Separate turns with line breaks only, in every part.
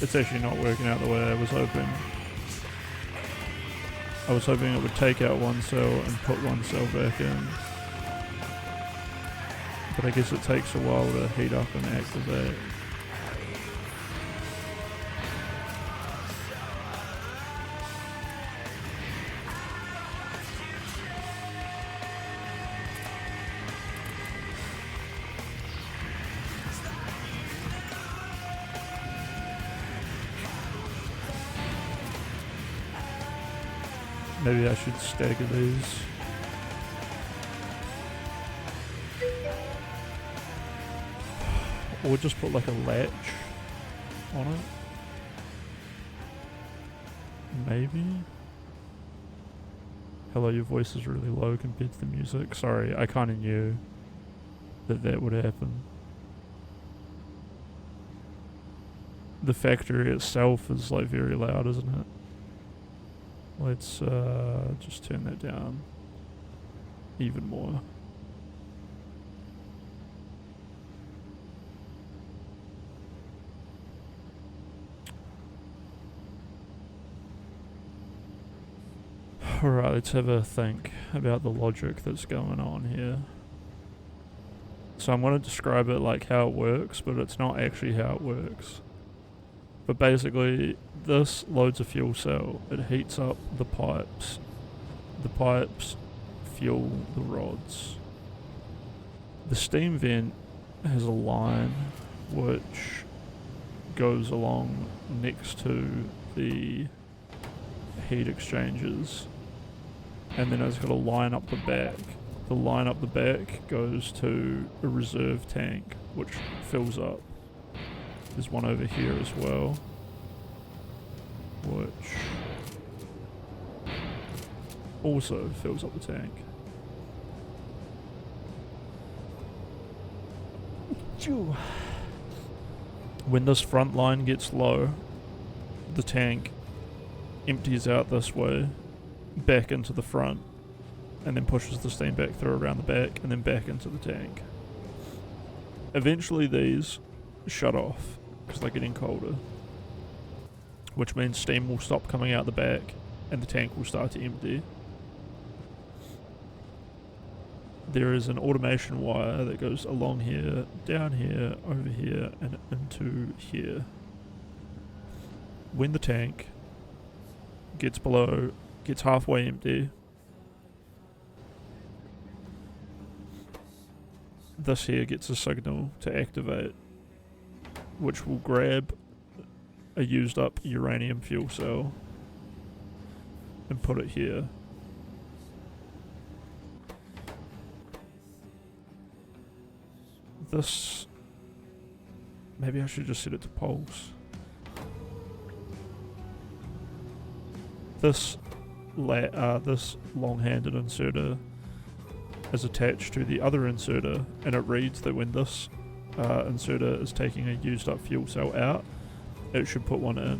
it's actually not working out the way I was hoping. I was hoping it would take out one cell and put one cell back in. But I guess it takes a while to heat up and activate. Maybe I should stagger these. Or just put like a latch on it. Maybe? Hello, your voice is really low compared to the music. Sorry, I kind of knew that would happen. The factory itself is like very loud, isn't it? Let's just turn that down even more. Alright, let's have a think about the logic that's going on here. So I'm going to describe it like how it works, but it's not actually how it works. But basically, this loads a fuel cell. It heats up the pipes. The pipes fuel the rods. The steam vent has a line which goes along next to the heat exchangers. And then it's got a line up the back. The line up the back goes to a reserve tank, which fills up. There's one over here as well, which also fills up the tank. When this front line gets low, the tank empties out this way, back into the front, and then pushes the steam back through around the back, and then back into the tank. Eventually these shut off, because they're getting colder, which means steam will stop coming out the back and the tank will start to empty. There is an automation wire that goes along here, down here, over here, and into here. When the tank gets halfway empty, this here gets a signal to activate, which will grab a used up uranium fuel cell and put it here. This, maybe I should just set it to pulse. This long-handed inserter is attached to the other inserter, and it reads that when this inserter is taking a used up fuel cell out, it should put one in.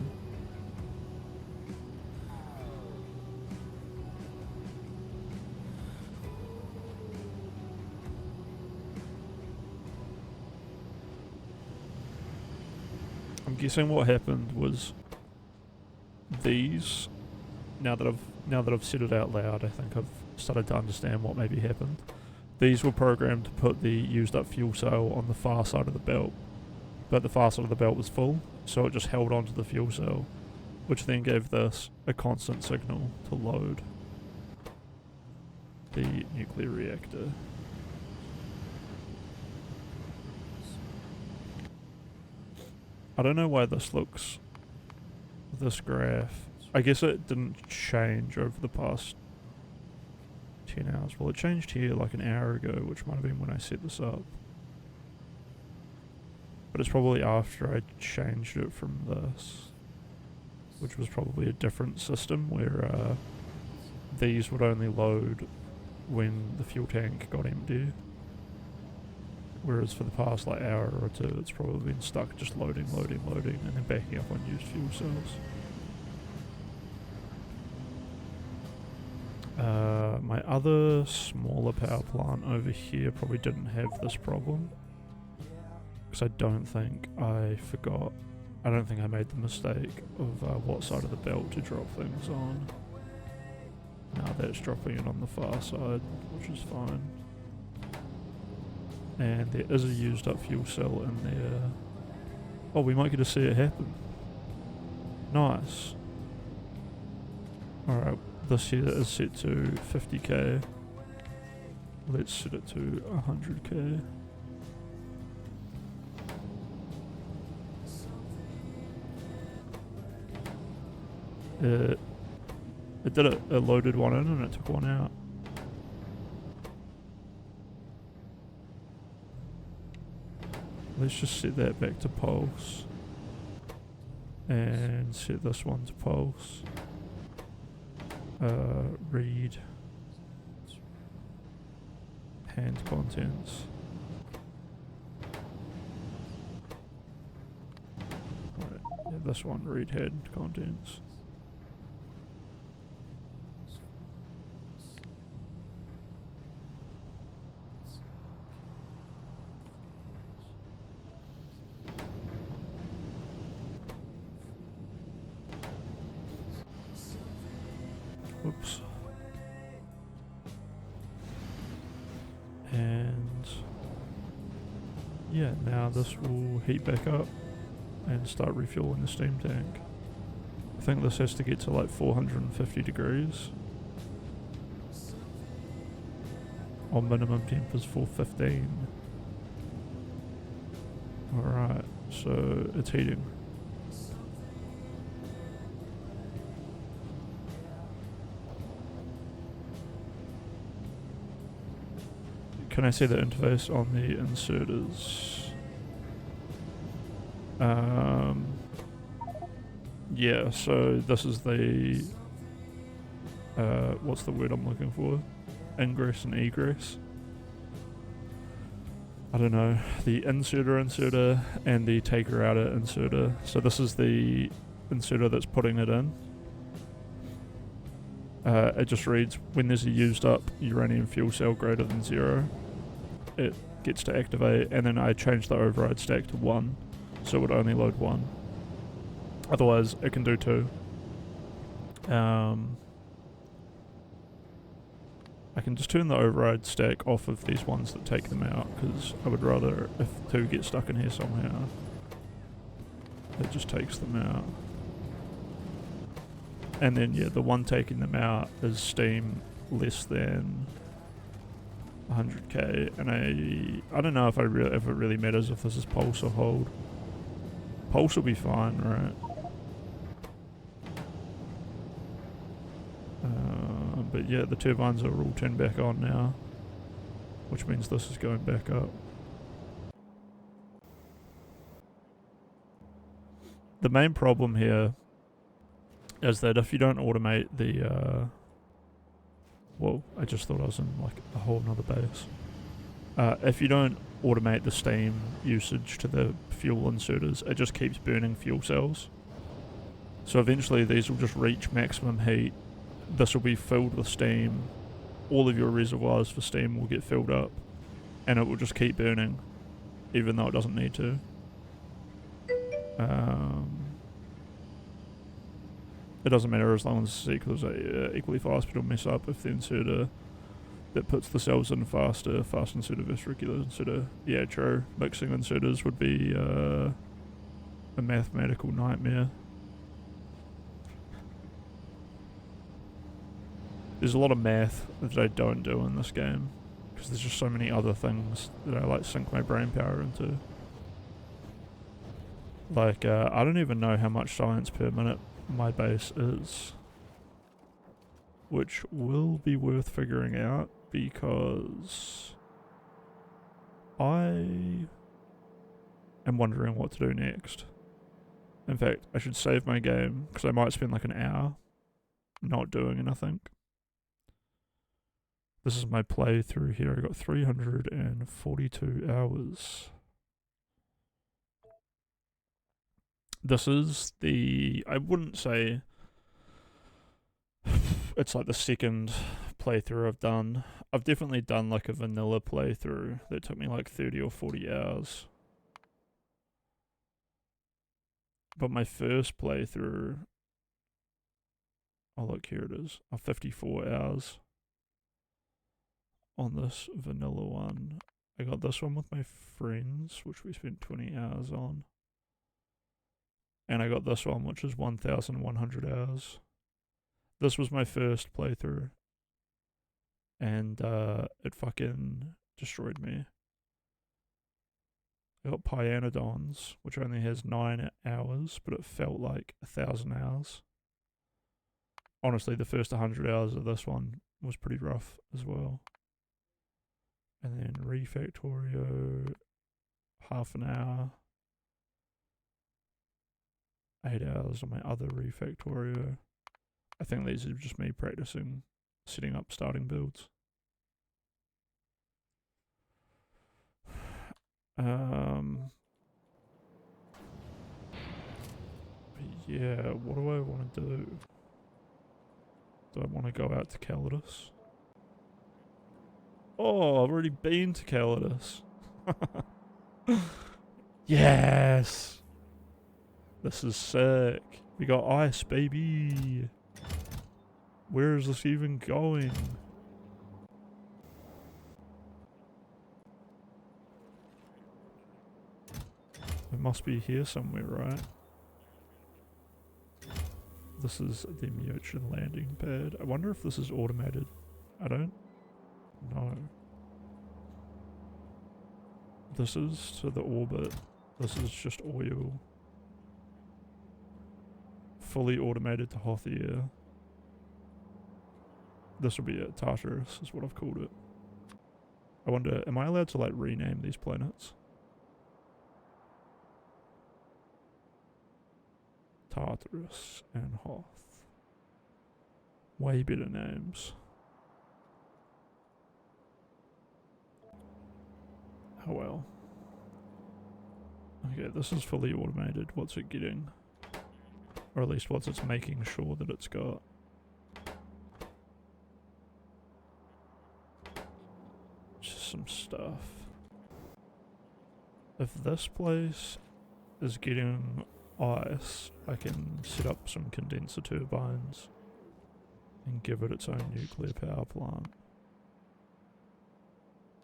I'm guessing what happened was these, now that I've said it out loud, I think I've started to understand what maybe happened. These were programmed to put the used up fuel cell on the far side of the belt, but the far side of the belt was full, so it just held onto the fuel cell, which then gave this a constant signal to load the nuclear reactor. I don't know why this graph, I guess it didn't change over the past 10 hours. Well, it changed here like an hour ago, which might have been when I set this up. But it's probably after I changed it from this, which was probably a different system where these would only load when the fuel tank got empty. Whereas for the past like hour or two, it's probably been stuck just loading, and then backing up on used fuel cells. My other smaller power plant over here probably didn't have this problem, because I don't think I forgot I don't think I made the mistake of what side of the belt to drop things on. Now that's dropping it on the far side, which is fine. And there is a used up fuel cell in there. Oh, we might get to see it happen. Nice. Alright, this here is set to 50k. Let's set it to 100k. It did it loaded one in and it took one out. Let's just set that back to pulse. And set this one to pulse. Read. Hand contents. Right, yeah, this one, read hand contents. Oops. And yeah, now this will heat back up and start refueling the steam tank. I think this has to get to like 450 degrees. Our minimum temp is 415. Alright, so it's heating. Can I see the interface on the inserters? Yeah, so this is the what's the word I'm looking for? Ingress and egress. I don't know, the inserter and the taker outer inserter. So this is the inserter that's putting it in. It just reads when there's a used up uranium fuel cell greater than 0, it gets to activate, and then I change the override stack to 1, so it would only load 1. Otherwise, it can do 2. I can just turn the override stack off of these ones that take them out, because I would rather, if 2 get stuck in here somehow, it just takes them out. And then yeah, the one taking them out is steam less than 100k, and I don't know if if it really matters if this is pulse or hold. Pulse will be fine, right? But yeah, the turbines are all turned back on now, which means this is going back up. The main problem here is that if you don't automate the whoa, I just thought I was in like a whole nother base. If you don't automate the steam usage to the fuel inserters, it just keeps burning fuel cells. So eventually these will just reach maximum heat. This will be filled with steam. All of your reservoirs for steam will get filled up, and it will just keep burning, even though it doesn't need to. It doesn't matter as long as the cycles are equally fast, but it'll mess up if the inserter that puts the cells in fast inserter versus regular inserter. Yeah, true. Mixing inserters would be a mathematical nightmare. There's a lot of math that I don't do in this game, because there's just so many other things that I like sink my brain power into. Like, I don't even know how much science per minute my base is, which will be worth figuring out, because I am wondering what to do next. In fact, I should save my game, because I might spend like an hour not doing anything. This is my playthrough here. I got 342 hours. This is the, I wouldn't say it's like the second playthrough I've done. I've definitely done like a vanilla playthrough that took me like 30 or 40 hours. But my first playthrough, oh look, here it is, 54 hours on this vanilla one. I got this one with my friends, which we spent 20 hours on. And I got this one, which is 1,100 hours. This was my first playthrough. And it fucking destroyed me. I got Pyanodons, which only has 9 hours, but it felt like 1,000 hours. Honestly, the first 100 hours of this one was pretty rough as well. And then Refactorio, half an hour. 8 hours on my other Refactorio. I think these are just me practicing setting up starting builds. Yeah, what do I want to do? Do I want to go out to Calidus? Oh, I've already been to Calidus. Yes! This is sick. We got ice, baby. Where is this even going? It must be here somewhere, right? This is the Murchin landing pad. I wonder if this is automated. I don't know. This is to the orbit. This is just oil. Fully automated to Hothia. This will be it. Tartarus is what I've called it. I wonder, am I allowed to like rename these planets? Tartarus and Hoth. Way better names. Oh well. Okay, this is fully automated. What's it getting? Or at least what's it's making sure that it's got. Just some stuff. If this place is getting ice, I can set up some condenser turbines and give it its own nuclear power plant.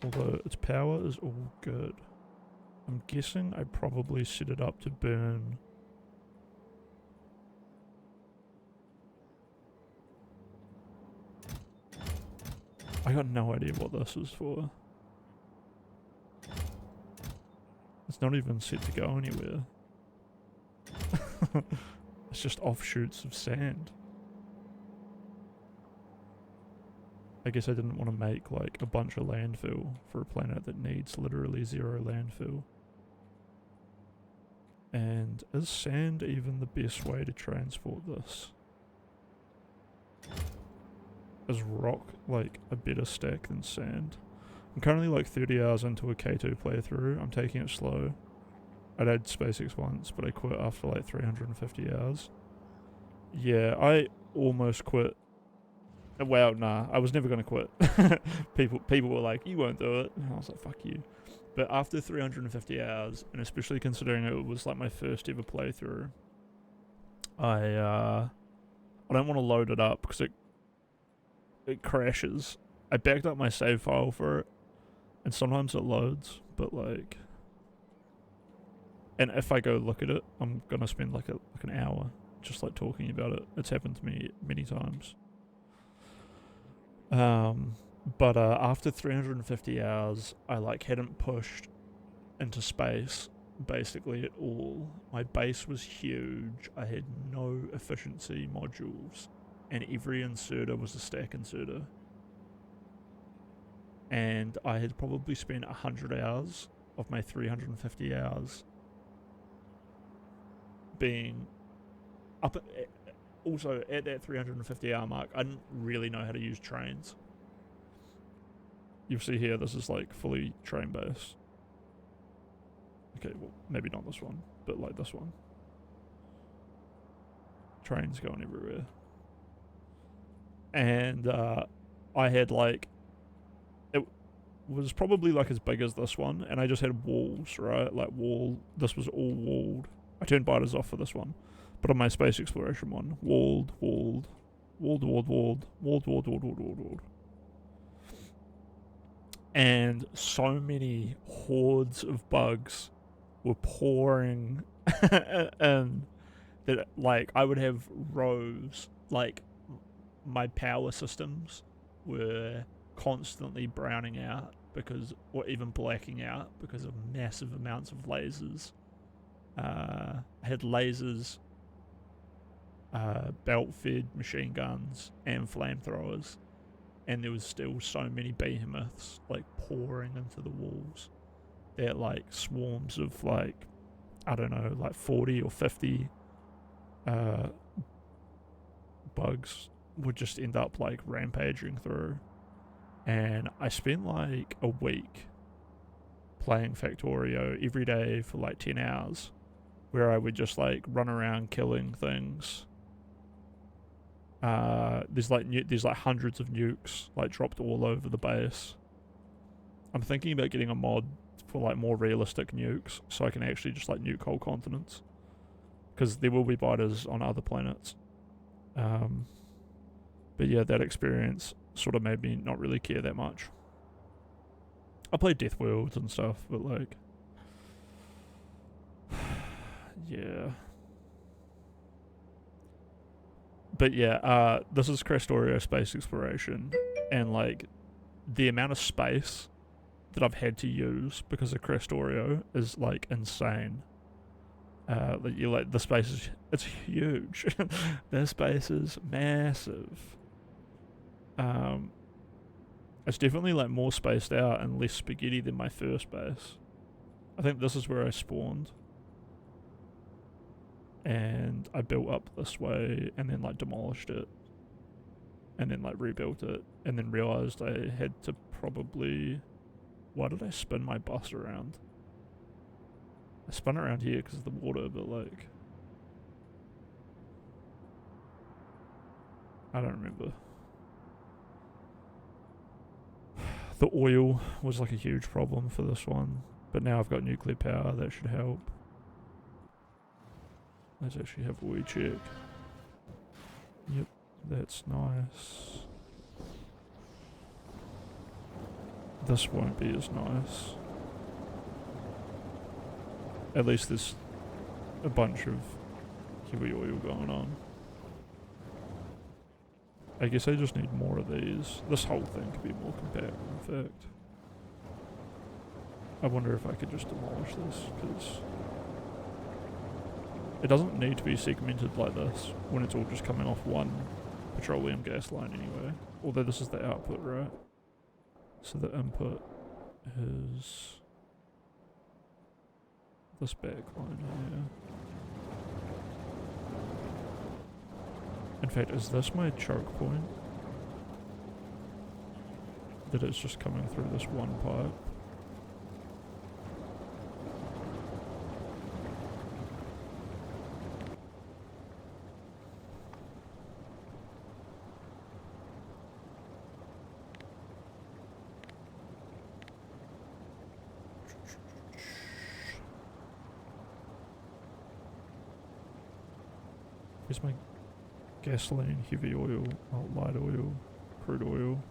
Although its power is all good. I'm guessing I probably set it up to burn I got no idea what this is for. It's not even set to go anywhere. It's just offshoots of sand. I guess I didn't want to make like a bunch of landfill for a planet that needs literally 0 landfill. And is sand even the best way to transport this? Is rock like a better stack than sand? I'm currently like 30 hours into a K2 playthrough. I'm taking it slow. I'd had SpaceX once, but I quit after like 350 hours. Yeah, I almost quit. Well, nah, I was never going to quit. People were like, you won't do it. And I was like, fuck you. But after 350 hours, and especially considering it was like my first ever playthrough, I don't want to load it up because it crashes. I backed up my save file for it, and sometimes it loads, but like, and if I go look at it, I'm gonna spend like an hour just like talking about it. It's happened to me many times. But after 350 hours, I like hadn't pushed into space basically at all. My base was huge. I had no efficiency modules, and every inserter was a stack inserter. And I had probably spent 100 hours of my 350 hours being up at, also at that 350 hour mark. I didn't really know how to use trains. You'll see here, this is like fully train based. Okay, well, maybe not this one, but like this one. Trains going everywhere. And I had like, it was probably like as big as this one, and I just had walls, right? Like this was all walled. I turned biters off for this one. But on my space exploration one, walled, walled, walled, walled, walled, walled, walled, walled, walled, walled, walled. And so many hordes of bugs were pouring in that, like, I would have rows, like, my power systems were constantly browning out because, or even blacking out because of massive amounts of lasers. I had lasers, belt-fed machine guns, and flamethrowers, and there was still so many behemoths like pouring into the walls that, like, swarms of, like, I don't know, like 40 or 50 bugs would just end up like rampaging through. And I spent like a week playing Factorio every day for like 10 hours, where I would just like run around killing things. There's like hundreds of nukes like dropped all over the base. I'm thinking about getting a mod for like more realistic nukes, so I can actually just like nuke whole continents, because there will be biters on other planets. But yeah, that experience sort of made me not really care that much. I played Death Worlds and stuff, but like, yeah. But yeah, this is Krastorio Space Exploration, and like, the amount of space that I've had to use because of Krastorio is like insane. The space is, it's huge. The space is massive. It's definitely like more spaced out and less spaghetti than my first base. I think this is where I spawned, and I built up this way and then like demolished it and then like rebuilt it, and then realized I had to probably, why did I spin my bus around? I spun around here because of the water, but like, I don't remember. The oil was like a huge problem for this one, but now I've got nuclear power, that should help. Let's actually have a wee check. Yep, that's nice. This won't be as nice. At least there's a bunch of heavy oil going on. I guess I just need more of these. This whole thing could be more compact, in fact. I wonder if I could just demolish this, because it doesn't need to be segmented like this when it's all just coming off one petroleum gas line anyway. Although this is the output, right? So the input is this back line here. In fact, is this my choke point? That it's just coming through this one pipe? Where's my gasoline, heavy oil, light oil, crude oil?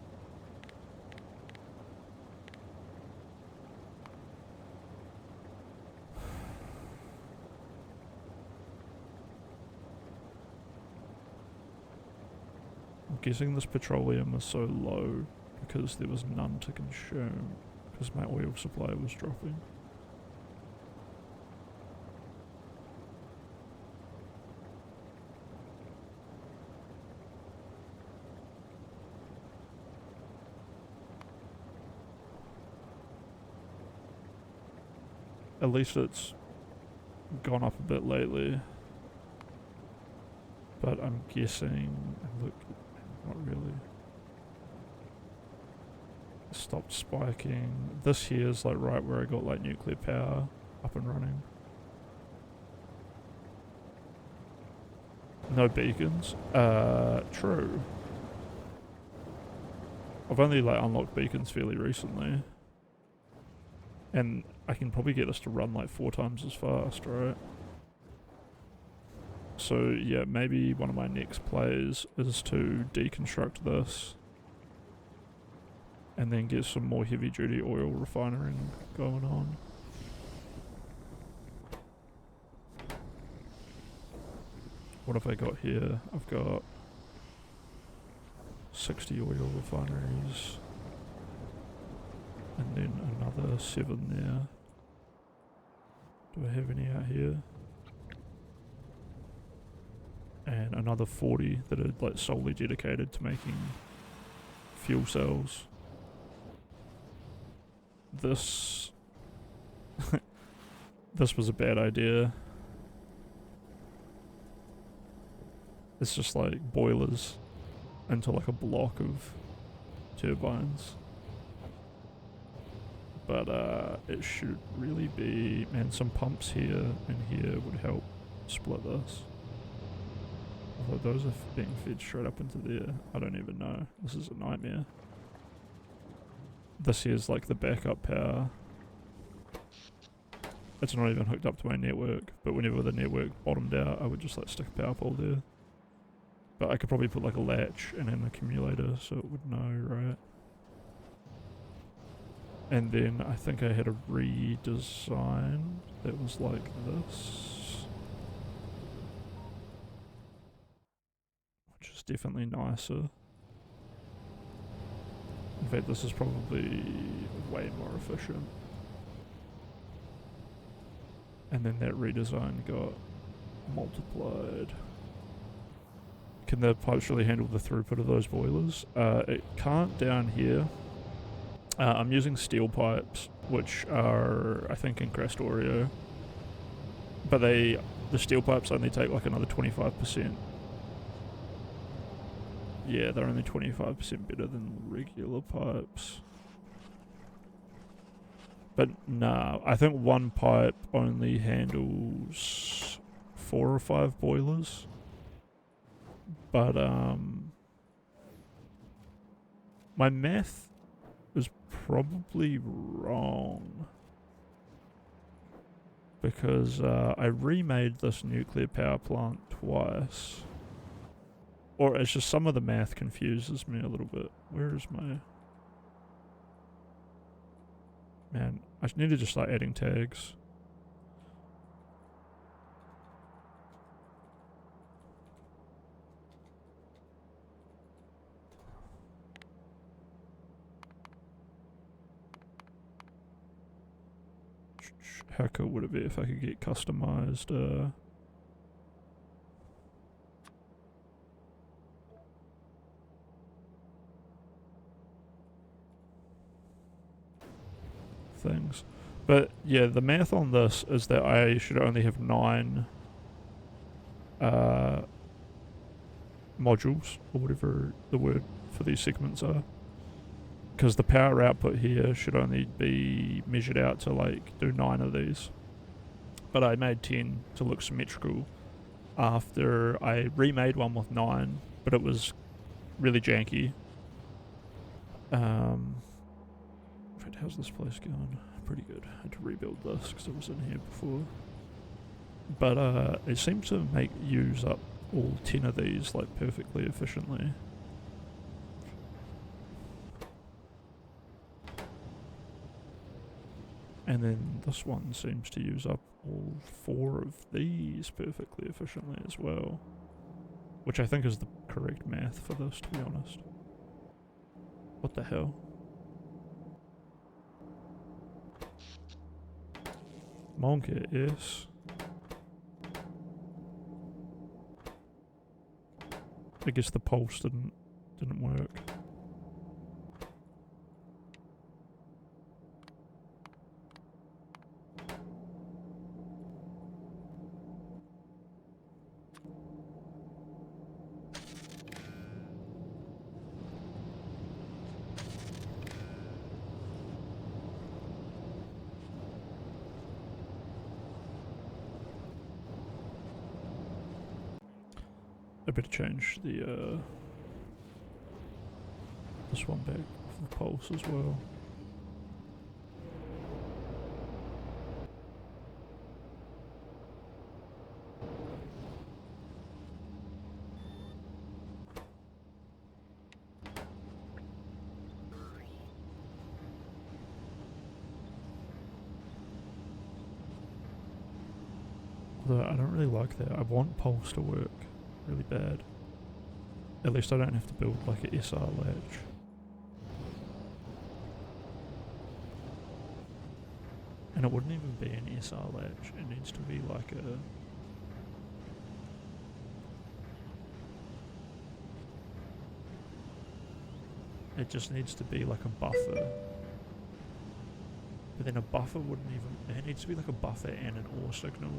I'm guessing this petroleum is so low because there was none to consume, because my oil supply was dropping. At least it's gone up a bit lately. But I'm guessing, look, not really. Stopped spiking. This here is like right where I got like nuclear power up and running. No beacons? True. I've only like unlocked beacons fairly recently. And I can probably get this to run like 4 times as fast, right? So yeah, maybe one of my next plays is to deconstruct this and then get some more heavy duty oil refining going on. What have I got here? I've got 60 oil refineries and then another 7 there. Do I have any out here? And another 40 that are like solely dedicated to making fuel cells. This this was a bad idea. It's just like boilers into like a block of turbines. But it should really be, man, some pumps here and here would help split this. Although those are being fed straight up into there. I don't even know. This is a nightmare. This here's like the backup power. It's not even hooked up to my network, but whenever the network bottomed out, I would just like stick a power pole there. But I could probably put like a latch and an accumulator so it would know, right? And then I think I had a redesign that was like this. Which is definitely nicer. In fact, this is probably way more efficient. And then that redesign got multiplied. Can the pipes really handle the throughput of those boilers? It can't down here. I'm using steel pipes, which are, I think, in Krastorio. But the steel pipes only take like another 25%. Yeah, they're only 25% better than regular pipes. But nah, I think one pipe only handles 4 or 5 boilers. But my math is probably wrong. Because I remade this nuclear power plant twice. Or it's just some of the math confuses me a little bit. Where is my... Man, I need to just start adding tags. How cool would it be if I could get customized things? But yeah, the math on this is that I should only have 9 modules, or whatever the word for these segments are. Because the power output here should only be measured out to like do 9 of these. But I made 10 to look symmetrical after I remade one with 9, but it was really janky. In fact, how's this place going? Pretty good. I had to rebuild this because it was in here before. But it seems to use up all 10 of these like perfectly efficiently. And then this one seems to use up all 4 of these perfectly efficiently as well. Which I think is the correct math for this, to be honest. What the hell? Monkey, yes. I guess the pulse didn't work. I better change the this one back for the pulse as well. Although I don't really like that. I want pulse to work really bad. At least I don't have to build like a SR latch. And it wouldn't even be an SR latch. It needs to be like a... It just needs to be like a buffer. But then a buffer wouldn't even... It needs to be like a buffer and an ore signal.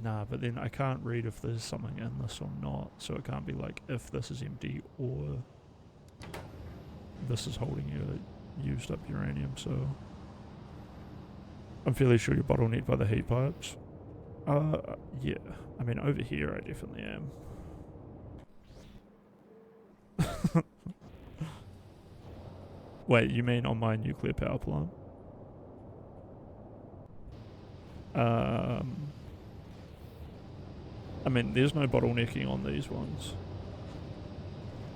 Nah, but then I can't read if there's something in this or not. So it can't be like if this is empty or this is holding your used up uranium, so... I'm fairly sure you're bottlenecked by the heat pipes. Yeah. I mean, over here I definitely am. Wait, you mean on my nuclear power plant? I mean, there's no bottlenecking on these ones.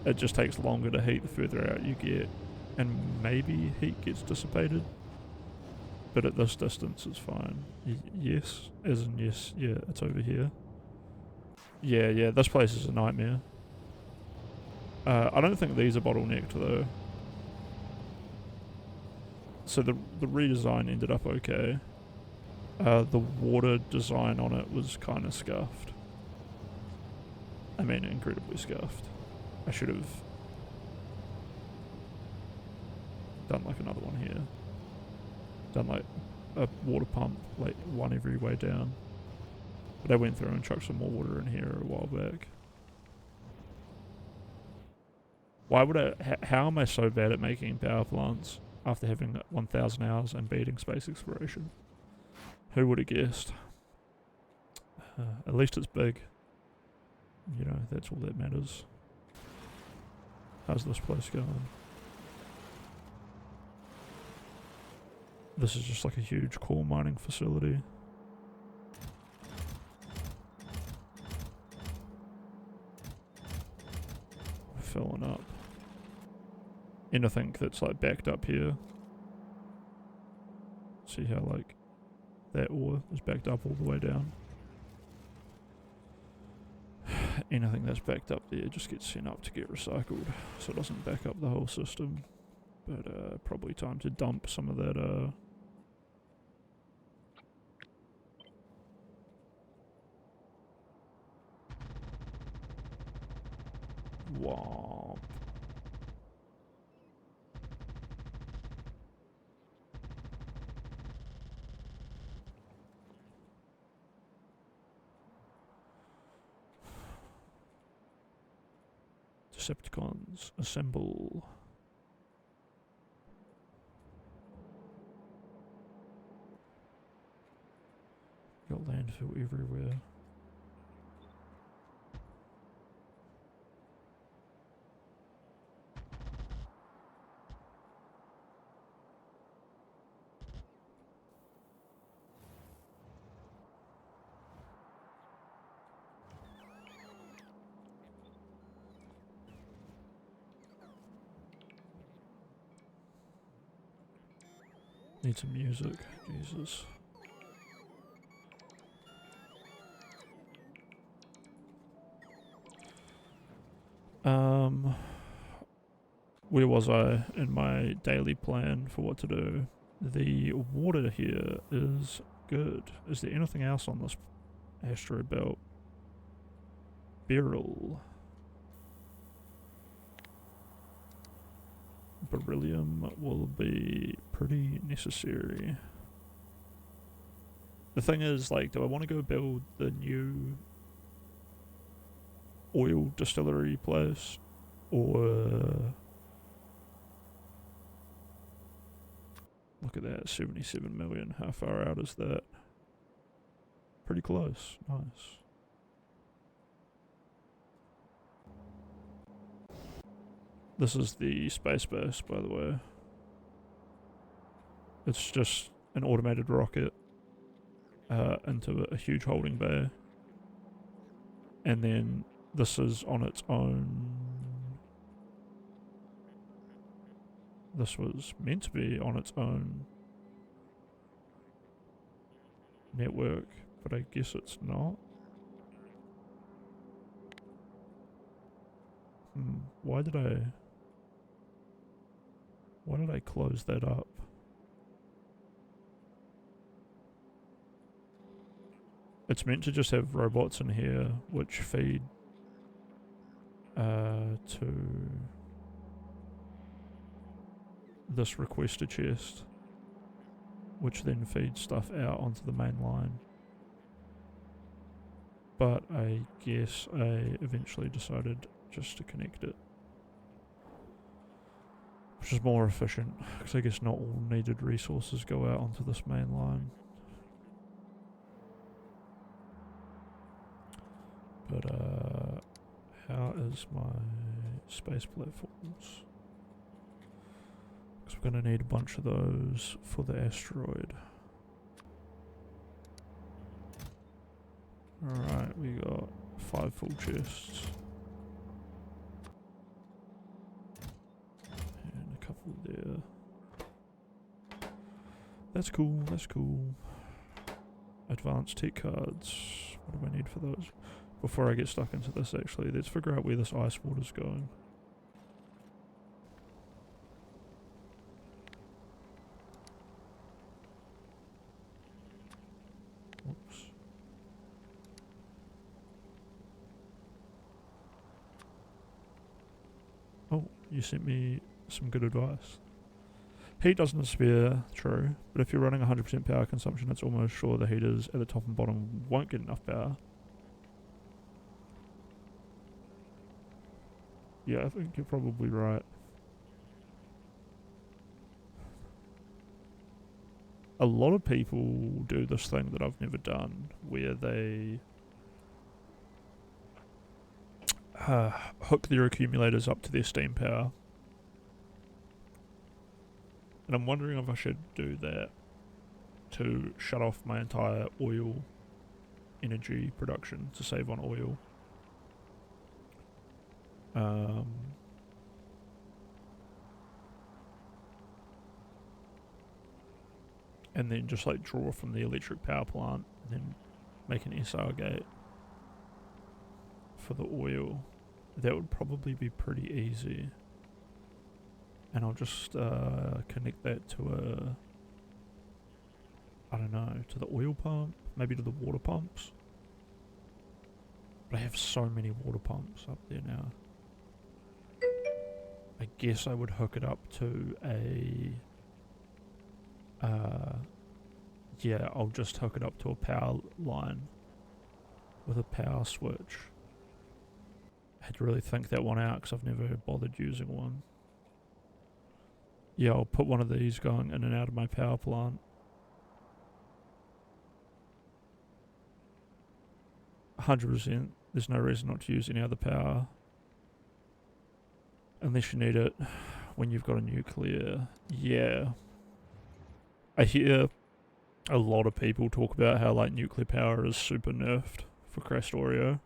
It just takes longer to heat the further out you get, and maybe heat gets dissipated. But at this distance it's fine. Yes, as in yes, yeah, it's over here. Yeah, this place is a nightmare. I don't think these are bottlenecked though. So the redesign ended up okay. The water design on it was kind of scuffed. I mean, incredibly scuffed. I should have done like another one here. Done like a water pump, like one every way down. But I went through and chucked some more water in here a while back. Why would I... How am I so bad at making power plants after having 1,000 hours and beating space exploration? Who would have guessed? At least it's big. You know, that's all that matters. How's this place going? This is just like a huge core mining facility. Filling up. Anything that's like backed up here. See how like that ore is backed up all the way down. Anything that's backed up there just gets sent up to get recycled, so it doesn't back up the whole system. But probably time to dump some of that womp. Decepticons, assemble. Got landfill everywhere. Need some music, Jesus. Where was I in my daily plan for what to do? The water here is good. Is there anything else on this asteroid belt? Beryl. Beryllium will be pretty necessary. The thing is, like, do I want to go build the new oil distillery place? Or... Look at that, 77 million. How far out is that? Pretty close. Nice. This is the space base, by the way. It's just an automated rocket into a huge holding bay. And then this is on its own. This was meant to be on its own network, but I guess it's not. Why did I close that up? It's meant to just have robots in here which feed to this requester chest, which then feeds stuff out onto the main line. But I guess I eventually decided just to connect it, which is more efficient, because I guess not all needed resources go out onto this main line. But how is my space platforms? Because we're going to need a bunch of those for the asteroid. Alright, we got 5 full chests. And a couple there. That's cool, that's cool. Advanced tech cards. What do I need for those? Before I get stuck into this, actually, let's figure out where this ice water's going. Whoops. Oh, you sent me some good advice. Heat doesn't spare, true, but if you're running 100% power consumption, it's almost sure the heaters at the top and bottom won't get enough power. Yeah, I think you're probably right. A lot of people do this thing that I've never done, where they hook their accumulators up to their steam power. And I'm wondering if I should do that to shut off my entire oil energy production to save on oil. And then just like draw from the electric power plant and then make an SR gate for the oil. That would probably be pretty easy. And I'll just connect that to I don't know, to the oil pump, maybe to the water pumps. But I have so many water pumps up there now. I guess I would hook it up to a yeah, I'll just hook it up to a power line with a power switch. I had to really think that one out because I've never bothered using one. Yeah, I'll put one of these going in and out of my power plant. 100%. There's no reason not to use any other power. Unless you need it when you've got a nuclear. Yeah. I hear a lot of people talk about how like nuclear power is super nerfed for Krastorio.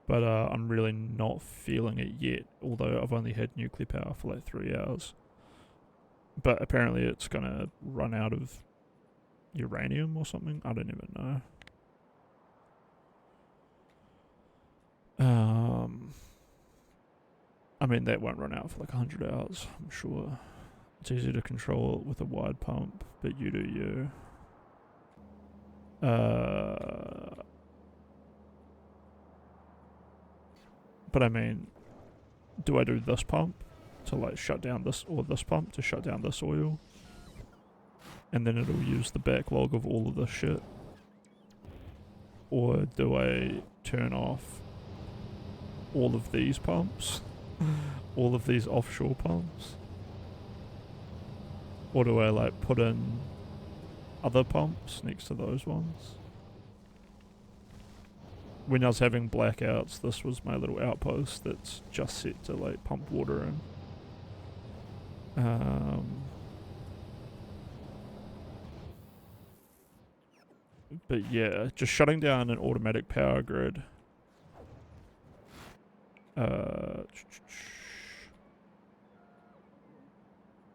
But I'm really not feeling it yet, although I've only had nuclear power for like 3 hours. But apparently it's gonna run out of uranium or something. I don't even know. I mean, that won't run out for like 100 hours, I'm sure. It's easy to control it with a wide pump, but you do you. But I mean, do I do this pump to like shut down this, or this pump to shut down this oil? And then it'll use the backlog of all of this shit? Or do I turn off all of these pumps? All of these offshore pumps? Or do I like put in other pumps next to those ones? When I was having blackouts, this was my little outpost that's just set to like pump water in. But yeah, just shutting down an automatic power grid.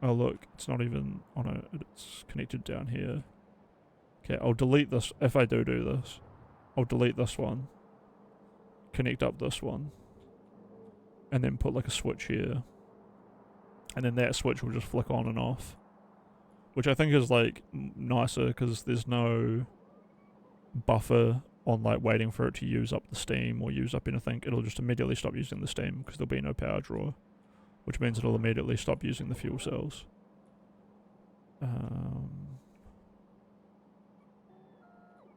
Oh look, it's not even on a, it's connected down here. Okay, I'll delete this. If I do this, I'll delete this one, connect up this one, and then put like a switch here. And then that switch will just flick on and off. Which I think is like nicer because there's no buffer on like waiting for it to use up the steam or use up anything. It'll just immediately stop using the steam because there'll be no power draw. Which means it'll immediately stop using the fuel cells.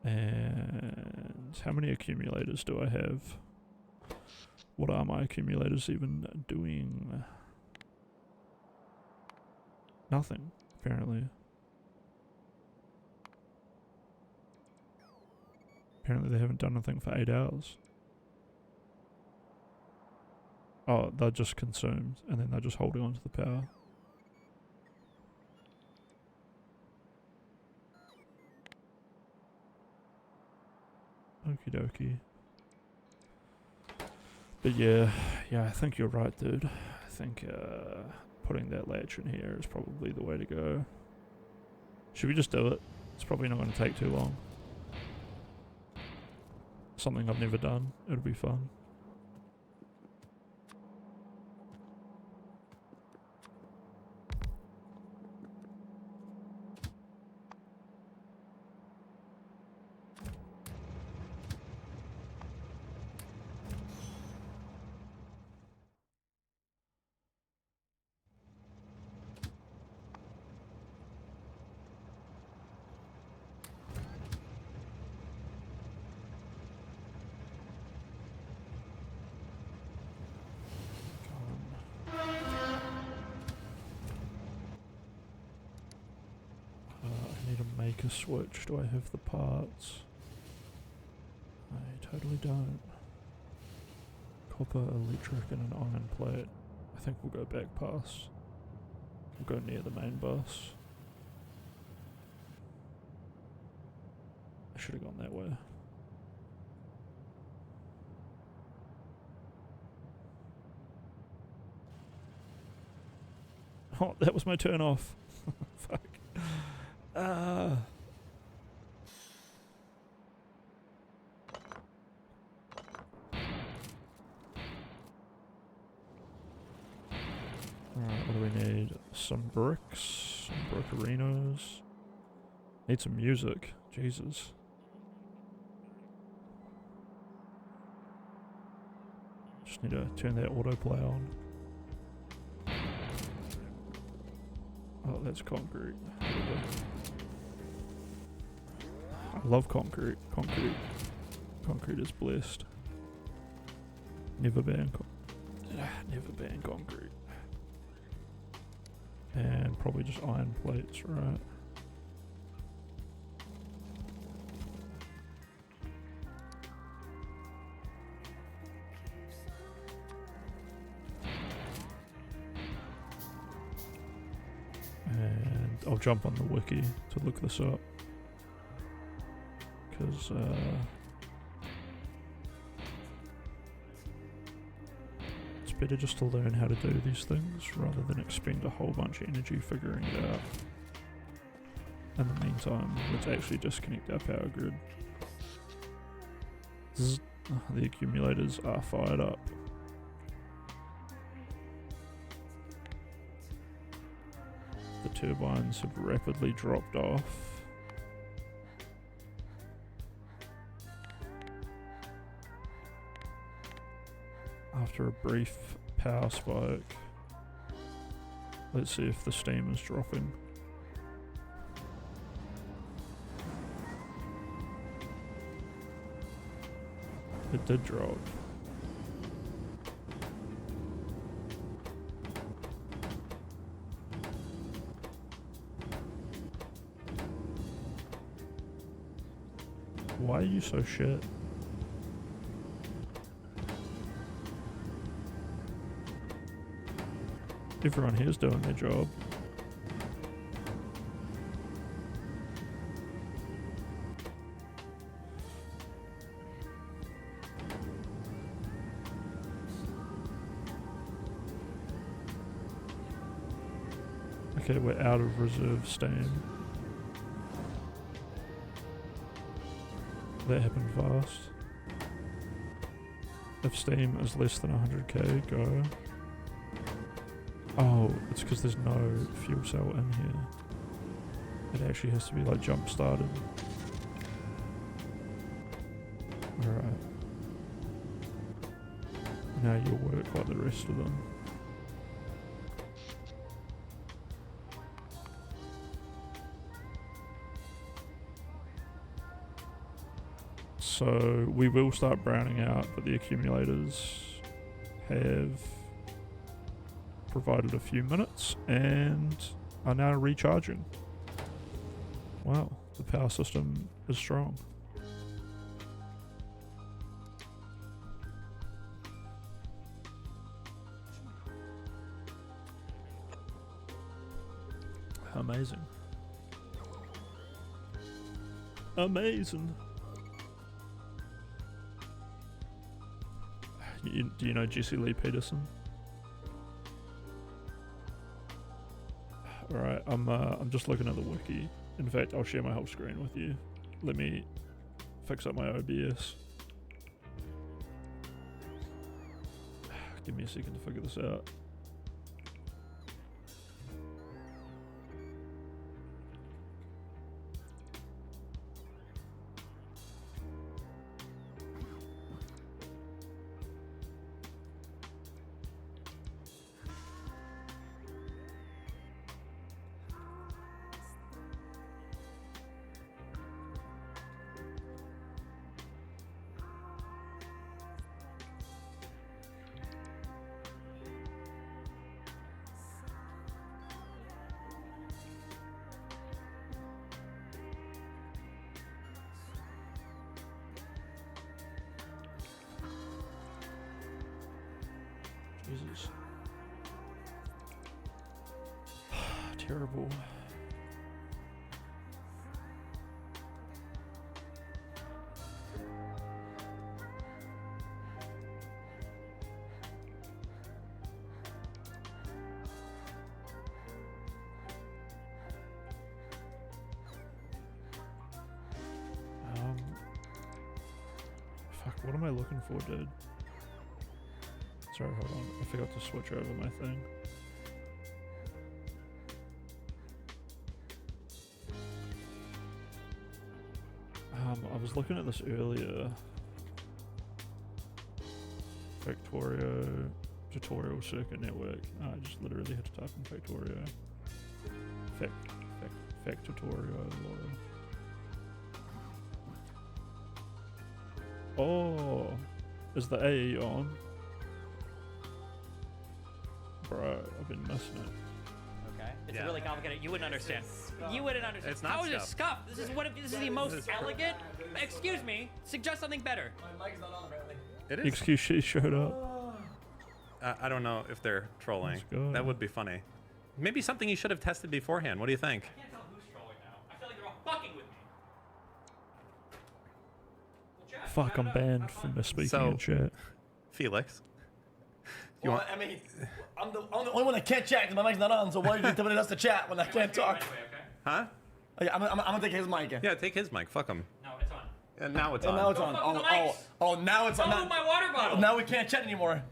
And how many accumulators do I have? What are my accumulators even doing? Nothing, apparently. Apparently they haven't done anything for 8 hours. Oh, they're just consumed, and then they're just holding on to the power. Okie dokie. But yeah, I think you're right, dude. I think putting that latch in here is probably the way to go. Should we just do it? It's probably not going to take too long. Something I've never done. It'll be fun. I need to make a switch. Do I have the parts? I totally don't. Copper, electric, and an iron plate. I think we'll go back past. We'll go near the main bus. I should have gone that way. Oh, that was my turn off. Fuck. Right, what do we need? Some bricks, some brickarinos. Need some music. Jesus. Just need to turn that autoplay on. Oh, that's concrete. I love concrete. Concrete is blessed. Never ban concrete. And probably just iron plates, right? And I'll jump on the wiki to look this up. Because, it's better just to learn how to do these things rather than expend a whole bunch of energy figuring it out. In the meantime, let's actually disconnect our power grid. Zzz. The accumulators are fired up. The turbines have rapidly dropped off. After a brief power spike, let's see if the steam is dropping. It did drop. Why are you so shit? Everyone here's doing their job. Okay, we're out of reserve steam. That happened fast. If steam is less than 100k, go. Oh, it's because there's no fuel cell in here. It actually has to be like jump started. Alright. Now you'll work like the rest of them. So we will start browning out, but the accumulators have provided a few minutes and are now recharging. Wow, the power system is strong. Amazing. Amazing. Do you know Jesse Lee Peterson? Alright, I'm just looking at the wiki. In fact, I'll share my whole screen with you. Let me fix up my OBS. Give me a second to figure this out. Jesus. Terrible. Fuck, what am I looking for, dude? Sorry, hold on. I forgot to switch over my thing. I was looking at this earlier. Factorio tutorial circuit network. Oh, I just literally had to type in Factorio. Factorio. Oh, is the AE on? Bro, I've been missing it.
Okay. It's really complicated. You wouldn't understand. You wouldn't understand.
It's not
How is it
scuff.
scuff? This is the most elegant. Excuse me. Suggest something better.
My mic's not on apparently.
It is.
Excuse she showed up.
I don't know if they're trolling.
Let's go.
That would be funny. Maybe something you should have tested beforehand. What do you think?
I can't tell who's trolling now. I feel like they're all fucking with me. Well, Jeff,
Fuck, I'm
wrap it up.
banned
Have
from
fun.
speaking
So-
in chat.
Felix. You
Well,
want-
I mean, I'm the only one that can't chat because my mic's not on. So why are you telling us to chat when I can't talk?
Anyway, okay?
Huh?
I'm gonna take his mic.
Yeah, take his mic. Fuck him.
No, it's on.
And now it's
And
on.
now it's on.
Don't fuck with the
Oh,
mics.
oh, now it's on.
Don't move my water bottle.
Now we can't chat anymore.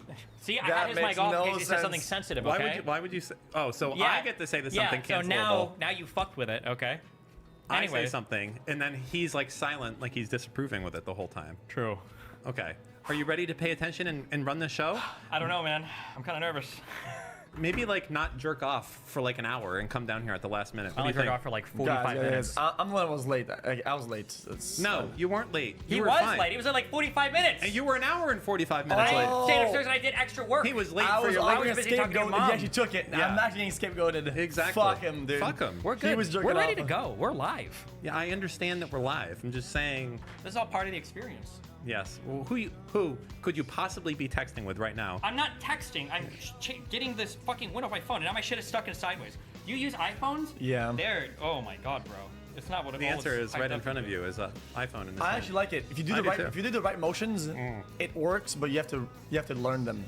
See, I
That
had his
makes
mic off in
no
case he said something
sense.
sensitive,
Why
okay?
would you? Why would you say? Oh, so
Yeah.
I get to say that something
so
cancelable.
now you fucked with it, okay?
I
Anyway.
say something, and then he's like silent, like he's disapproving with it the whole time.
True.
Okay. Are you ready to pay attention and run the show?
I don't know, man. I'm kind of nervous.
Maybe like not jerk off for like an hour and come down here at the last minute.
I
What do
only
you
took
think?
off for like 45 minutes.
I'm the one who was late. I was late. It's,
No, you weren't late.
He
You were
was
fine.
late. He was at like 45 minutes.
And you were an hour and 45 minutes
I
late.
stayed upstairs and I did extra work.
He was late
I
for
was
your
I
over
was
a
busy talking to your
scapegoat.
mom.
He actually took it.
Yeah.
I'm not getting scapegoated.
Exactly.
Fuck him, dude.
Fuck him.
We're good.
He was jerking
We're ready
off.
to go. We're live.
Yeah, I understand that we're live. I'm just saying,
This is all part of the experience.
yes. Well, who could you possibly be texting with right now?
I'm not texting. I'm getting this fucking window off my phone, and now my shit is stuck in sideways. You use iPhones?
Yeah.
They're. Oh my god, bro. It's not what it
The
all
answer is
hyped
right in
up
front
to
of
be.
you is an iPhone in this
I
hand.
actually like it. If you do
I
the
do
right,
too.
if you do the right motions, it works. But you have to learn them.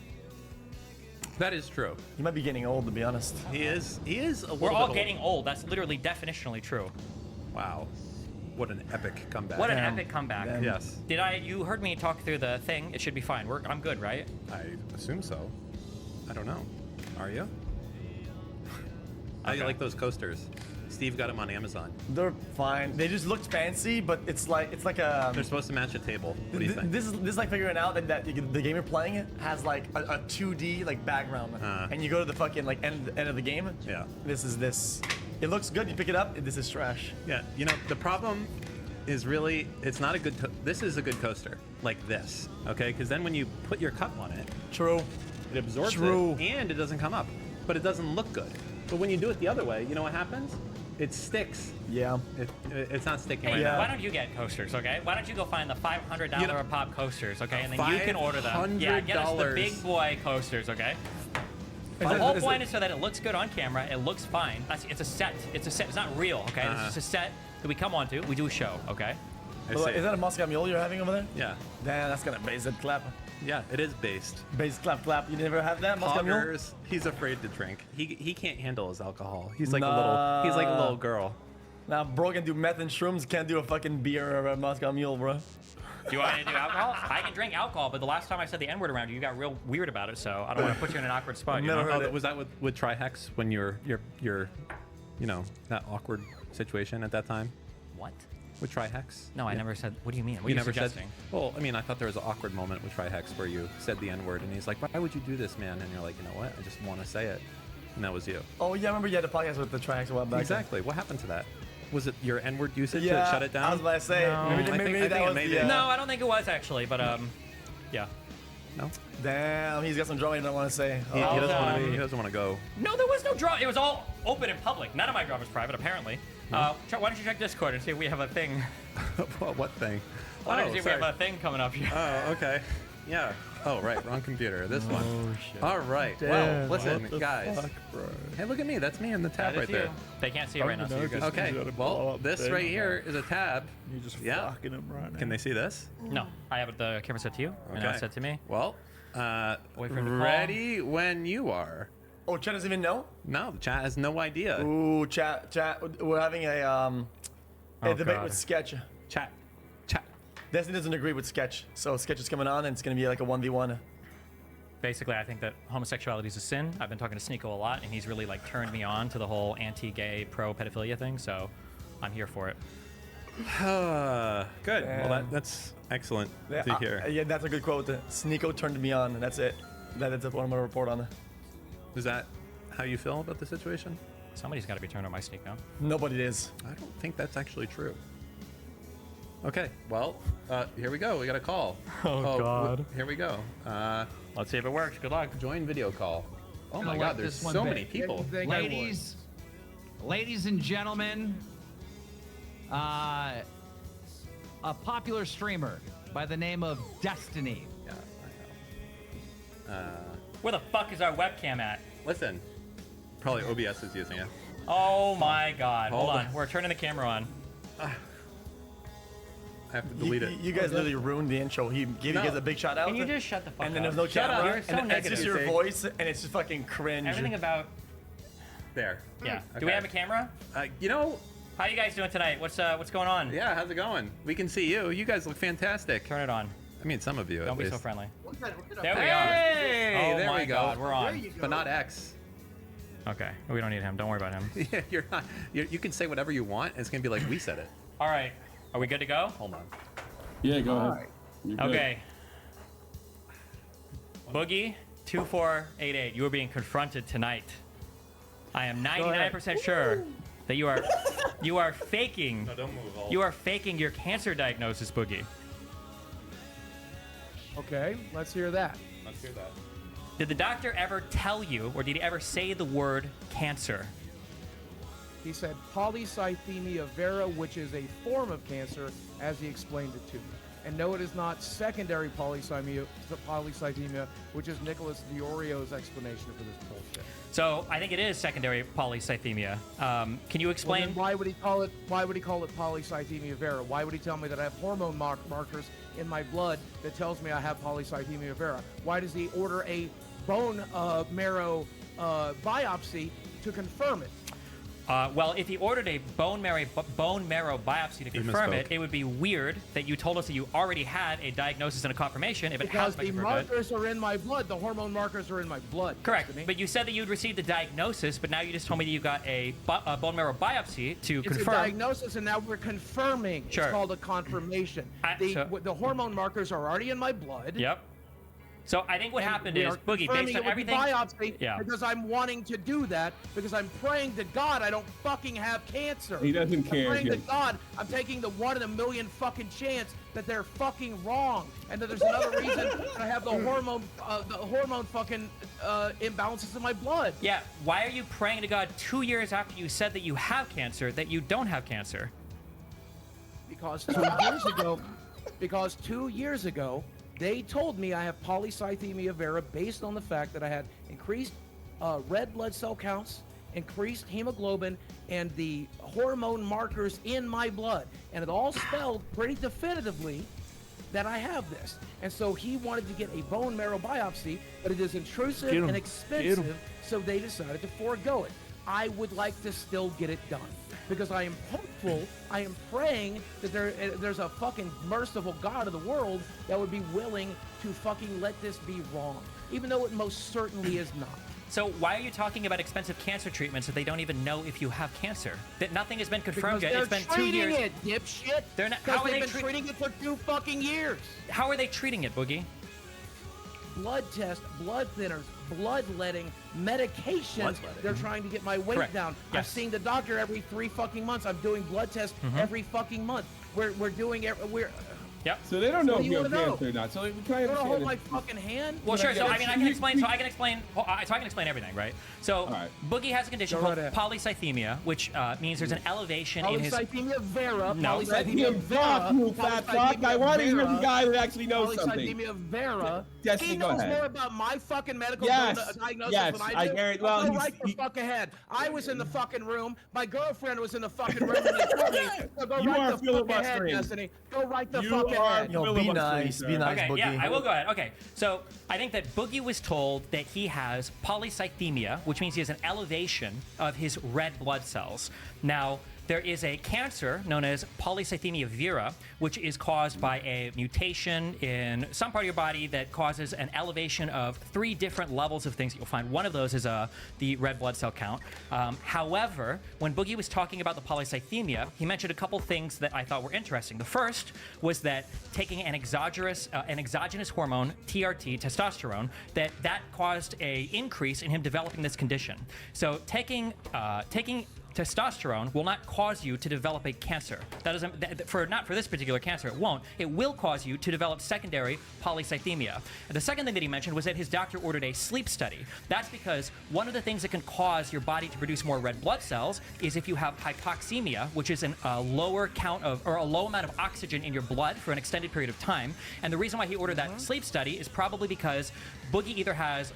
That is true.
You might be getting old, to be honest.
He is a little
We're
bit
all
old.
getting old. That's literally definitionally true.
Wow. What an epic comeback.
What an
Damn.
epic comeback.
Damn.
Yes,
You heard me talk through the thing. It should be fine. I'm good, right?
I assume so. I don't know. Are you? How do you
Okay.
like those coasters? Steve got them on Amazon.
They're fine. They just looked fancy, but it's like a.
They're supposed to match a table. What do you think?
This is like figuring out that the game you're playing it has like a 2D like background, and you go to the fucking like end of the game.
Yeah.
This is this. It looks good. You pick it up. This is trash.
Yeah, you know, the problem is really, it's not a good, this is a good coaster, like this, okay? Because then when you put your cup on it,
True.
it absorbs
True.
it, and it doesn't come up, but it doesn't look good. But when you do it the other way, you know what happens? It sticks.
Yeah.
It's not sticking
Hey,
right
Yeah.
now.
why don't you get coasters, okay? Why don't you go find the $500
You know-
a pop coasters, okay? And then you can order them. Yeah, get us the
$500.
big boy coasters, okay? The
Is
whole
it-
point is so that it looks good on camera. It looks fine. It's a set. It's a set. It's not real, okay?
Uh-huh.
It's just a set that we come onto. We do a show, okay?
I
Is
see.
that a Moscow Mule you're having over there?
Yeah,
Damn, that's gonna base it clap.
yeah, it is based.
Base clap. You never have that Moscow Mule?
Poggers, he's afraid to drink. He can't handle his alcohol. He's like
Nah.
he's like a little girl.
Nah, bro can do meth and shrooms. Can't do a fucking beer or a Moscow Mule, bro.
Do you want me to do alcohol? I can drink alcohol, but the last time I said the N-word around you, you got real weird about it, so I don't want to put you in an awkward spot. You
Never
know?
heard
Oh,
it.
was that with Trihex when you're you know, that awkward situation at that time
What?
with Trihex?
No, I
Yeah.
never said. What do you mean? What
You
are you
never
suggesting?
said. Well, I mean, I thought there was an awkward moment with Trihex where you said the N-word, and he's like, "Why would you do this, man?" And you're like, "You know what? I just want to say it," and that was you.
Oh yeah, I remember you had a podcast with the tracks a while back.
Exactly. What happened to that? Was it your N-word usage
Yeah.
that shut it down?
I was about to say.
No.
Maybe,
I
maybe
think
that
it
was
made
the,
it.
No, I don't think it was actually, but yeah.
No.
Damn, he's got some drama he don't want to say.
He,
Oh,
he doesn't want to go.
No, there was no drama. It was all open in public. None of my drama was private, apparently. Why don't you check Discord and see if we have a thing?
What thing?
Why don't you see if we
sorry.
have a thing coming up here?
Oh, okay. Yeah. Oh, right. Wrong computer. This one.
Oh shit.
All right.
Damn,
Well, listen,
What the
guys.
fuck, bro?
Hey, look at me. That's me in the tab
That
right
is you.
there.
They can't see it right now, so you're good.
Okay.
Okay.
You gotta
Well,
blow up
this
big,
right here is a tab.
You're just
Yeah.
fucking him right now.
Can they see this?
No, I have the camera set to you, and now it's set to me.
Well,
Wait for him to call.
ready when you are.
Oh, chat doesn't even know.
No, the chat has no idea.
Ooh, chat. We're having a debate
God.
with Sketch.
Chat.
Destiny doesn't agree with Sketch, so Sketch is coming on, and it's gonna be like a 1v1.
Basically, I think that homosexuality is a sin. I've been talking to Sneeko a lot, and he's really like turned me on to the whole anti-gay, pro-pedophilia thing. So, I'm here for it.
Good. Well,
Damn.
that's excellent to hear.
Yeah, that's a good quote. Sneeko turned me on, and that's it. That's what I'm gonna report on.
Is that how you feel about the situation?
Somebody's got to be turned on my Sneeko.
Nobody is.
I don't think that's actually true. Okay, well, here we go. We got a call.
Oh, God.
Here we go.
Let's see if it works. Good luck.
Join video call. Oh my
Gonna
God,
let
there's
this one
so
bake.
many people.
Didn't think I would. Ladies and gentlemen, a popular streamer by the name of Destiny.
Yeah, I know.
Where the fuck is our webcam at?
Listen, probably OBS is using it.
Oh my God! Hold
Hold
on.
on.
We're turning the camera on.
I have to delete it.
You guys literally ruined the intro. He gave
No.
you guys a big shout out.
Can you just shut the fuck
And
up?
then there's no
Shut
chat.
up.
right?
You're so
and it's just
negative.
your voice, and it's just fucking cringe.
Everything about.
There.
Yeah. Do
Okay.
we have a camera?
You know,
How you guys doing tonight? What's going on?
yeah, how's it going? We can see you. You guys look fantastic.
Turn it on.
I mean, some of you.
Don't
at
be so
least.
friendly.
There
There we are.
Hey,
Oh
there
my
we go.
God, we're on.
But not X.
Okay. We don't need him. Don't worry about him.
Yeah, you're not. You can say whatever you want. And it's gonna be like we said it.
All right. Are we good to go?
Hold on.
Yeah, go ahead. You're good.
Okay. Boogie 2488, you are being confronted tonight. I am 99% sure that you are faking.
No, don't move.
You are faking your cancer diagnosis, Boogie.
Okay, let's hear that.
Let's hear that.
Did the doctor ever tell you, or did he ever say the word cancer?
He said polycythemia vera, which is a form of cancer, as he explained it to me. And no, it is not secondary polycythemia, which is Nicholas Diorio's explanation for this bullshit.
So I think it is secondary polycythemia. Can you
Well,
explain?
then why would he call it? Why would he call it polycythemia vera? Why would he tell me that I have hormone markers in my blood that tells me I have polycythemia vera? Why does he order a bone marrow biopsy to confirm it?
Well, if he ordered a bone marrow biopsy to confirm it,
misspoke.
it would be weird that you told us that you already had a diagnosis and a confirmation if it has
Because
been
the
confirmed.
markers are in my blood. The hormone markers are in my blood.
Correct,
Destiny.
but you said that you'd received the diagnosis, but now you just told me that you got a bone marrow biopsy to
It's
confirm.
a diagnosis, and now we're confirming.
Sure.
It's called a confirmation. The hormone markers are already in my blood.
Yep. So I think what happened
We
is,
are
Boogie,
confirming
based on
it with
everything...
biopsy
Yeah.
because I'm wanting to do that because I'm praying to God I don't fucking have cancer.
He doesn't care.
I'm praying to
He-
God I'm taking the 1 in a million fucking chance that they're fucking wrong and that there's another reason that I have the hormone fucking imbalances in my blood.
Yeah, why are you praying to God 2 years after you said that you have cancer, that you don't have cancer?
Because 2 years ago, they told me I have polycythemia vera based on the fact that I had increased red blood cell counts, increased hemoglobin, and the hormone markers in my blood. And it all spelled pretty definitively that I have this. And so he wanted to get a bone marrow biopsy, but it is intrusive
Get 'em.
and
Get 'em.
expensive, so they decided to forego it. I would like to still get it done because I am hopeful, I am praying that there's a fucking merciful God of the world that would be willing to fucking let this be wrong, even though it most certainly is not.
So why are you talking about expensive cancer treatments if they don't even know if you have cancer? That nothing has been confirmed
Because
yet.
they're
It's been 2
treating
years.
it, dipshit.
They're not-
Because
how are
they've
they
been treating it for 2 fucking years.
How are they treating it, Boogie?
Blood test, blood thinners, bloodletting, medications.
Bloodletting.
They're trying to get my weight
Correct.
down.
Yes.
I've seen the doctor every 3 fucking months. I'm doing blood tests every fucking month. We're doing we're
Yep.
So they don't know
What
if
do
you
you
have
wanna know?
cancer or not. So can I
you want to
understand
hold
it?
my fucking hand?
Well, sure. So
Yeah,
I mean, I can explain. So I can explain. So I can explain everything, right? So
right.
Boogie has a condition
Go
called
right ahead.
polycythemia, which means there's an elevation in his.
Polycythemia vera.
No.
Let
Polycythemia
him talk, you fat fuck. I want to hear the guy who actually knows something.
Polycythemia vera.
Destiny,
He
go
knows
ahead.
more about my fucking medical
Yes,
diagnosis
yes,
than I
I
do.
guarantee- well,
Go
he's-
right the
he-
fuck ahead. I was in the fucking room. My girlfriend was in the fucking room when they told me. So go
You
right
are
the fuck ahead,
filibustering.
Destiny. Go right the
You
fuck
are
ahead.
Yo, be
filibustering,
nice,
sir.
be nice,
Okay,
Boogie.
yeah, I will go ahead. Okay, so I think that Boogie was told that he has polycythemia, which means he has an elevation of his red blood cells. Now, there is a cancer known as polycythemia vera, which is caused by a mutation in some part of your body that causes an elevation of 3 different levels of things that you'll find. One of those is the red blood cell count. However, when Boogie was talking about the polycythemia, he mentioned a couple things that I thought were interesting. The first was that taking an exogenous hormone, TRT, testosterone, that caused a increase in him developing this condition. So taking testosterone will not cause you to develop a cancer. That doesn't, not for this particular cancer, it won't. It will cause you to develop secondary polycythemia. And the second thing that he mentioned was that his doctor ordered a sleep study. That's because one of the things that can cause your body to produce more red blood cells is if you have hypoxemia, which is a lower count of, or a low amount of oxygen in your blood for an extended period of time. And the reason why he ordered that sleep study is probably because Boogie either has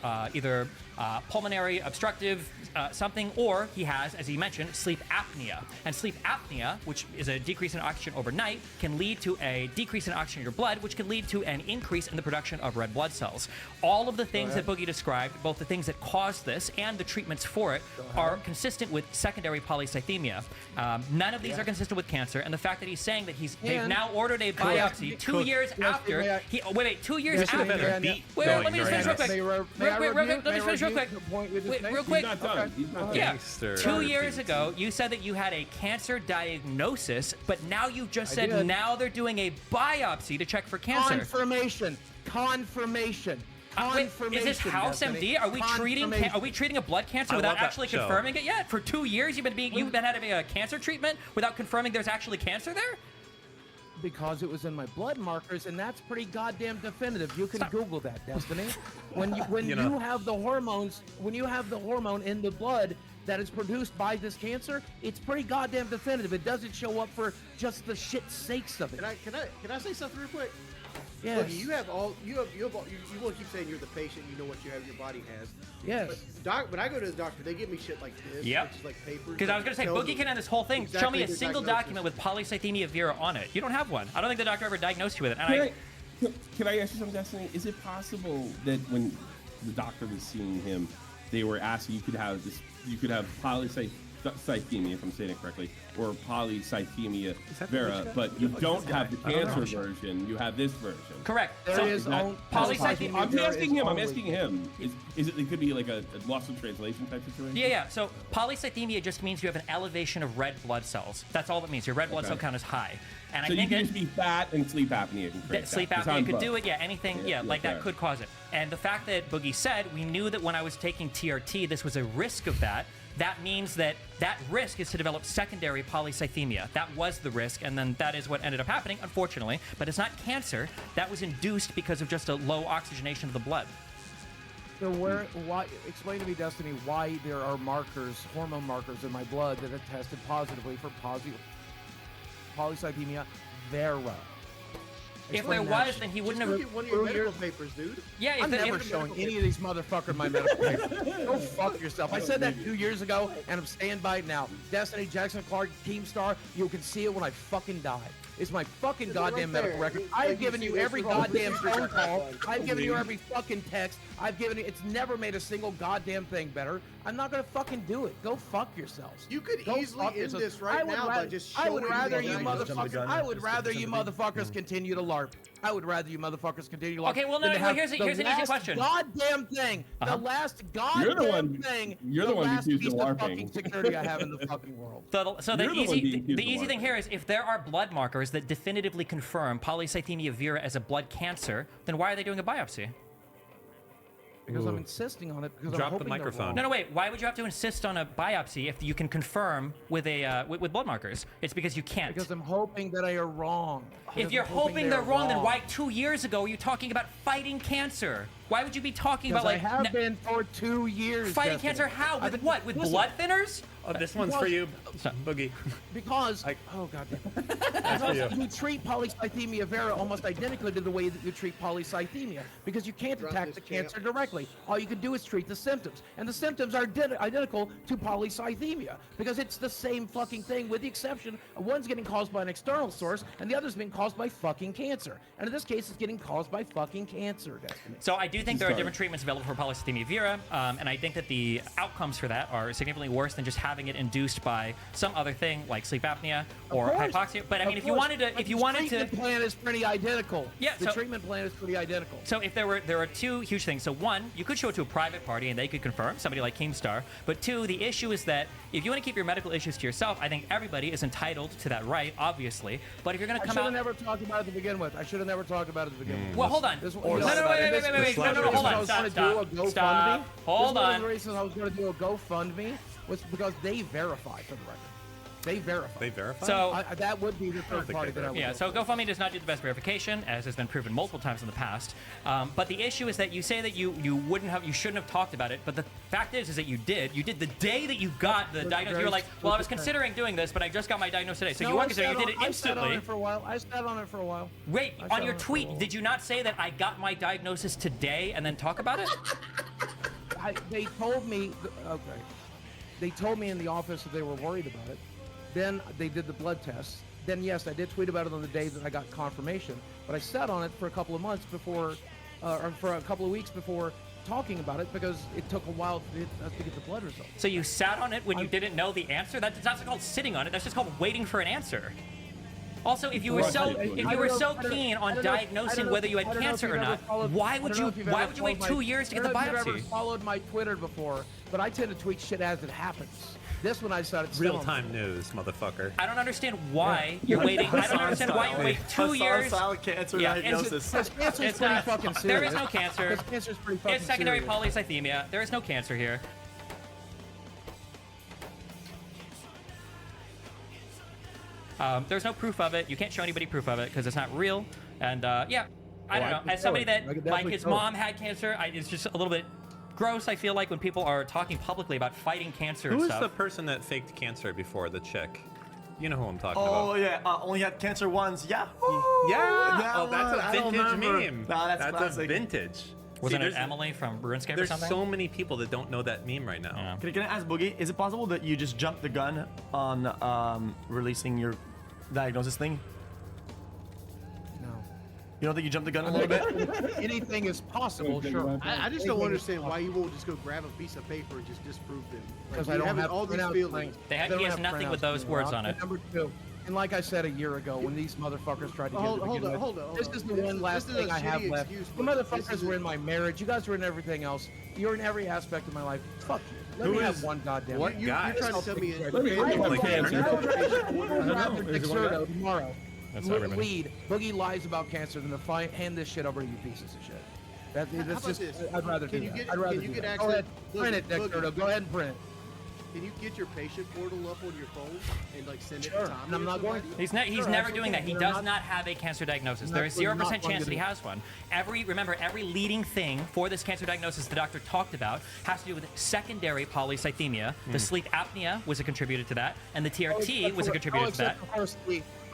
pulmonary obstructive something, or he has, as he mentioned, sleep apnea. And sleep apnea, which is a decrease in oxygen overnight, can lead to a decrease in oxygen in your blood, which can lead to an increase in the production of red blood cells. All of the things that Boogie described, both the things that cause this and the treatments for it, are consistent with secondary polycythemia. None of these are consistent with cancer, and the fact that he's saying that they've
And-
now ordered a biopsy 2 years after.
may I-
Wait, 2 years
Yes,
after.
may I-
beat
Wait,
going
let me just
during
finish real
this.
quick.
May I
Let me
review
finish real quick.
the point we just
Wait,
made?
real
He's
quick.
not done. He's not done.
Yeah.
Gangster.
2 years ago, you said that you had a cancer diagnosis, but now you just said
did.
now they're doing a biopsy to check for cancer.
Confirmation.
Wait, is this House
Destiny.
MD? Are we treating a blood cancer
I
without
love that
actually
show.
confirming it yet? For 2 years, you've been having a cancer treatment without confirming there's actually cancer there?
Because it was in my blood markers, and that's pretty goddamn definitive. You can
Stop.
Google that, Destiny. When
You know.
you have the hormones, when you have the hormone in the blood that is produced by this cancer, it's pretty goddamn definitive. It doesn't show up for just the shit sakes of it.
Can I say something real quick?
Yes.
Look, you will keep saying you're the patient, you know what you have, your body has.
Yes.
But when I go to the doctor, they give me shit like this,
Yep.
which is like papers.
Because I was going to say,
that tell
Boogie
me
can end this whole thing. Show
exactly
me a
the
single
diagnosis.
document with polycythemia vera on it. You don't have one. I don't think the doctor ever diagnosed you with it. And
Can I ask you something, Destiny? Is it possible that when the doctor was seeing him, they were asking you could have
polycythemia, if I'm saying it correctly, or polycythemia vera, but you don't have the cancer version. You have this version.
Correct.
There is
polycythemia.
I'm asking him. Is it could be like a loss of translation type situation?
Yeah. So polycythemia just means you have an elevation of red blood cells. That's all it means. Your red blood cell count is high. And
so
I think
you can just be fat and sleep apnea can create
sleep
that.
apnea could do it. Yeah, anything. Yeah, like that could cause it. And the fact that Boogie said we knew that when I was taking TRT, this was a risk of that. That means that risk is to develop secondary polycythemia. That was the risk, and then that is what ended up happening, unfortunately. But it's not cancer. That was induced because of just a low oxygenation of the blood.
So why? Explain to me, Destiny, why there are markers, hormone markers in my blood that have tested positively for polycythemia vera.
If there was, then he wouldn't have.
Look at one of your medical papers, dude.
Yeah,
I'm never showing any of these motherfuckers my medical papers. Go fuck yourself. I said that 2 years ago, and I'm staying by it now. Destiny, Jackson Clark, Keemstar, you can see it when I fucking die. It's my fucking goddamn medical record. I've given you every goddamn phone call. I've given you every fucking text. I've given you. It's never made a single goddamn thing better. I'm not gonna fucking do it. Go fuck yourselves.
You could easily end this right now by just showing
I would rather you
motherfuckers.
motherfuckers continue to LARP. I would rather you motherfuckers continue to LARP.
Okay, well,
than to have
here's an easy question.
Goddamn thing. The last
You're the
goddamn
one-
thing.
you're the one who
last
accused
piece
of
of
LARPing.
fucking security I have in the fucking world.
So the
You're the one being accused of
easy thing
LARPing.
here is if there are blood markers that definitively confirm polycythemia vera as a blood cancer, then why are they doing a biopsy?
Because I'm insisting on it. Because
Drop
I'm
the
hoping they're
microphone.
wrong.
No, wait. Why would you have to insist on a biopsy if you can confirm with with blood markers? It's because you can't.
Because I'm hoping that I are wrong.
If
Because
you're
I'm
hoping they're wrong, then why 2 years ago were you talking about fighting cancer? Why would you be talking about
Because
like
I have been for 2 years.
fighting
Destiny.
cancer? How?
I've
With
been-
what? With
listen,
blood thinners?
Oh, this one's for you, Boogie.
Because oh goddamn. Because you treat polycythemia vera almost identically to the way that you treat polycythemia. Because you can't
Drop
attack
this
the
champ.
cancer directly. All you can do is treat the symptoms, and the symptoms are identical to polycythemia because it's the same fucking thing, with the exception of one's getting caused by an external source and the other's being caused by fucking cancer. And in this case, it's getting caused by fucking cancer. Destiny.
So I do think there are different treatments available for polycythemia vera, and I think that the outcomes for that are significantly worse than just having it induced by some other thing like sleep apnea or
course.
hypoxia. But I mean,
Of
if you
course.
wanted to,
But
if you
the
wanted to,
treatment plan is pretty identical.
Yeah,
the
so-
treatment plan is pretty identical.
so if there are two huge things. So one, you could show it to a private party and they could confirm, somebody like Keemstar. But two, the issue is that if you want to keep your medical issues to yourself, I think everybody is entitled to that right, obviously. But if you're going to
I
come
should
out,
have never talked about it to begin with. I should have never talked about it to begin with.
well, hold on.
This
No,
one-
no,
this-
wait,
this-
no, hold
I
on.
was
Stop,
gonna do a GoFundMe.
stop. Hold
One of
on.
the reasons I was going to do a GoFundMe was because they verify, for the record. They verify.
They verify?
So
That would be the third
think
party
they
that I would
yeah,
go
so
for.
GoFundMe does not do the best verification, as has been proven multiple times in the past. But the issue is that you say that you shouldn't have talked about it. But the fact is that you did. You did the day that you got the diagnosis. You were like, well, I was considering doing this, but I just got my diagnosis today. So
No,
you
I
weren't considering. You
sat
did it
on- I sat on
instantly.
it for a while. I sat on it for a while.
Wait,
I
on
sat
your
on it for a
tweet,
while.
did you not say that I got my diagnosis today and then talk about it?
They told me, okay. They told me in the office that they were worried about it. Then they did the blood tests. Then yes, I did tweet about it on the day that I got confirmation. But I sat on it for a couple of months before, or for a couple of weeks before talking about it because it took a while to get the blood results.
So you sat on it when you didn't know the answer? That's not called sitting on it. That's just called waiting for an answer. Also, if you were so keen on diagnosing whether you had cancer or not, why would you wait 2 years to get the
I don't know if you've ever
biopsy?
followed my Twitter before, but I tend to tweet shit as it happens. This one I decided to
Real-time news, motherfucker.
I don't understand why you're waiting. I don't understand why you wait 2 years.
Hassan-style cancer
Yeah, it's-
diagnosis.
Because cancer's
It's
pretty
not-
fucking serious.
there is no cancer.
Because cancer's pretty fucking
It's secondary
serious.
polycythemia. There is no cancer here. There's no proof of it. You can't show anybody proof of it because it's not real. And yeah, I don't
I
know.
can
As
show
somebody
it.
that
I can
like
definitely
his
show it.
mom had cancer, it's just a little bit gross. I feel like when people are talking publicly about fighting cancer
Who
and
was
stuff.
the person that faked cancer before, the chick? You know who I'm talking
Oh
about.
yeah, only had cancer once. Yeah.
Yeah!
That
Oh, that's
one,
a
I don't
vintage
remember.
meme.
Nah, that's
a
classic.
vintage.
Wasn't
See,
it Emily from RuneScape or
There's
something?
so many people that don't know that meme right now.
Yeah.
Can I ask Boogie? Is it possible that you just jumped the gun on releasing your diagnosis thing?
No.
You don't think you jumped the gun a little bit?
Anything is possible, sure.
I just don't understand why you won't just go grab a piece of paper and just disprove them.
Because I don't have
all these
printouts,
feelings.
He has nothing with those words on it.
Number two, and like I said a year ago, when these motherfuckers tried to get
Hold on.
this is the one last thing I have left. The motherfuckers were in my marriage. You guys were in everything else. You're in every aspect of my life. Fuck you. Let me have one goddamn.
What guy?
You're trying to tell me
tomorrow.
That's everybody.
Lead. Boogie lies about cancer than to hand this shit over to you pieces of shit. That's just. I'd rather do that. I'd rather do that. Go ahead, print it, Dexterdo. Go ahead and print it.
Can you get your patient portal up on your phone and like send it
Sure.
to Tommy?
And I'm not going to.
He's never doing that. He does not have a cancer diagnosis. There is 0% chance that he has one. Every leading thing for this cancer diagnosis the doctor talked about has to do with secondary polycythemia. The sleep apnea was a contributor to that, and the TRT was a contributor to that.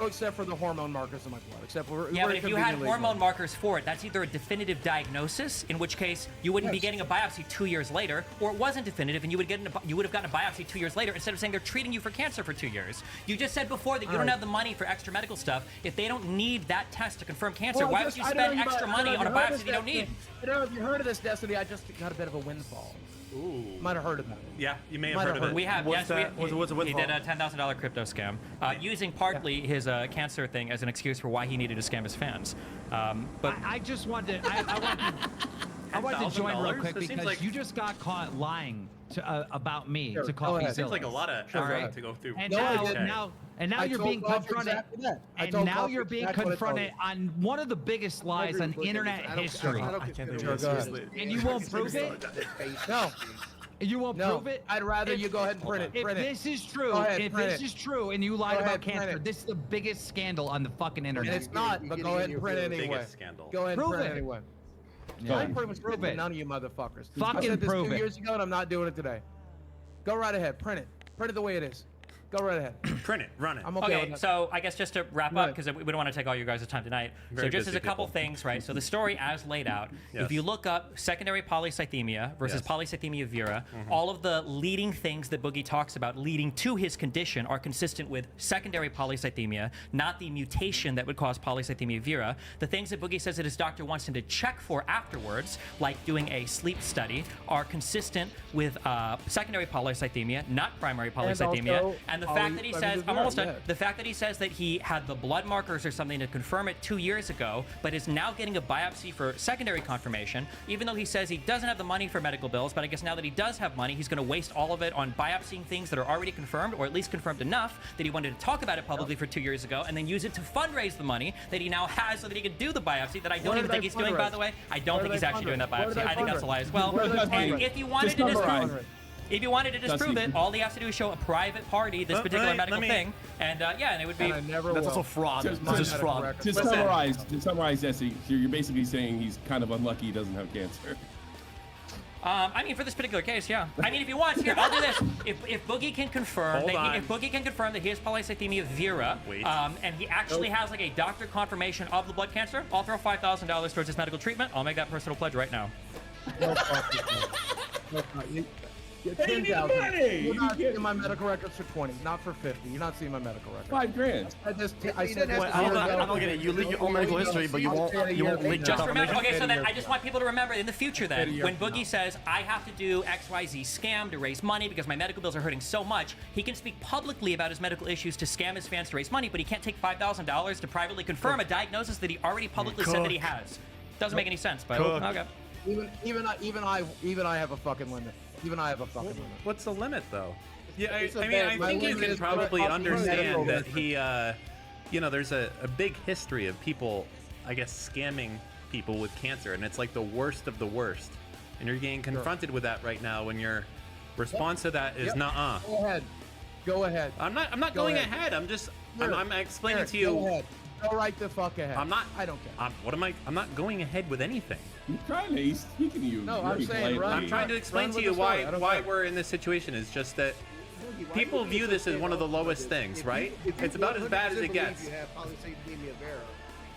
Except for the hormone markers in my blood. Except for
Yeah, but if you had hormone markers for it, that's either a definitive diagnosis, in which case you wouldn't be getting a biopsy 2 years later, or it wasn't definitive, and you would have gotten a biopsy 2 years later instead of saying they're treating you for cancer for 2 years. You just said before that you don't have the money for extra medical stuff. If they don't need that test to confirm cancer, why would you spend extra money on a biopsy they don't need?
I don't know if you heard of this, Destiny. I just got a bit of a windfall.
Ooh.
Might have heard of that.
Yeah, you may have heard of it.
We have,
What's
yes.
that? What's a
He did a $10,000 crypto scam, using partly his cancer thing as an excuse for why he needed to scam his fans. But
I just wanted to, I wanted to join real quick
That seems
because
like-
you just got caught lying to, about me
Sure,
to
go
Coffee
ahead.
Seems like a lot of
All
effort
right.
to go through.
And
No, I
now,
didn't.
now
I
you're
told
being
Coffee
confronted.
exactly that. I
And
told
now
Coffee
you're being
exactly what I told
confronted on one of the biggest lies on internet history.
I don't
can't
consider
take
it
this seriously.
And you won't prove it?
No.
You won't
No.
prove it?
I'd rather you go ahead and print it.
If
Print it.
this is true,
Go ahead,
if
print
this
it.
is true and you lied
Go
about
ahead, print
cancer,
it.
this is the biggest scandal on the fucking
And
internet.
it's not, but go ahead and print it anyway.
Biggest scandal.
Go ahead and
Prove
print it
it.
anyway.
Yeah.
I pretty much
Prove
prove
it.
none of you motherfuckers.
Fucking
I said this
prove
2
it.
years ago, and I'm not doing it today. Go right ahead. Print it. Print it the way it is. Go right ahead.
Print it, run it.
I'm okay, with
Okay,
that.
so I guess just to wrap
Go
up,
ahead.
because we don't want to take all you guys' time tonight.
Very
So just as
busy
a couple
people.
things, right? So the story as laid out,
Yes.
if you look up secondary polycythemia versus
Yes.
polycythemia vera, all of the leading things that Boogie talks about leading to his condition are consistent with secondary polycythemia, not the mutation that would cause polycythemia vera. The things that Boogie says that his doctor wants him to check for afterwards, like doing a sleep study, are consistent with secondary polycythemia, not primary polycythemia.
also
And the fact that he says,
polycythemia
I'm almost
vera,
done. The fact that he says that he had the blood markers or something to confirm it 2 years ago, but is now getting a biopsy for secondary confirmation, even though he says he doesn't have the money for medical bills, but I guess now that he does have money, he's going to waste all of it on biopsying things that are already confirmed, or at least confirmed enough that he wanted to talk about it publicly for 2 years ago, and then use it to fundraise the money that he now has so that he can do the biopsy that I don't
Where
even
did
think
they
he's doing, by
fundraise?
the way. I don't
Where
think
did
he's
they
actually doing that
fundraise? Where did
biopsy.
they
I think that's a lie as well.
Where did they
And
fundraise?
if you wanted
Just
to disprove
summarize.
if you wanted to disprove
Dusty.
it, all he has to do is show a private party this
Let-
particular
let
medical
me-
thing, and and it would be.
And I never
That's
will.
also fraud.
Just-
That's just
just-
fraud.
To summarize, Jesse, you're basically saying he's kind of unlucky he doesn't have cancer.
I mean, for this particular case, yeah. I mean, if he wants, here, I'll do this. If Boogie can confirm
Hold
that
on.
if Boogie can confirm that he has polycythemia vera,
Wait.
and he actually has like a doctor confirmation of the blood cancer, I'll throw $5,000 towards his medical treatment. I'll make that personal pledge right now.
No fucking way. No fucking-
Hey, you need the
10,000.
money.
You're
You
not
get-
seeing my medical records for 20, not for 50. You're not seeing my medical records.
$5,000.
I said
doesn't have
this
to
a year
say
ago.
that.
I don't get it. You leak your own medical history, but you won't leak your
Just remember,
confirmation.
okay, so then I just want people to remember in the future then,
Idiot.
when Boogie says, I have to do XYZ scam to raise money because my medical bills are hurting so much, he can speak publicly about his medical issues to scam his fans to raise money, but he can't take $5,000 to privately confirm a diagnosis that he already publicly said that he has. Doesn't make any sense, but okay.
Even I have a fucking limit. Even I have a fucking limit.
What's the limit, though? Yeah,
It's a
I mean,
bad-
I
my
think you
limit
can
is
probably
medical
understand that
records.
he, there's a big history of people, I guess, scamming people with cancer, and it's like the worst of the worst. And you're getting confronted with that right now, when your response to that is
Yep.
nuh-uh.
Go ahead. Go ahead.
I'm not
Go
going
ahead.
ahead. I'm just,
Sure.
I'm explaining
Sure,
to you.
Go ahead. Go right the fuck ahead.
I'm not.
I don't care.
I'm not going ahead with anything.
He's trying to. He's speaking to you.
No, I'm
very
saying,
politely.
run.
I'm trying to explain
Run
to
with
you
the story. I
why
don't
why
care.
we're in this situation. Is just that people
Why do you
view this as
think
one of the
they're wrong
lowest
about this?
things,
If
right?
you- if you
It's about as bad as
100%
it
believe
gets.
You have polycythemia vera.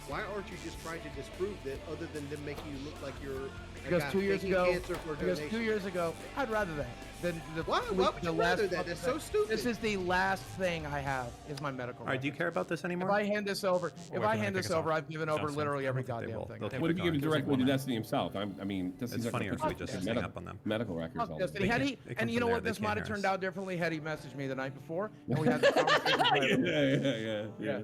Why aren't you just trying to disprove that, other than them making you look like you're
Because
got
2 years
thinking
ago,
cancer for
because 2
donation.
year ago, I'd rather that than the.
Why would you rather that? That's so stupid.
This is the last thing I have is my medical.
All right, do you care about this
If
anymore?
I hand this over,
Or
if
if
I
you
hand
wanna
this
kick us
over,
off.
I've given over
Sounds fine.
literally every
I don't think they
goddamn
will.
thing.
They'll take
What if
it
you give it
going.
directly to Destiny himself? I mean,
It's
Destiny's
funnier if we just
got
hang up on them.
medical records. all
Yes,
the
and
time.
Hetty,
They come
and you
from
know
there,
what?
they
This
can't
might have
hear
turned
us.
out differently had he messaged me the night before, and we had this conversation.
Yeah.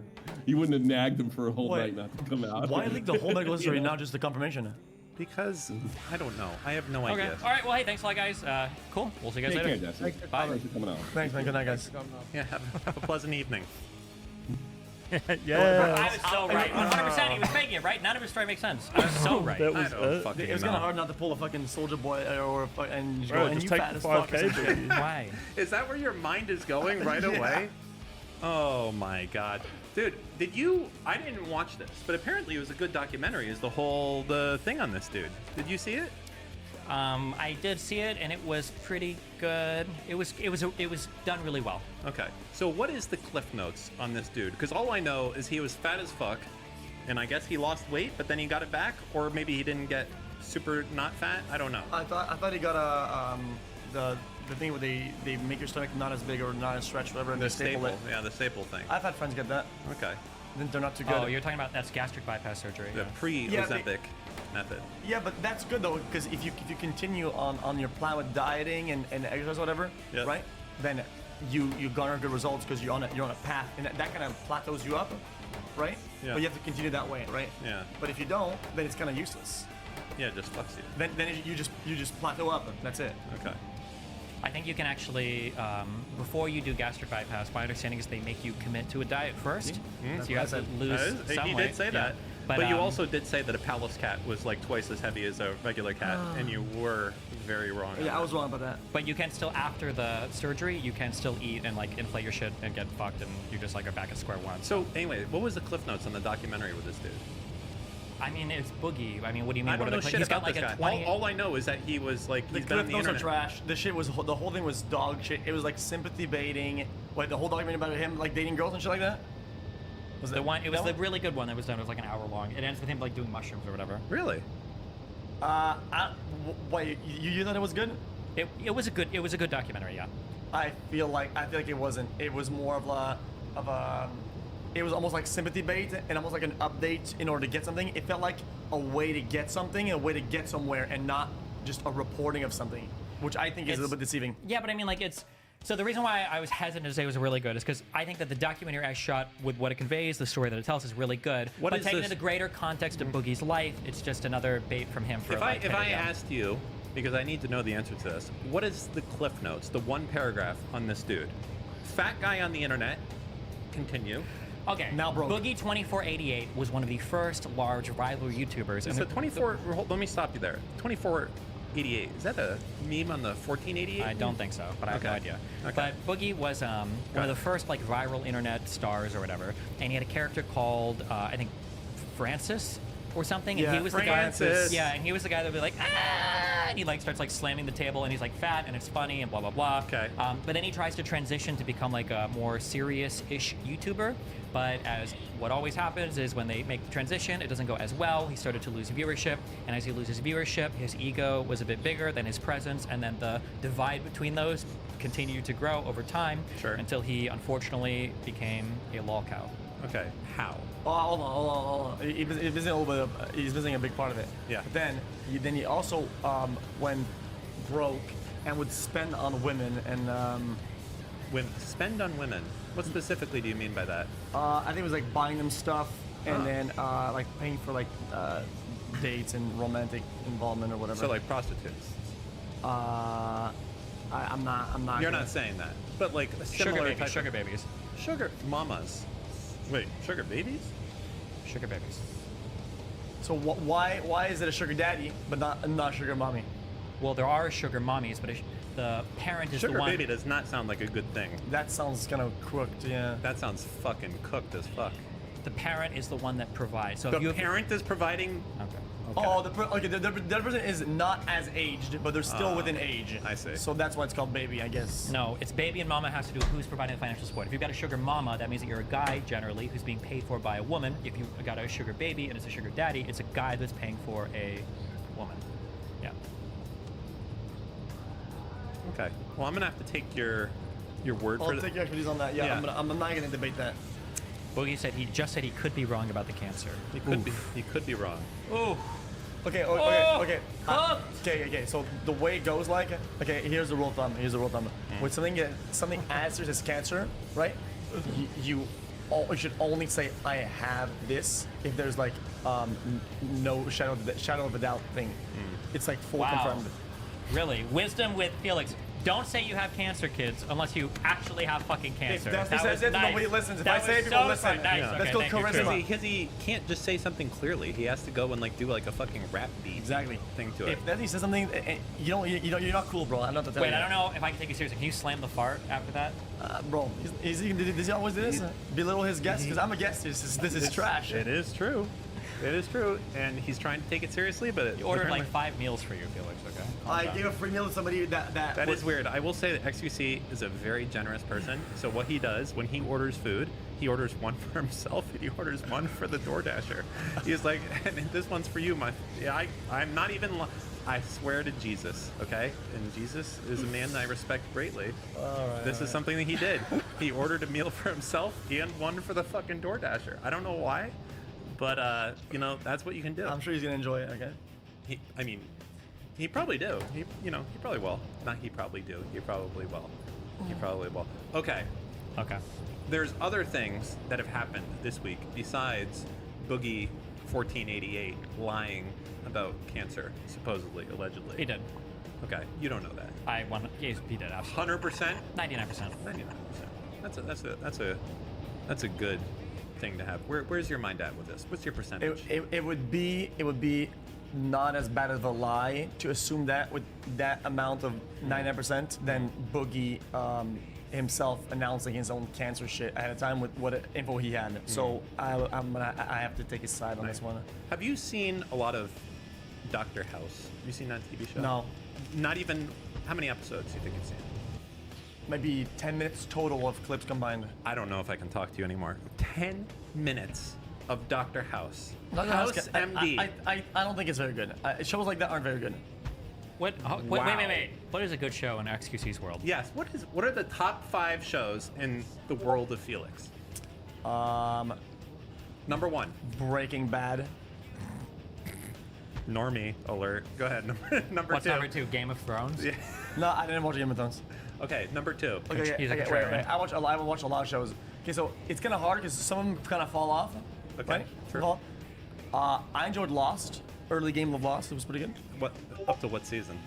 You wouldn't have nagged him for a whole
Wait,
night not to come out.
Why leak the whole medical history, not just the confirmation?
Because I don't know. I have no
Okay.
idea.
All right. Well, hey, thanks a lot, guys. Cool. We'll see you guys
Take care,
later.
Destiny.
Bye.
Thanks for coming out.
Thanks, man. Good night, guys.
Yeah, have a pleasant evening.
Yeah.
I was so right. 100%. He was making it right. None of his story makes sense. I was so right.
That
I
was
don't
it.
fucking
It was
know.
kind of hard not to pull a fucking Soldier Boy or and just
Bro,
go, and
just
you
take
fat
the
as fuck.
5K, baby.
Why?
Is that where your mind is going right away? Oh my god. Dude, I didn't watch this, but apparently it was a good documentary, is the thing on this dude. Did you see it?
I did see it, and it was pretty good. It was done really well.
Okay. So what is the cliff notes on this dude? Because all I know is he was fat as fuck, and I guess he lost weight, but then he got it back, or maybe he didn't get super not fat. I don't know.
I thought he got the thing where they make your stomach not as big or not as stretched, whatever, and
The
they staple it.
yeah, the staple thing.
I've had friends get that.
Okay.
Then they're not too good.
Oh, you're talking about that's gastric bypass surgery.
The
Yeah.
pre-Ozempic method.
Yeah, but that's good though, because if you continue on your plan with dieting and exercise, whatever,
Yep.
right? Then you garner good results because you're on a path, and that kind of plateaus you up, right?
Yeah.
But you have to continue that way, right?
Yeah.
But if you don't, then it's kind of useless.
Yeah, it just fucks you.
Then you just plateau up. That's it.
Okay.
I think you can actually, before you do gastric bypass, my understanding is they make you commit to a diet first. So you have to lose some
He
weight.
did say
Yeah.
that. But you
um,
also did say that a palace cat was like twice as heavy as a regular cat, and you were very wrong. on
Yeah, I
that.
was wrong about that.
But you can still, after the surgery, you can still eat and like inflate your shit and get fucked, and you just like are back at square one.
So anyway, what was the cliff notes on the documentary with this dude?
I mean, it's Boogie. I mean, what do you mean?
I don't
what
know
are the
shit
He's
about
got
this
like
guy.
a 20.
All I know is that he was like
The
he's been on
cliff
the
notes are
internet.
trash. The shit was the whole thing was dog shit. It was like sympathy baiting. Like the whole documentary about him like dating girls and shit like that. Was
The one, it was
that
the really good one that was done. It was like an hour long. It ends with him like doing mushrooms or whatever.
Really?
Wait, you thought it was good?
It was a good documentary. Yeah.
I feel like it wasn't. It was more of a it was almost like sympathy bait and almost like an update in order to get something. It felt like a way to get something, a way to get somewhere, and not just a reporting of something, which I think is a little bit deceiving.
Yeah, but I mean, like, it's. So the reason why I was hesitant to say it was really good is because I think that the documentary I shot with what it conveys, the story that it tells, is really good.
What
but
is
taken
this-
in the greater context of Boogie's life, it's just another bait from him for
If
like.
I
yeah.
asked you, because I need to know the answer to this, what is the cliff notes, the one paragraph on this dude? Fat guy on the internet. Continue.
Okay.
Now broke.
Boogie 2488 was one of the first large rival YouTubers.
So 24. Let me stop you there. 2488. Is that a meme on the 1488?
I don't think so, but I have no
Okay.
idea.
Okay.
But Boogie was one of the first like viral internet stars or whatever, and he had a character called I think Francis or something, and
Yeah,
he was
Francis.
the guy. Yeah, and he was the guy that would be like, ah, and he like starts like slamming the table, and he's like fat, and it's funny, and blah blah blah.
Okay.
But then he tries to transition to become like a more serious-ish YouTuber. But as what always happens is when they make the transition, it doesn't go as well. He started to lose viewership, and as he loses viewership, his ego was a bit bigger than his presence, and then the divide between those continued to grow over time
Sure.
until he unfortunately became a lol cow.
Okay. How?
Oh, hold on. He's missing a little bit. He's missing a big part of it.
Yeah.
But then he also went broke and would spend on women and
Spend on women. What specifically do you mean by that?
I think it was like buying them stuff and then like paying for like dates and romantic involvement or whatever.
So like prostitutes.
I'm not.
You're
gonna-
not saying that, but like a
Sugar
similar
babies.
type
Sugar
of
babies.
sugar mamas. Wait, sugar babies?
Sugar babies.
So why is it a sugar daddy but not sugar mommy?
Well, there are sugar mommies, but the parent is
Sugar
the one.
baby does not sound like a good thing.
That sounds kind of crooked. Yeah.
That sounds fucking cooked as fuck.
The parent is the one that provides. So if
The
you
parent is providing.
Okay.
Oh, the person is not as aged, but they're still within age.
I see.
So that's why it's called baby, I guess.
No, it's baby and mama has to do with who's providing the financial support. If you've got a sugar mama, that means that you're a guy generally who's being paid for by a woman. If you've got a sugar baby and it's a sugar daddy, it's a guy that's paying for a woman. Yeah.
Okay. Well, I'm gonna have to take your word
I'll
for
take your expertise on that. Yeah,
Yeah.
I'm not gonna debate that.
Boogie said he could be wrong about the cancer.
He could be wrong.
Ooh.
Okay, okay. So the way it goes, like, okay, here's the rule of thumb. When something answers as cancer, right? You should only say I have this if there's like no shadow of a doubt thing. It's like full confirmed.
Really? Wisdom with Felix. Don't say you have cancer, kids, unless you actually have fucking cancer.
If Dusty
That
says
was
it,
nice.
nobody listens. If
That
I say it,
was
people
so
listen.
fun. Nice.
Yeah.
Okay,
Let's go
thank you,
charisma.
Tristan.
Because he can't just say something clearly. He has to go and like do like a fucking rap beat
Exactly.
thing to it.
If Dusty says something, you're not cool, bro. I'm not to tell you.
Wait, I don't know if I can take you seriously. Can you slam the fart after that?
Bro, does he always do this? Belittle his guests? Because I'm a guest. This is trash.
It is true. It is true, and he's trying to take it seriously, but
You ordered like 5 meals for you, Felix. Okay.
I gave a free meal to somebody
that is weird. I will say that XQC is a very generous person. So what he does when he orders food, he orders one for himself and he orders one for the DoorDasher. He's like, and this one's for you, I'm not even. I swear to Jesus, okay? And Jesus is a man that I respect greatly. This is something that he did. He ordered a meal for himself and one for the fucking DoorDasher. I don't know why, but that's what you can do.
I'm sure he's gonna enjoy it. Okay.
He probably do. He probably will. Not he probably do. He probably will. He probably will. Okay.
Okay.
There's other things that have happened this week besides Boogie 1488 lying about cancer, supposedly, allegedly.
He did.
Okay. You don't know that.
Yes, he did. Absolutely.
100%.
99%.
99%. That's a good thing to have. Where's your mind at with this? What's your percentage?
It would be not as bad of a lie to assume that with that amount of 99% than Boogie himself announcing his own cancer shit ahead of time with what info he had. So I have to take his side on this one.
Have you seen a lot of Dr. House? Have you seen that TV show?
No.
Not even. How many episodes do you think you've seen?
Maybe 10 minutes total of clips combined.
I don't know if I can talk to you anymore. 10 minutes of Dr. House.
House
MD.
I don't think it's very good. Shows like that aren't very good.
Wait. What is a good show in XQC's world?
Yes. What are the top 5 shows in the world of Felix? Number 1.
Breaking Bad.
Normie alert. Go ahead. Number
What's
2.
number 2? Game of Thrones?
Yeah.
No, I didn't watch Game of Thrones.
Okay. Number 2.
Okay,
He's a
wait.
contrarian.
I watch a lot of shows. Okay, so it's kind of hard because some of them kind of fall off.
Okay,
Right?
sure.
I enjoyed Lost. Early game of Lost. It was pretty good.
What up to what season?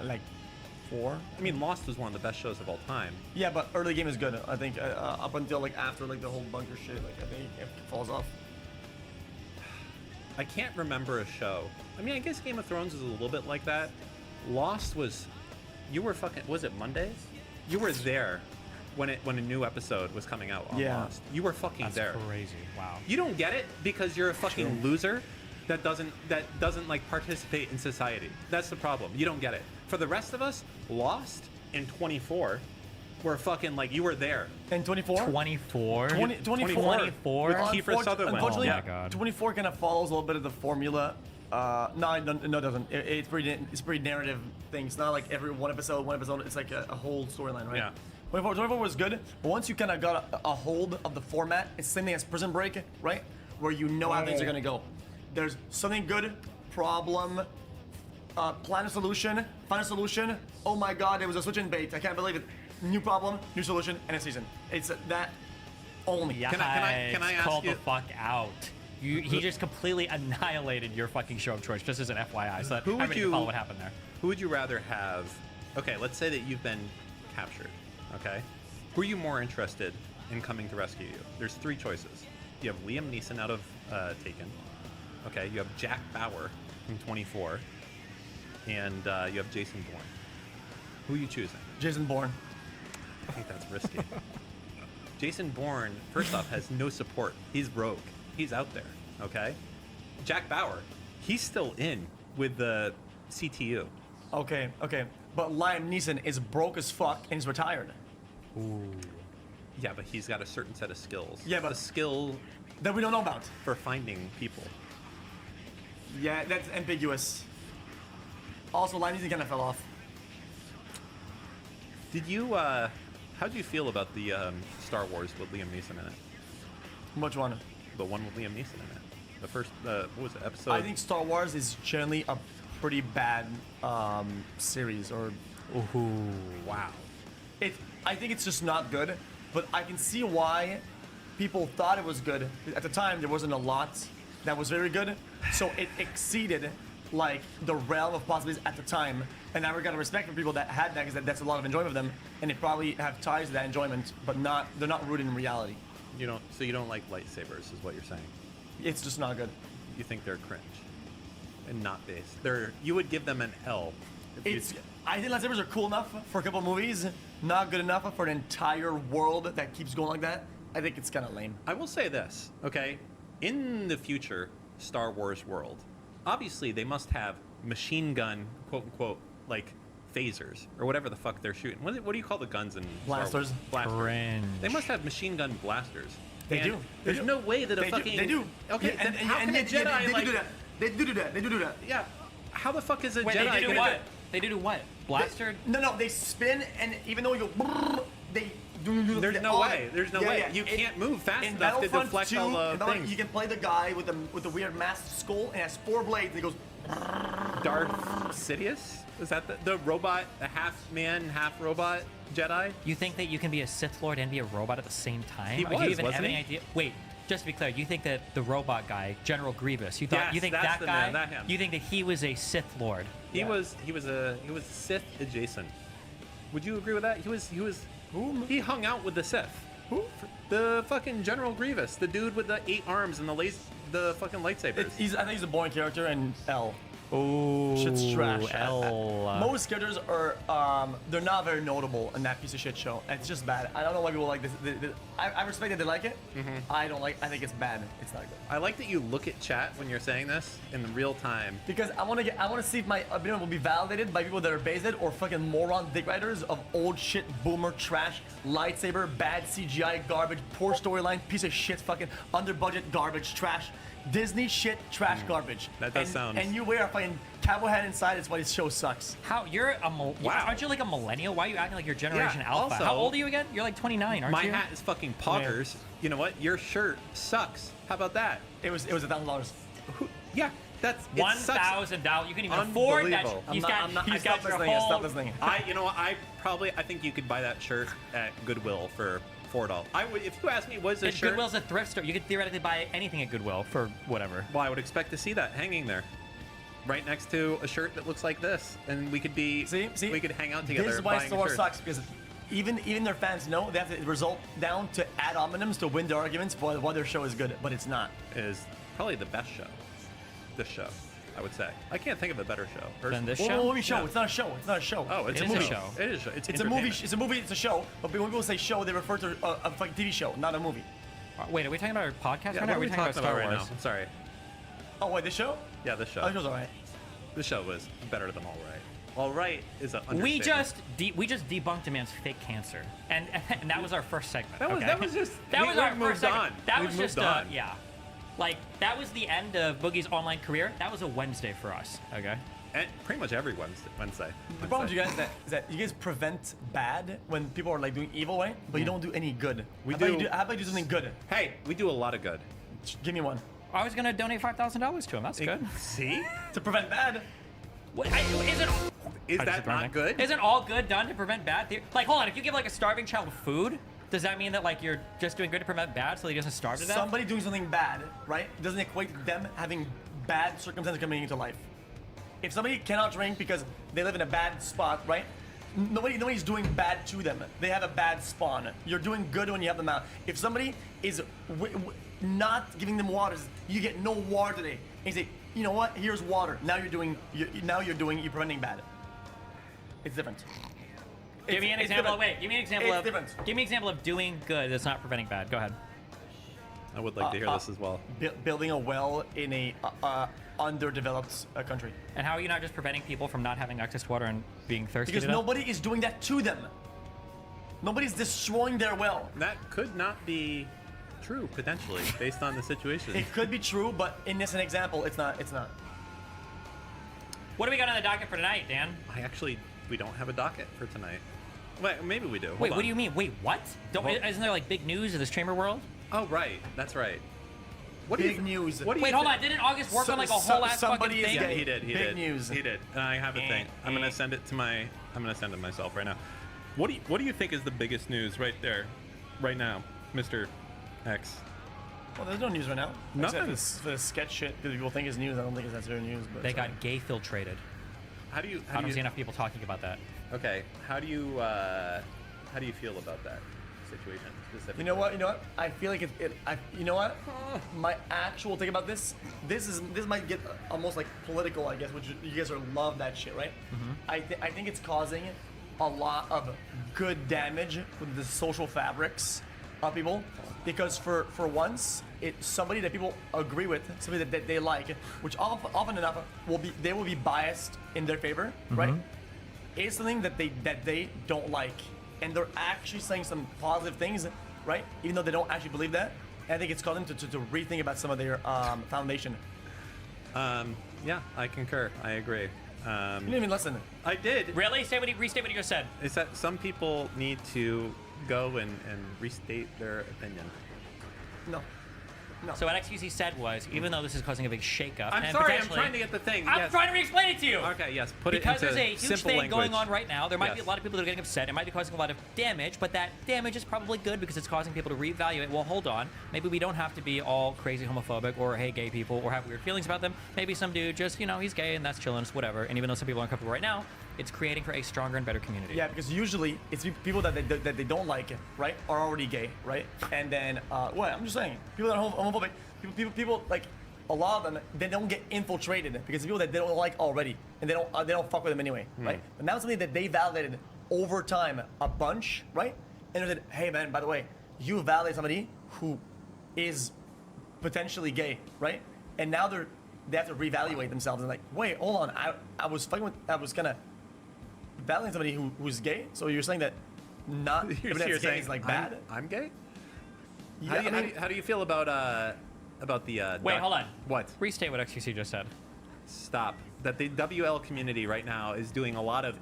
Like 4.
I mean, Lost was one of the best shows of all time.
Yeah, but early game is good. I think up until like after like the whole bunker shit, like I think it falls off.
I can't remember a show. I mean, I guess Game of Thrones is a little bit like that. Lost was, you were fucking, was it Mondays? You were there when a new episode was coming out on Lost. You were fucking
That's
there.
crazy. Wow.
You don't get it because you're a fucking loser that doesn't like participate in society. That's the problem. You don't get it. For the rest of us, Lost and 24 were fucking like, you were there.
And 24?
24?
24.
With Kiefer Sutherland.
Unfortunately,
Oh my God.
24 kind of follows a little bit of the formula. No, it doesn't. It's pretty narrative thing. It's not like every one episode. It's like a whole storyline, right?
Yeah.
24 was good, but once you kind of got a hold of the format, it's the same thing as Prison Break, right? Where you know how things are gonna go. There's something good, problem, plan a solution, find a solution. Oh my God, there was a switch in bait. I can't believe it. New problem, new solution, and a season. It's that only.
Yeah.
Can I ask
call
you?
the fuck out. He just completely annihilated your fucking show of choice, just as an FYI. So that
Who would
everybody can
you
follow what happened there?
Who would you rather have? Okay, let's say that you've been captured. Okay, who are you more interested in coming to rescue you? There's 3 choices. You have Liam Neeson out of Taken. Okay, you have Jack Bauer from 24, and you have Jason Bourne. Who are you choosing?
Jason Bourne.
I think that's risky. Jason Bourne, first off, has no support. He's rogue. He's out there. Okay. Jack Bauer, he's still in with the CTU.
Okay. But Liam Neeson is broke as fuck and he's retired.
Ooh. Yeah, but he's got a certain set of skills.
Yeah, but
the skill
that we don't know about
for finding people.
Yeah, that's ambiguous. Also, line music kind of fell off.
Did you? How do you feel about the Star Wars with Liam Neeson in it?
Which one?
The one with Liam Neeson in it. The first, what was it? Episode.
I think Star Wars is generally a pretty bad series. Or
Ooh, wow.
I think it's just not good. But I can see why people thought it was good. At the time, there wasn't a lot that was very good, so it exceeded like the realm of possibilities at the time. And now we gotta respect for people that had that, because that's a lot of enjoyment of them, and they probably have ties to that enjoyment, but they're not rooted in reality.
So you don't like lightsabers, is what you're saying?
It's just not good.
You think they're cringe and not based. You would give them an L.
I think lightsabers are cool enough for a couple movies, not good enough for an entire world that keeps going like that. I think it's kind of lame.
I will say this, okay? In the future Star Wars world, obviously they must have machine gun, quote unquote, like phasers or whatever the fuck they're shooting. What do you call the guns in
Blasters?
Star Wars? Blasters.
Cringe.
They must have machine gun blasters.
They
And
do.
There's no way that a fucking
They do.
Okay,
Yeah,
then how can a
yet
Jedi
they
like?
do that. They do that. They do that.
Yeah. How the fuck is a
Wait,
Jedi
they do
gonna
what? They do what? Blaster?
No, they spin, and even though you go, brrr, they do.
There's no way. There's no way. You can't move fast
in
enough to
Battlefront
deflect
2,
all
in
the
Battlefront,
things.
you can play the guy with the weird masked skull, and has 4 blades, and he goes.
Darth Sidious? Is that the robot, the half man, half robot Jedi?
You think that you can be a Sith Lord and be a robot at the same time?
He
Do you
was,
even have
wasn't
any
he?
idea? Wait, just to be clear, you think that the robot guy, General Grievous, you
Yes,
think
that's
that
the
guy?
man, that him.
You think that he was a Sith Lord?
He was Sith adjacent. Would you agree with that? He was he hung out with the Sith.
Who?
The fucking General Grievous, the dude with the 8 arms and the fucking lightsabers.
I think he's a boring character, and L.
Oh,
Shit's trash.
L.
Most characters are, they're not very notable in that piece of shit show. It's just bad. I don't know why people like this. I respect that they like it. I don't like. I think it's bad. It's not good.
I like that you look at chat when you're saying this in real time.
Because I want to see if my opinion will be validated by people that are based it, or fucking moron dick writers of old shit, boomer trash, lightsaber, bad CGI, garbage, poor storyline, piece of shit, fucking under budget garbage, trash. Disney shit, trash, garbage.
That does sound-
And you wear a fucking cowboy hat inside. It's why this show sucks.
How you're a
Wow.
Aren't you like a millennial? Why are you acting like you're Generation
Yeah,
Alpha?
also-
How old are you again? You're like 29, aren't
My
you?
hat is fucking poggers. You know what? Your shirt sucks. How about that?
It was $1,000.
Yeah, that's it sucks.
$1,000. You can even afford that.
Unbelievable.
He's got
Stop
your
listening.
whole.
Stop listening.
I think you could buy that shirt at Goodwill for $4. I would, if you asked me, was this shirt?
Goodwill's a thrift store. You could theoretically buy anything at Goodwill for whatever.
Well, I would expect to see that hanging there, right next to a shirt that looks like this, and we could be.
See,
we could hang out together.
This is why
buying
Star Wars
shirts.
sucks, because even their fans know they have to result down to ad hominems to win their arguments for why their show is good, but it's not.
Is probably the best show. This show, I would say. I can't think of a better show.
Than this
Well,
show?
movie show.
Yeah.
It's not a show. It's not a show.
Oh, it's
It
a
is a
movie.
show.
It is. It's
It's a movie.
entertainment.
It's a movie. It's a show. But when people say show, they refer to a fucking TV show, not a movie.
Wait, are we talking about our podcast
Yeah,
right now?
what
Or are we talking about Star
right
Wars?
now? I'm sorry.
Oh wait, this show?
Yeah, this show.
Oh, this show's alright.
This show was better than All Right. All Right is a.
We just debunked a man's fake cancer, and that was our first segment.
That was-
okay?
that was just-
that
we-
was our
we've
first
moved
segment.
on.
That
We've
was just
moved on.
yeah, like that was the end of Boogie's online career. That was a Wednesday for us. Okay.
And pretty much every Wednesday.
The problem with you guys is that you guys prevent bad when people are like doing evil, right? But you don't do any good.
We
how about
do-
you how about you do something good?
Hey, we do a lot of good.
Give me one.
I was gonna donate $5,000 to him. That's good.
See?
To prevent bad.
Is
How does
that
it
not good?
Isn't all good done to prevent bad? Like, hold on. If you give like a starving child food, does that mean that like you're just doing good to prevent bad so he doesn't starve to death?
Somebody doing something bad, right, doesn't equate to them having bad circumstances coming into life. If somebody cannot drink because they live in a bad spot, right? Nobody's doing bad to them. They have a bad spawn. You're doing good when you have them out. If somebody is not giving them water, you get no water today, and you say, you know what? Here's water. Now you're preventing bad. It's different.
Give me an
It's
example.
different.
Wait, give me an example
It's
of.
different.
Give me an example of doing good that's not preventing bad. Go ahead.
I would like to hear this as well.
Building a well in a underdeveloped country.
And how are you not just preventing people from not having access to water and being thirsty?
Because
to death?
nobody is doing that to them. Nobody's destroying their well.
That could not be true, potentially, based on the situation.
It could be true, but in this an example, it's not. It's not.
What do we got on the docket for tonight, Dan?
We don't have a docket for tonight. Wait, maybe we do. Hold
Wait,
on.
what do you mean? Wait, what? Isn't there like big news in the streamer world?
Oh, right. That's right. What
Big news.
What do you
Wait, hold on. Didn't August work on like a whole ass fucking
somebody is
thing?
Yeah,
gay.
he did. He
Big
did.
news.
He did. And I have a thing. I'm gonna send it to my. I'm gonna send it myself right now. What do you think is the biggest news right there, right now, Mr. X?
Well, there's no news right now.
Nothing.
Except for the sketch shit that people think is news. I don't think it's necessarily news. But
They got gay filtrated.
How do you?
I don't see enough people talking about that.
Okay. How do you feel about that situation specifically?
You know what? I feel like you know what? My actual thing about this might get almost like political, I guess, which you guys love that shit, right?
Mm-hmm.
I think it's causing a lot of good damage with the social fabrics of people, because for once it's somebody that people agree with, somebody that they like, which often enough they will be biased in their favor, right? It's something that they don't like, and they're actually saying some positive things, right? Even though they don't actually believe that. And I think it's causing them to rethink about some of their foundation.
Yeah, I concur. I agree.
You didn't even listen.
I did.
Really? Restate what you just said.
Is that some people need to go and restate their opinion?
No.
So what XQC said was, even though this is causing a big shakeup,
I'm
and
sorry. I'm
potentially-
trying to get the thing.
I'm
Yes.
trying to re-explain it to you.
Okay. Yes. Put
Because
it into
there's a huge
simple
thing
language.
going on right now. There might be
Yes.
a lot of people that are getting upset. It might be causing a lot of damage, but that damage is probably good because it's causing people to reevaluate. Well, hold on. Maybe we don't have to be all crazy homophobic or hate gay people or have weird feelings about them. Maybe some dude just, he's gay and that's chilling, it's whatever. And even though some people are uncomfortable right now, it's creating for a stronger and better community.
Yeah, because usually it's people that they don't like, right, are already gay, right? And then, I'm just saying, people that are homophobic, people like, a lot of them, they don't get infiltrated because people that they don't like already, and they don't fuck with them anyway, right? But now it's something that they validated over time a bunch, right? And they said, hey man, by the way, you validate somebody who is potentially gay, right? And now they have to reevaluate themselves and like, wait, hold on, I was kind of validating somebody who's gay. So you're saying that not
You're
everybody that's gay
saying
is like bad?
I'm gay.
Yeah,
How do you feel about the?
Wait, hold on.
What?
Restate what XQC just said.
Stop. That the WL community right now is doing a lot of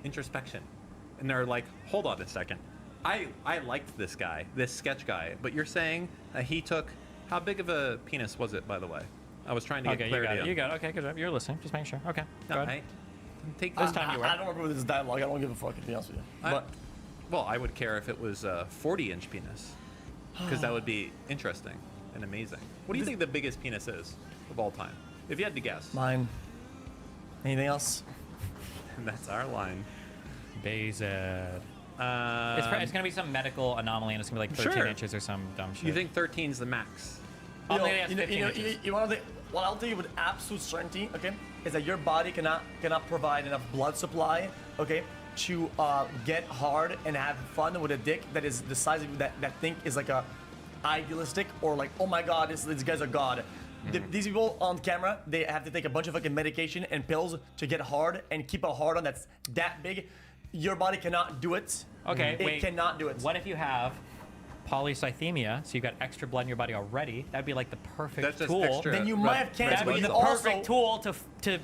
introspection, and they're like, hold on a second. I liked this guy, this sketch guy, but you're saying that he took. How big of a penis was it, by the way? I was trying to get clarity.
You got it. Okay, good job. You're listening. Just making sure. Okay.
No,
Go ahead.
take
This time you were.
I don't remember this dialogue. I don't give a fuck, to be honest with you. But
Well, I would care if it was a 40-inch penis, because that would be interesting and amazing. What do you think the biggest penis is of all time, if you had to guess?
mine. Anything else?
And that's our line.
Bezed. It's gonna be some medical anomaly, and it's gonna be like 13
Sure.
inches or some dumb shit.
You think 13's the max?
Oh, maybe that's 15 inches.
You want to? What I'll tell you with absolute certainty, okay, is that your body cannot provide enough blood supply, okay, to get hard and have fun with a dick that is the size of that thing is like a idealistic or like, oh my god, these guys are god. These people on camera, they have to take a bunch of fucking medication and pills to get hard and keep a hard on that's that big. Your body cannot do it.
Okay,
it
wait.
cannot do it.
What if you have polycythemia, so you've got extra blood in your body already? That'd be like the perfect
That's just
tool.
extra.
Then you
Red-
might have cancer.
That'd be
but
the
you
perfect
also,
tool to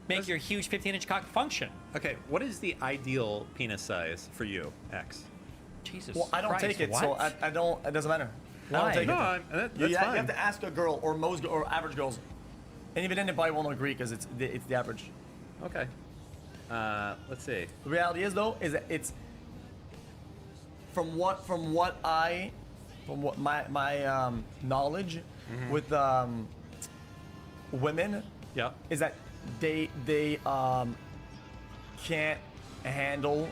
make your huge 15-inch cock function.
Okay, what is the ideal penis size for you, X?
Jesus
Well, I don't
Christ,
take it,
what?
so I don't. It doesn't matter. I
Why?
don't take
No,
it.
that's
You
fine.
have to ask a girl or most or average girls, and even then they probably won't agree because it's the average.
Okay. Let's see.
The reality is though is that it's from what my knowledge with women
Yeah.
is that they can't handle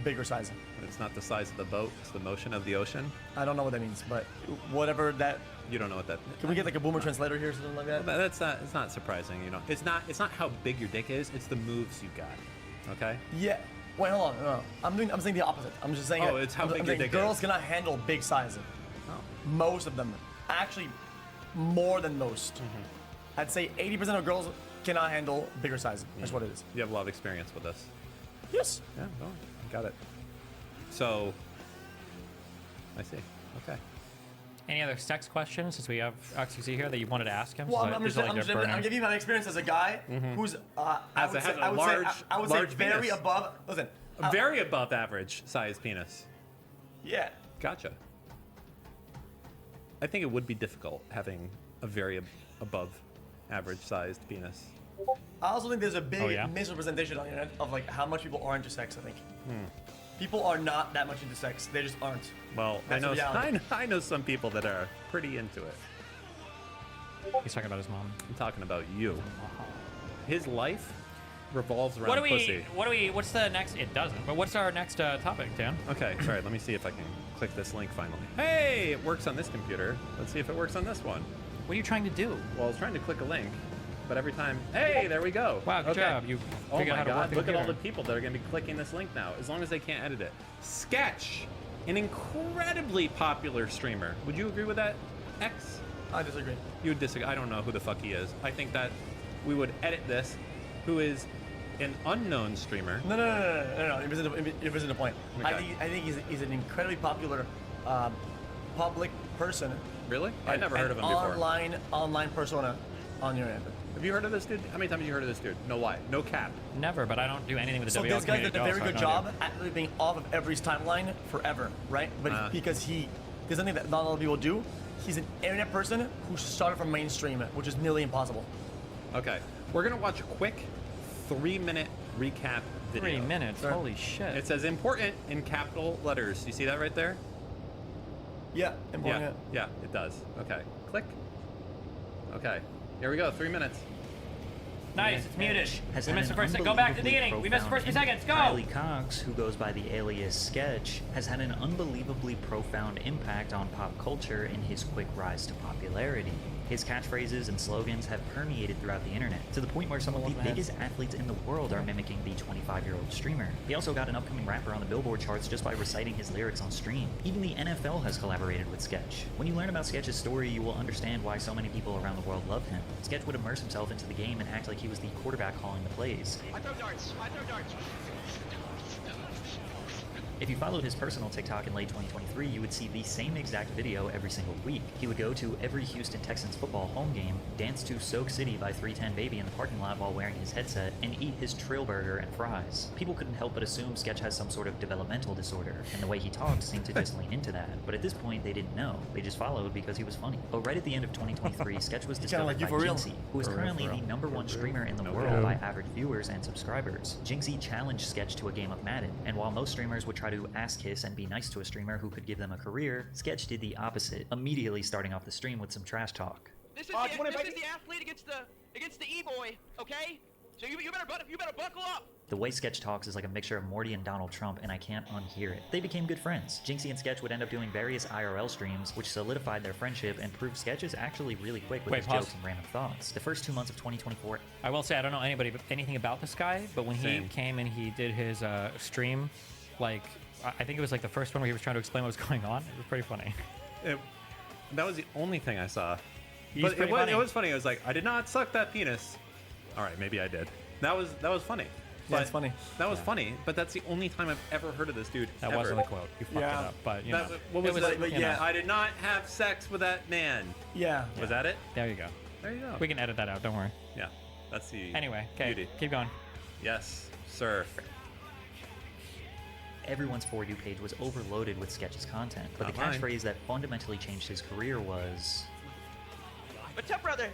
bigger size.
It's not the size of the boat; it's the motion of the ocean.
I don't know what that means, but whatever that.
You don't know what that.
Can we get like a boomer translator here or something like that?
That's not. It's not surprising. It's not how big your dick is. It's the moves you got. Okay.
Yeah. Wait, hold on. No. I'm saying the opposite. I'm just saying.
Oh,
that-
it's how
I'm
big your
saying
dick
girls
is.
cannot handle big size.
Oh.
Most of them, actually, more than most.
Mm-hmm.
I'd say 80% of girls cannot handle bigger size. That's what it is.
You have a lot of experience with this.
Yes.
Yeah. No, I got it. So. I see. Okay.
Any other sex questions since we have XQC here that you wanted to ask him?
Well,
So
I'm
these are like their
I'm giving you my experience as a guy who's I would say
large
very
penis.
above. Listen,
A very above average size penis.
yeah.
Gotcha. I think it would be difficult having a very above average sized penis.
I also think there's a big
yeah?
misrepresentation on the internet of like how much people are into sex. I think people are not that much into sex. They just aren't.
Well,
That's the reality.
I know some people that are pretty into it.
He's talking about his mom.
I'm talking about you. His life revolves around
What do we?
pussy.
What's the next? It doesn't. But what's our next topic, Dan?
Okay, sorry, let me see if I can click this link finally. Hey, it works on this computer. Let's see if it works on this one.
What are you trying to do?
Well, I was trying to click a link, but every time... Hey, there we go.
Wow, good job. You
Oh
figured
my
out how to work
god,
the
look at all the
computer.
people that are going to be clicking this link now, as long as they can't edit it. Sketch, an incredibly popular streamer. Would you agree with that, X?
I disagree.
You would disagree. I don't know who the fuck he is. I think that we would edit this, who is an unknown streamer.
No. You're missing the point.
Okay.
I think he's an incredibly popular public person.
Really? I've never heard of him before.
Online persona on your end.
Have you heard of this dude? How many times have you heard of this dude? No lie. No cap.
Never, but I don't do anything with the
So
WL
this guy did
community
a
at all,
very
so I
good
have no
job
idea.
at living off of every timeline forever, right? But because there's something that not a lot of people do. He's an internet person who started from mainstream, which is nearly impossible.
Okay. We're going to watch a quick 3-minute recap video.
3 minutes.
Sure.
Holy shit.
It says important in capital letters. You see that right there?
Yeah, important.
Yeah, it does. Okay. Click. Okay. Here we go. 3 minutes.
Nice. It's muted.
Has
We
had
missed the
an
first. Go back to the
unbelievably
beginning. We missed the first few
profound
seconds. Go.
Riley Cox, who goes by the alias Sketch, has had an unbelievably profound impact on pop culture in his quick rise to popularity. His catchphrases and slogans have permeated throughout the internet, to the point where some of the biggest athletes in the world are mimicking the 25-year-old streamer. He also got an upcoming rapper on the Billboard charts just by reciting his lyrics on stream. Even the NFL has collaborated with Sketch. When you learn about Sketch's story, you will understand why so many people around the world love him. Sketch would immerse himself into the game and act like he was the quarterback calling the plays.
I throw darts.
If you followed his personal TikTok in late 2023, you would see the same exact video every single week. He would go to every Houston Texans football home game, dance to Soak City by 310 Baby in the parking lot while wearing his headset, and eat his Trill Burger and fries. People couldn't help but assume Sketch has some sort of developmental disorder, and the way he talked seemed to just lean into that. But at this point, they didn't know. They just followed because he was funny. But right at the end of 2023, Sketch was discovered
like you
by
for real.
Jinxie, who is currently the #1 streamer in the world
doubt.
by average viewers and subscribers. Jinxie challenged Sketch to a game of Madden, and while most streamers would try to ass kiss and be nice to a streamer who could give them a career, Sketch did the opposite, immediately starting off the stream with some trash talk.
This is the athlete against the e-boy, okay? So you better buckle up.
The way Sketch talks is like a mixture of Morty and Donald Trump, and I can't unhear it. They became good friends. Jinxie and Sketch would end up doing various IRL streams, which solidified their friendship and proved Sketch is actually really quick with
Wait,
his
pause.
jokes and random thoughts. The first 2 months of 2024,
I will say I don't know anything about this guy, but when
Same.
he came and he did his stream, like I think it was like the first one where he was trying to explain what was going on. It was pretty funny.
That was the only thing I saw.
He's
But
pretty funny.
it was funny. I was like, I did not suck that penis. All right, maybe I did. That was funny.
Yeah, it's funny.
That was funny, but that's the only time I've ever heard of this dude.
That
ever.
wasn't a quote. You fucked
Yeah.
it up. But you
That,
know,
what was
it
that?
but
you
yeah.
know.
I did not have sex with that man.
Yeah.
Was that it?
There you go.
There you go.
We can edit that out. Don't worry.
Yeah, that's the
Anyway, okay,
beauty.
keep going.
Yes, sir.
everyone's For You page was overloaded with Sketch's content, but the
Not mine.
catchphrase that fundamentally changed his career was...
What's up, brother?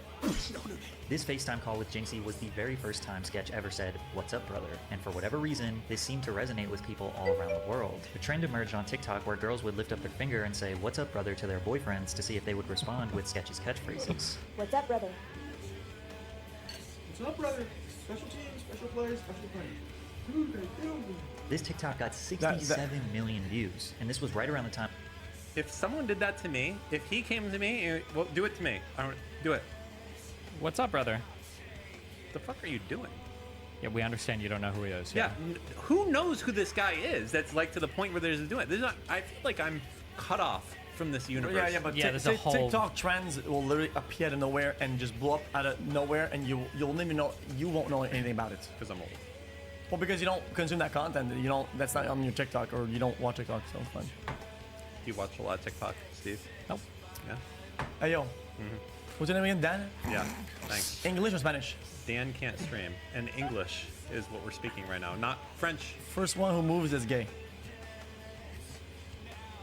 This FaceTime call with Jinxie was the very first time Sketch ever said, "What's up, brother?" And for whatever reason, this seemed to resonate with people all around the world. A trend emerged on TikTok where girls would lift up their finger and say, "What's up, brother?" to their boyfriends to see if they would respond with Sketch's catchphrases.
What's up, brother?
What's up, brother? Special teams, special players, special players.
This TikTok got 67 million views, and this was right around the time...
If someone did that to me, if he came to me, well, do it to me. I don't do it.
What's up, brother?
The fuck are you doing?
Yeah, we understand you don't know who he is.
Yeah, who knows who this guy is? That's like to the point where there's doing it. This is not, I feel like I'm cut off from this universe.
Yeah, but
Yeah, there's a whole-
TikTok trends will literally appear out of nowhere and just blow up out of nowhere, and you won't know anything about it.
Because I'm old.
Well, because you don't consume that content. You don't. That's not on your TikTok, or you don't watch TikTok. So it's fine.
Do you watch a lot of TikTok, Steve?
Nope.
Yeah.
Hey yo. What's your name again? Dan?
Yeah. Thanks.
English or Spanish?
Dan can't stream, and English is what we're speaking right now, not French.
First one who moves is gay.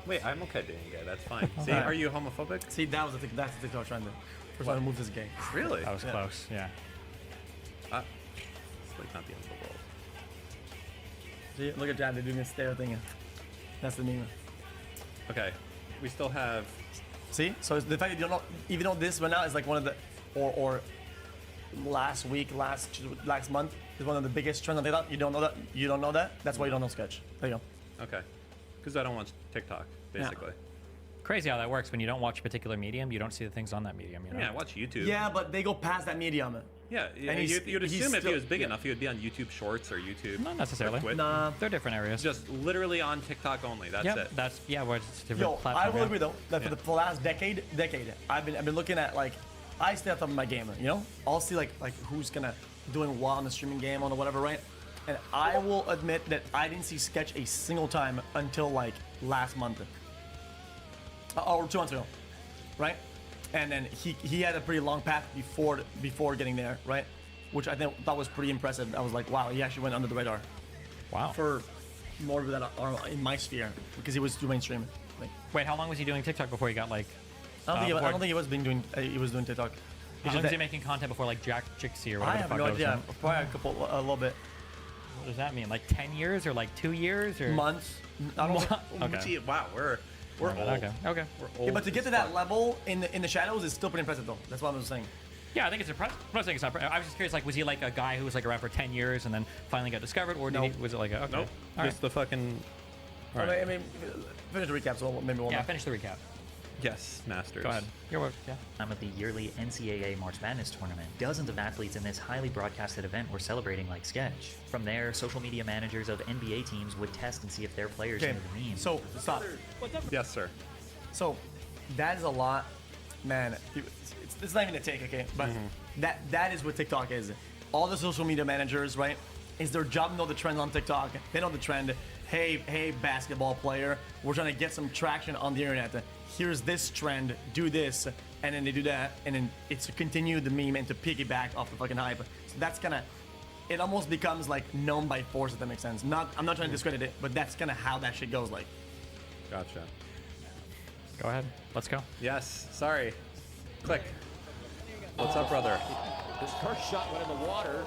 Wait, I'm okay being gay. That's fine. See,
Alright.
are you homophobic?
See, that's the TikTok trend. First one who moves is gay.
Really?
That was close. Yeah.
It's like not the end of the world.
See, look at that. They're doing a stare thing. That's the meme.
Okay, we still have.
See, so the fact that you don't know, even though this right now is like one of the, or last month is one of the biggest trends on TikTok. You don't know that. You don't know that. That's why you don't know Sketch. There you go.
Okay, because I don't watch TikTok, basically.
Crazy how that works. When you don't watch a particular medium, you don't see the things on that medium. You know?
Yeah, I watch YouTube.
Yeah, but they go past that medium.
Yeah,
And
you'd assume if he was big
yeah.
enough, he would be on YouTube Shorts or YouTube.
Not necessarily.
Twitch.
Nah.
They're different areas.
Just literally on TikTok only. That's
Yep,
it.
that's where it's a different
Yo,
platform.
I will
yeah.
agree though that for the last decade, I've been looking at like, I stay on top of my game. You know, I'll see like who's doing well in the streaming game on or whatever, right? And I will admit that I didn't see Sketch a single time until like last month, or 2 months ago, right? And then he had a pretty long path before getting there, right? Which I thought was pretty impressive. I was like, wow, he actually went under the radar.
Wow.
For more of that in my sphere because he was too mainstream. Like,
Wait, how long was he doing TikTok before he got like?
I don't think he was doing TikTok.
How long was he making content before like Jack Jixie or
I
whatever
have
the fuck
no
that was?
idea. Probably a little bit.
What does that mean? Like 10 years or like 2 years or
Months. I don't know.
Okay. Gee, wow, we're old.
Okay.
We're old.
Yeah, but to get
as
to that
fuck.
level in the shadows is still pretty impressive though. That's what I was saying.
Yeah, I think it's impressive. I'm not saying it's not. I was just curious. Like, was he like a guy who was like around for 10 years and then finally got discovered, or did he, was it like a okay?
Nope.
All
Just
right.
the fucking. All right.
I mean, finish the recap so maybe we'll
Yeah,
know.
finish the recap.
Yes, Masters.
Go ahead. Your work. Yeah.
Time of the yearly NCAA March Madness tournament. Dozens of athletes in this highly broadcasted event were celebrating like Sketch. From there, social media managers of NBA teams would test and see if their players
Okay,
knew the meme.
so stop.
Yes, sir.
So that is a lot, man. It's not even a take, okay? But that is what TikTok is. All the social media managers, right? It's their job to know the trends on TikTok. They know the trend. Hey, basketball player, we're trying to get some traction on the internet. Here's this trend. Do this, and then they do that, and then it's to continue the meme and to piggyback off the fucking hype. So that's it almost becomes like known by force, if that makes sense. I'm not trying to discredit it, but that's kind of how that shit goes. Like,
Gotcha.
Go ahead. Let's go.
Yes. Sorry. Click. What's up, brother?
This first shot went in the water.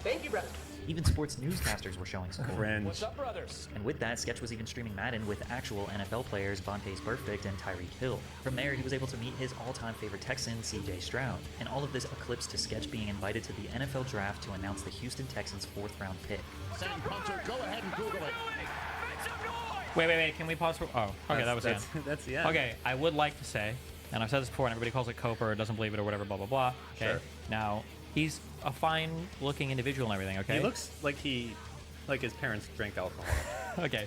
Thank you, brother.
Even sports newscasters were showing support.
Cringe.
What's up, brothers?
And with that, Sketch was even streaming Madden with actual NFL players Vontaze Burfict and Tyreek Hill. From there, he was able to meet his all-time favorite Texan, CJ Stroud. And all of this eclipsed to Sketch being invited to the NFL draft to announce the Houston Texans' 4th-round pick.
Setting punter, go ahead and Google it.
Wait. Can we pause for? Oh, okay. That was the end.
That's the end.
Okay, I would like to say, and I've said this before, and everybody calls it cope or doesn't believe it or whatever, blah blah blah. Okay.
Sure.
Now he's a fine-looking individual and everything. Okay.
He looks like his parents drank alcohol.
Okay.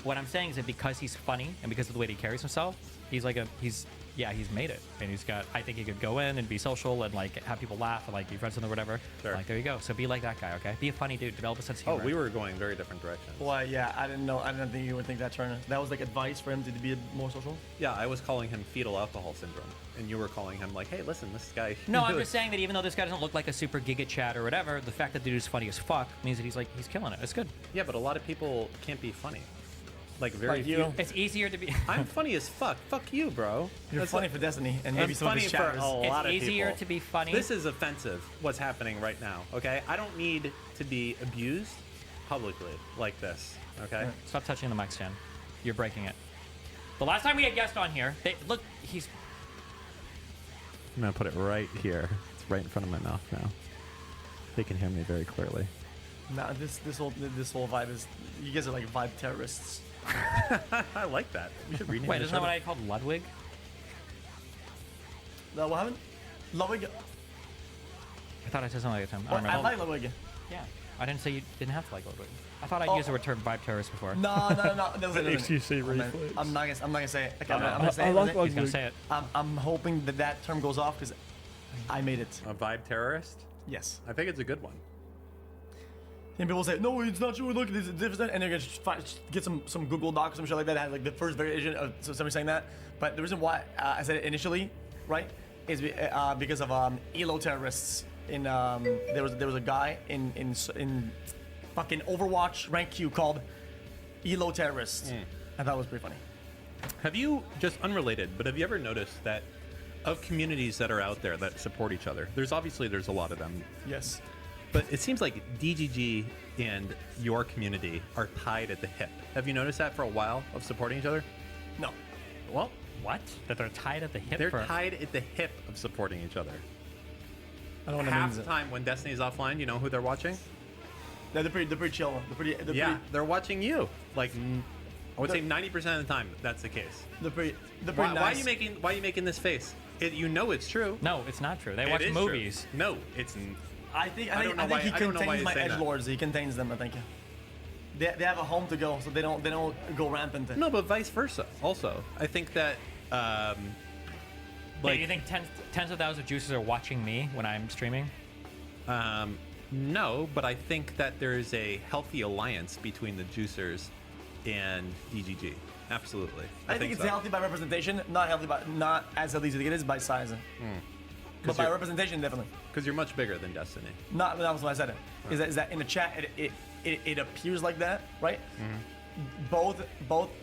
What I'm saying is that because he's funny and because of the way he carries himself, he's made it. And I think he could go in and be social and like have people laugh and like be friends with them or whatever.
Sure.
Like, there you go. So be like that guy, okay? Be a funny dude. Develop a sense of
Oh,
humor.
we were going very different directions.
why? Yeah, I didn't know. I didn't think you would think that turn. That was like advice for him to be more social.
Yeah, I was calling him fetal alcohol syndrome, and you were calling him like, hey, listen, this guy.
No, I'm just saying that even though this guy doesn't look like a super giga chat or whatever, the fact that the dude's funny as fuck means that he's killing it. It's good.
Yeah, but a lot of people can't be funny. Like very
Like
few.
you.
It's easier to be.
I'm funny as fuck. Fuck you, bro.
You're
That's
funny
like-
for Destiny and maybe
It's
some of
funny
his
for
chatters.
a lot of
It's easier
people.
to be funny.
This is offensive. What's happening right now? Okay, I don't need to be abused publicly like this. Okay.
Stop touching the mic stand. You're breaking it. The last time we had guests on here, he's.
I'm gonna put it right here. It's right in front of my mouth now. They can hear me very clearly.
Nah, this whole vibe is. You guys are like vibe terrorists.
I like that. We should rename
Wait,
the
isn't that
show.
what I called Ludwig?
No, what happened? Ludwig.
I thought I said something like that.
What? I like Ludwig.
Yeah. I didn't say you didn't have to like Ludwig. I thought I'd
Oh.
used the term vibe terrorist before.
No. That was it.
HTC
I'm
reflex.
not gonna say it. Okay, I'm
Oh,
gonna say
I
it.
like
He's gonna
Ludwig.
say it.
I'm hoping that term goes off because I made it.
A vibe terrorist?
Yes.
I think it's a good one.
And people say, no, it's not true. Look, this is different. And they're gonna get some Google Doc or some shit like that. That has like the first variation of somebody saying that. But the reason why I said it initially, right, is because of elo terrorists. In there was a guy in fucking Overwatch rank Q called elo terrorist. I thought it was pretty funny.
Have you, just unrelated, but have you ever noticed that of communities that are out there that support each other, there's a lot of them.
Yes.
But it seems like DGG and your community are tied at the hip. Have you noticed that for a while of supporting each other?
No.
Well,
what? That they're tied at the hip?
They're tied at the hip of supporting each other.
I don't know what that
Half
means.
the time when Destiny's offline, you know who they're watching?
They're pretty chill.
They're watching you. Like, I would say 90% of the time that's the case.
They're pretty
Why
nice.
are you making this face? You know it's true.
No, it's not true. They
It
watch
is
movies.
True. No, it's.
I think
I don't know why-
he
I don't know why
contains
you
my
say that.
edgelords. He contains them. I think. They have a home to go, so they don't go rampant.
No, but vice versa. Also, I think that.
Like, you think tens of thousands of juicers are watching me when I'm streaming?
No, but I think that there is a healthy alliance between the juicers and DGG. Absolutely.
I think it's
so.
healthy by representation, not as healthy as it is by size. But by representation, definitely.
Because you're much bigger than Destiny.
Not that was what I said. Is that in the chat it appears like that, right? Both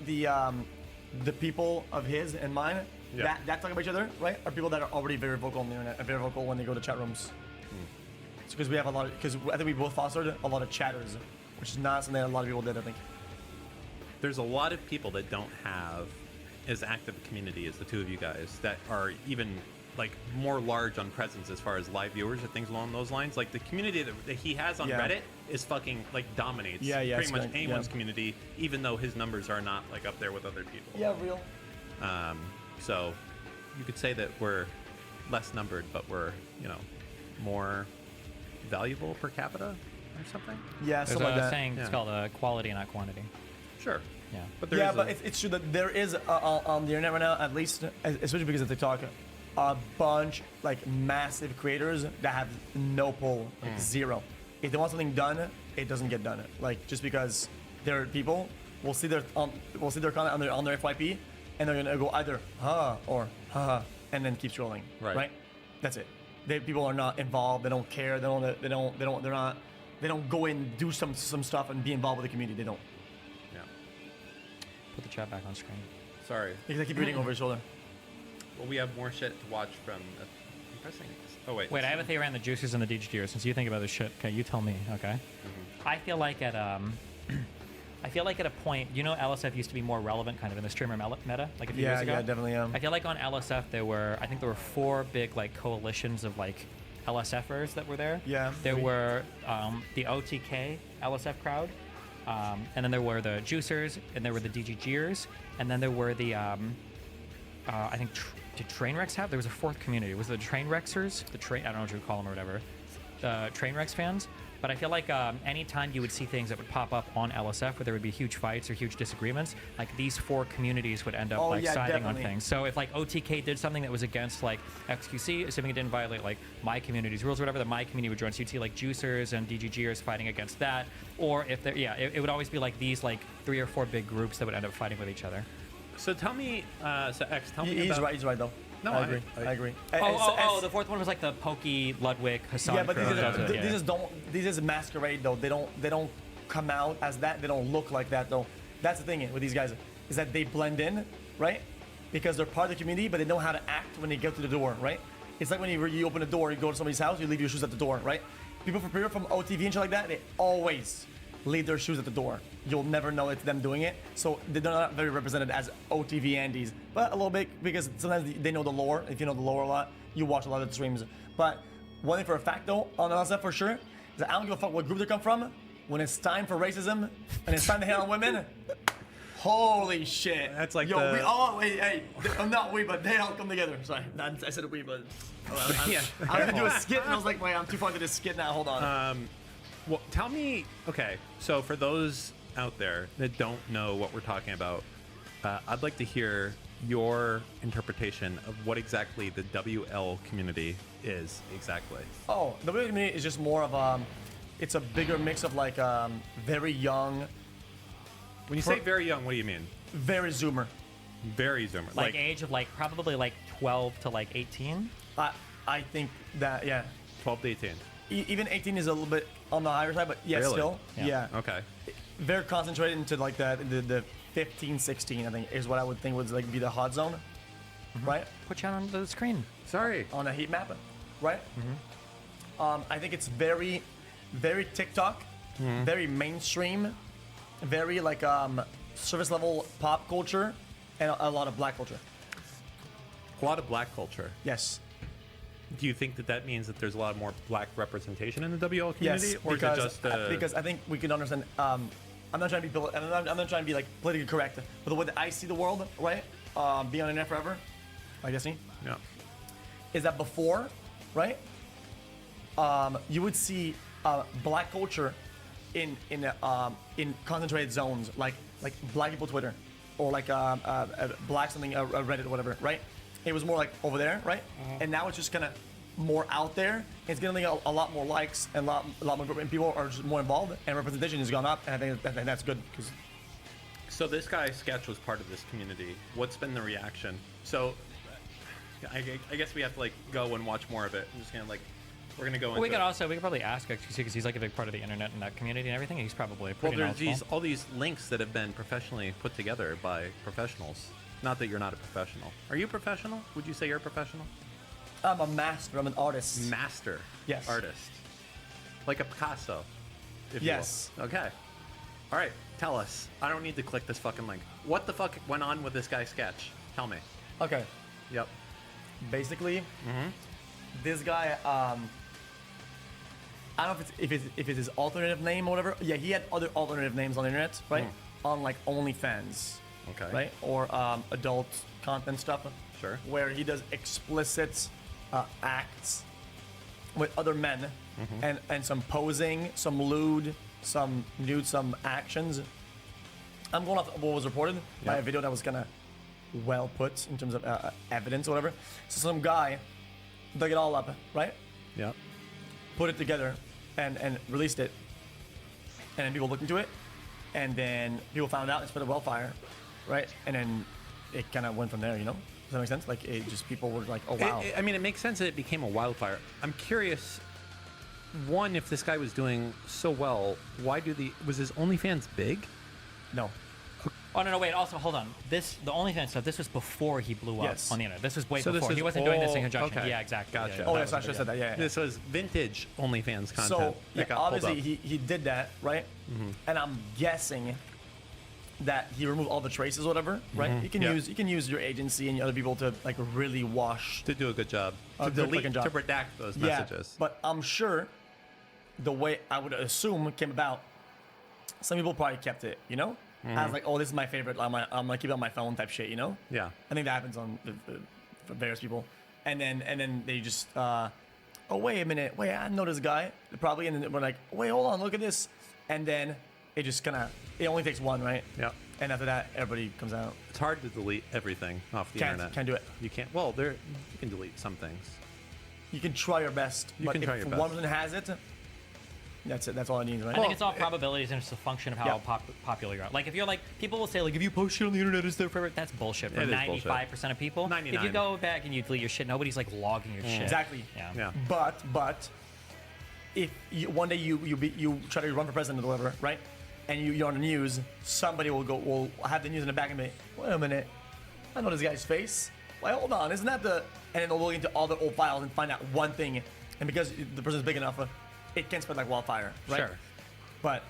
the people of his and mine that talk about each other, right, are people that are already very vocal on the internet, and very vocal when they go to chat rooms. It's because we have because I think we both fostered a lot of chatters, which is not something that a lot of people did, I think.
There's a lot of people that don't have as active a community as the two of you guys that are even like more large on presence as far as live viewers or things along those lines. Like the community that he has on Reddit is fucking like dominates pretty much anyone's community, even though his numbers are not like up there with other people.
Yeah, real.
So you could say that we're less numbered, but we're, more valuable per capita or something.
Yeah,
There's
something like that.
saying it's called quality, not quantity.
Sure.
Yeah.
But
it's true that there is on the internet right now, at least, especially because of TikTok, a bunch like massive creators that have no pull, like zero. If they want something done, it doesn't get done. Like just because there are people will see their content on their FYP, and they're gonna go either or and then keep scrolling. Right. That's it. People are not involved. They don't care. They don't go in and do some stuff and be involved with the community. They don't.
Yeah.
Put the chat back on screen.
Sorry.
Because I keep reading over his shoulder.
Well, we have more shit to watch from. I'm pressing. Oh wait.
Wait, I have a theory around the juicers and the DGGers. Since you think about this shit, okay, you tell me. Okay. I feel like at a point, LSF used to be more relevant kind of in the streamer meta, like a few years ago.
Yeah, definitely.
I feel like on LSF there were 4 big like coalitions of like LSFers that were there.
Yeah.
There were the OTK LSF crowd, and then there were the juicers, and there were the DGGers, and then there were the I think did Trainwrecks have? There was a 4th community. Was it the Trainwrexers? I don't know what you would call them or whatever. The Trainwrecks fans. But I feel like anytime you would see things that would pop up on LSF where there would be huge fights or huge disagreements, like these 4 communities would end up siding on things. So if like OTK did something that was against like XQC, assuming it didn't violate like my community's rules or whatever, then my community would join. So you'd see like juicers and DGGers fighting against that. Or if there, it would always be like these like 3 or 4 big groups that would end up fighting with each other.
So tell me, X, tell me
He's
about...
He's right though.
No,
I agree.
The 4th one was like the Pokey, Ludwig, Hassan.
Yeah, but
crew.
these is masquerade though. They don't come out as that. They don't look like that though. That's the thing with these guys is that they blend in, right? Because they're part of the community, but they know how to act when they get to the door, right? It's like when you open a door, you go to somebody's house, you leave your shoes at the door, right? People from OTV and shit like that, they always leave their shoes at the door. You'll never know it's them doing it. So they're not very represented as OTV Andes, but a little bit because sometimes they know the lore. If you know the lore a lot, you watch a lot of the streams. But one thing for a fact though, on LSF for sure, is that I don't give a fuck what group they come from. When it's time for racism and it's time to hate on women, holy shit.
That's like
not we, but they all come together. Sorry, I said we, but I was gonna do a skit and I was like, wait, I'm too far to this skit now. Hold on.
Well, tell me, okay, so for those out there that don't know what we're talking about, I'd like to hear your interpretation of what exactly the WL community is exactly.
Oh, the WL community is just more of it's a bigger mix of like very young,
When you say very young, what do you mean?
very zoomer.
Very zoomer.
Like age of like probably like 12 to like 18.
I think that, yeah.
12 to 18.
Even 18 is a little bit on the higher side, but yeah,
Really?
still.
Yeah.
Yeah.
Okay.
Very concentrated into like the 15, 16, I think, is what I would think would like be the hot zone. Right?
Put you on the screen.
Sorry.
On a heat map. Right? I think it's very, very TikTok, very mainstream, very like service level pop culture, and a lot of black culture.
A lot of black culture.
Yes.
Do you think that that means that there's a lot more black representation in the WL community,
Yes,
or
because,
is it just
because I think we can understand. I'm not trying to be I'm not trying to be like politically correct, but the way that I see the world, right? Being on the internet forever, I guess,
yeah.
is that before, right? You would see black culture in concentrated zones, like black people Twitter, or like black something Reddit or whatever, right? It was more like over there, right? And now it's just kind of more out there. It's getting a lot more likes and a lot more, and people are just more involved, and representation has gone up, and I think that's good. Cause
So this guy's sketch was part of this community. What's been the reaction? So I guess we have to like go and watch more of it. I'm just gonna like we're gonna go.
Well, we
into
could probably ask actually because he's like a big part of the internet and that community and everything. And he's probably
Well,
pretty
there's
knowledgeable.
all these links that have been professionally put together by professionals. Not that you're not a professional. Are you a professional? Would you say you're a professional?
I'm a master. I'm an artist.
Master.
Yes.
Artist. Like a Picasso. If
Yes.
You will. Okay. All right. Tell us. I don't need to click this fucking link. What the fuck went on with this guy's sketch? Tell me.
Okay.
Yep.
Basically, this guy, I don't know if it's his alternative name or whatever. Yeah, he had other alternative names on the internet, right? On like OnlyFans.
Okay.
Right? Or adult content stuff.
Sure.
Where he does explicit acts with other men and some posing, some lewd, some nude, some actions. I'm going off what was reported by a video that was kind of well put in terms of evidence or whatever. So some guy dug it all up, right?
Yep.
Put it together and released it. And then people looked into it. And then people found out and spread a wildfire, right? And then it kind of went from there, you know? Does that make sense? Like, it just, people were like, oh, wow.
I mean, it makes sense that it became a wildfire. I'm curious, one, if this guy was doing so well, was his OnlyFans big?
No.
Oh no, wait. Also, hold on. The OnlyFans stuff. This was before he blew up
Yes.
on the internet. This was way
So this
before.
is
He wasn't doing this in
all-
conjunction.
okay.
Yeah, exactly.
Gotcha.
Yeah,
Oh,
that
yes, I
was
should
it,
have said that, yeah.
This was vintage OnlyFans content.
So,
that got pulled
obviously,
up.
he did that, right? And I'm guessing that he removed all the traces or whatever, right? You can use your agency and other people to like really wash
to do a good job.
a
To
good
delete,
fucking job.
to redact those
Yeah,
messages.
but I'm sure the way I would assume came about, some people probably kept it, you know? I was like, oh, this is my favorite. I'm gonna keep it on my phone type shit, you know?
Yeah.
I think that happens on for various people, and then they just, oh wait a minute, wait, I know this guy probably, and then we're like, wait, hold on, look at this, and then it just kind of, it only takes one, right?
Yeah.
And after that, everybody comes out.
It's hard to delete everything off the internet.
Can't do it.
You can't. Well, you can delete some things.
You can try your best,
You
but
can try
if
your
one
best.
person has it, that's it. That's all it needs, right?
I think it's all probabilities and it's a function of how popular you are. Like if you're like, people will say like, if you post shit on the internet, it's there forever. That's bullshit for
It is
95% of people.
99.
If you go back and you delete your shit, nobody's like logging your shit.
Exactly.
Yeah.
But if one day you try to run for president or whatever, right? And you're on the news, somebody will have the news in the back and be, wait a minute, I know this guy's face. Wait, hold on, isn't that the? And then they'll look into all the old files and find out one thing, and because the person's big enough, it can spread like wildfire, right?
Sure.
But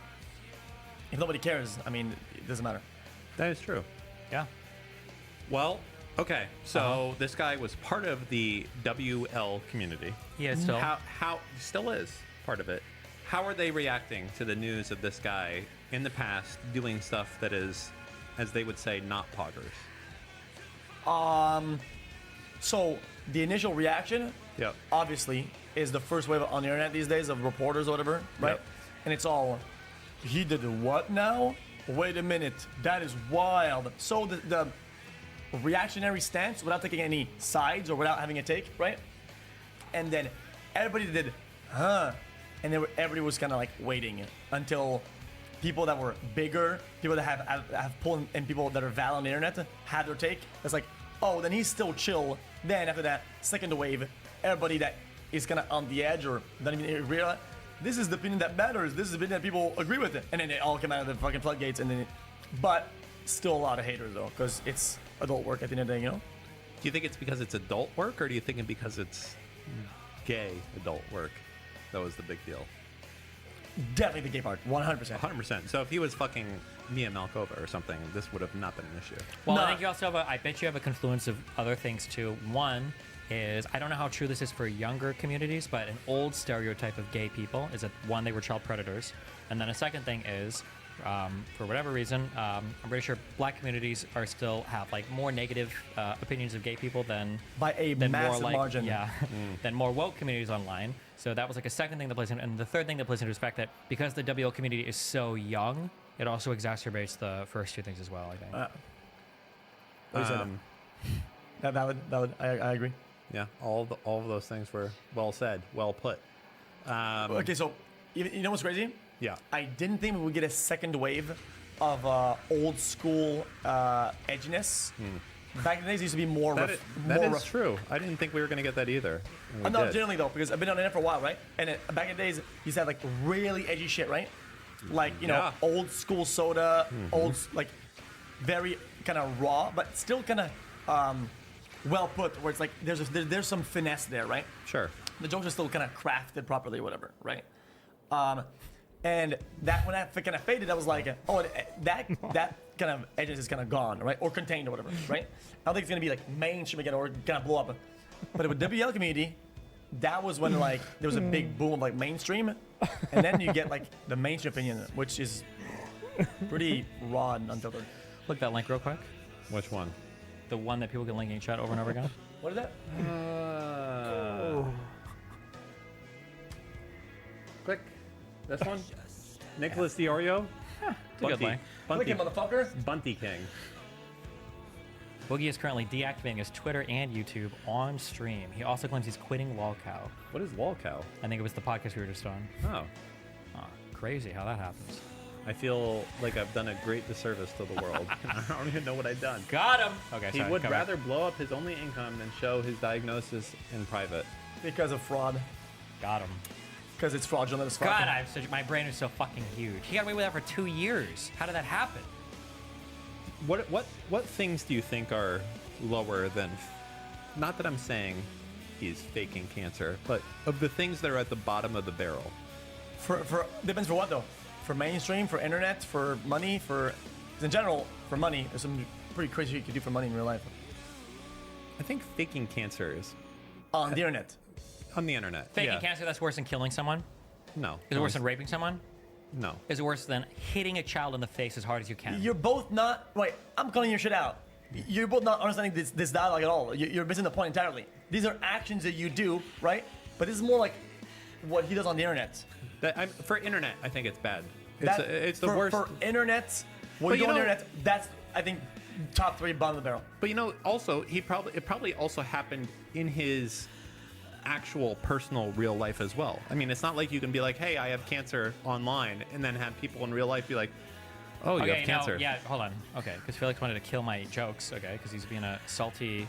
if nobody cares, I mean, it doesn't matter.
That is true.
Yeah.
Well, okay. So this guy was part of the WL community.
He is still.
How still is part of it. How are they reacting to the news of this guy in the past doing stuff that is, as they would say, not poggers?
So the initial reaction,
Yep.
obviously, is the first wave on the internet these days of reporters or whatever, right?
Yep.
And it's all, he did what now? Wait a minute, that is wild. So the reactionary stance, without taking any sides or without having a take, right? And then everybody did, huh? and everybody was kind of like waiting until people that were bigger, people that have pull, and people that are valid on the internet had their take. It's like, oh, then he's still chill. Then after that second wave, everybody that is kind of on the edge or don't even realize this is the opinion that matters. This is the opinion that people agree with it, and then they all come out of the fucking floodgates. And then, but still a lot of haters though, because it's adult work at the end of the day, you know.
Do you think it's because it's adult work, or do you think it's because it's gay adult work? That was the big deal.
Definitely the gay part, 100%.
100%. So if he was fucking Mia Malkova or something, this would have not been an issue.
Well, I think you also have I bet you have a confluence of other things too. One is, I don't know how true this is for younger communities, but an old stereotype of gay people is that one, they were child predators. And then a second thing is, for whatever reason, I'm pretty sure black communities are still have like more negative opinions of gay people than
by a massive margin.
Yeah, than more woke communities online. So that was like a second thing that plays in, and the third thing that plays into is the fact that because the WL community is so young, it also exacerbates the first two things as well. I think.
I agree.
Yeah, all of those things were well said, well put.
Okay, so you know what's crazy?
Yeah.
I didn't think we would get a second wave of old school edginess. Back in the days, it used to be more.
That is true. I didn't think we were going to get that either.
No, generally though, because I've been on the internet for a while, right? And back in the days, you used to have like really edgy shit, right? Like you know, old school soda, old like very kind of raw, but still kind of well put. Where it's like there's some finesse there, right?
Sure.
The jokes are still kind of crafted properly, or whatever, right? And that when that kind of faded, I was like, oh, that kind of edges is kind of gone, right? Or contained or whatever, right? I don't think it's gonna be like mainstream again or kind of blow up. But with WL community, that was when like there was a big boom of like mainstream, and then you get like the mainstream opinion, which is pretty raw and unfiltered.
Look that link real quick.
Which one?
The one that people can link in chat over and over again.
What is that?
Click. This one? Nicholas Diorio?
It's a good link.
Click it, motherfucker.
Bunty King.
Boogie is currently deactivating his Twitter and YouTube on stream. He also claims he's quitting LolCow.
What is LolCow?
I think it was the podcast we were just on.
Oh.
Crazy how that happens.
I feel like I've done a great disservice to the world. I don't even know what I've done.
Got him! Okay,
He would rather blow up his only income than show his diagnosis in private.
Because of fraud.
Got him.
Because it's fraudulent as fuck.
God, my brain is so fucking huge. He got away with that for 2 years. How did that happen?
What things do you think are lower than? Not that I'm saying he's faking cancer, but of the things that are at the bottom of the barrel.
For depends for what though. For mainstream, for internet, for money, for in general, for money. There's some pretty crazy shit you can do for money in real life.
I think faking cancer is
on the internet.
On the internet.
Faking cancer, that's worse than killing someone?
No.
Is it worse than raping someone?
No.
Is it worse than hitting a child in the face as hard as you can?
You're both not. Wait, I'm calling your shit out. You're both not understanding this dialogue at all. You're missing the point entirely. These are actions that you do, right? But this is more like what he does on the internet.
For internet, I think it's bad. It's the worst.
For internet, what you do on the internet, that's, I think, top 3 bottom of the barrel.
But you know, also, it probably also happened in his actual personal real life as well. I mean, it's not like you can be like, hey, I have cancer online, and then have people in real life be like, oh, you have cancer.
Yeah, hold on. Okay, because Felix wanted to kill my jokes, okay, because he's being a saltine.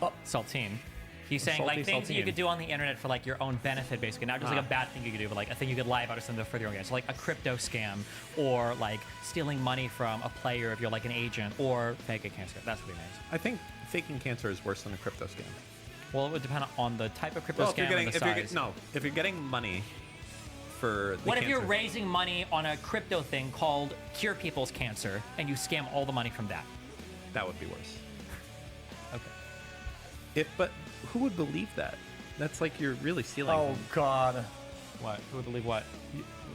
He's saying like things that you could do on the internet for like your own benefit, basically, not just like a bad thing you could do, but like a thing you could lie about or something for your own gain. So like a crypto scam, or like stealing money from a player if you're like an agent, or faking cancer. That's what he means.
I think faking cancer is worse than a crypto scam.
Well, it would depend on the type of crypto scam and the size.
If you're getting money for the
What if you're raising money on a crypto thing called Cure People's Cancer, and you scam all the money from that?
That would be worse.
Okay.
But who would believe that? That's like you're really stealing.
Oh God.
What? Who would believe what?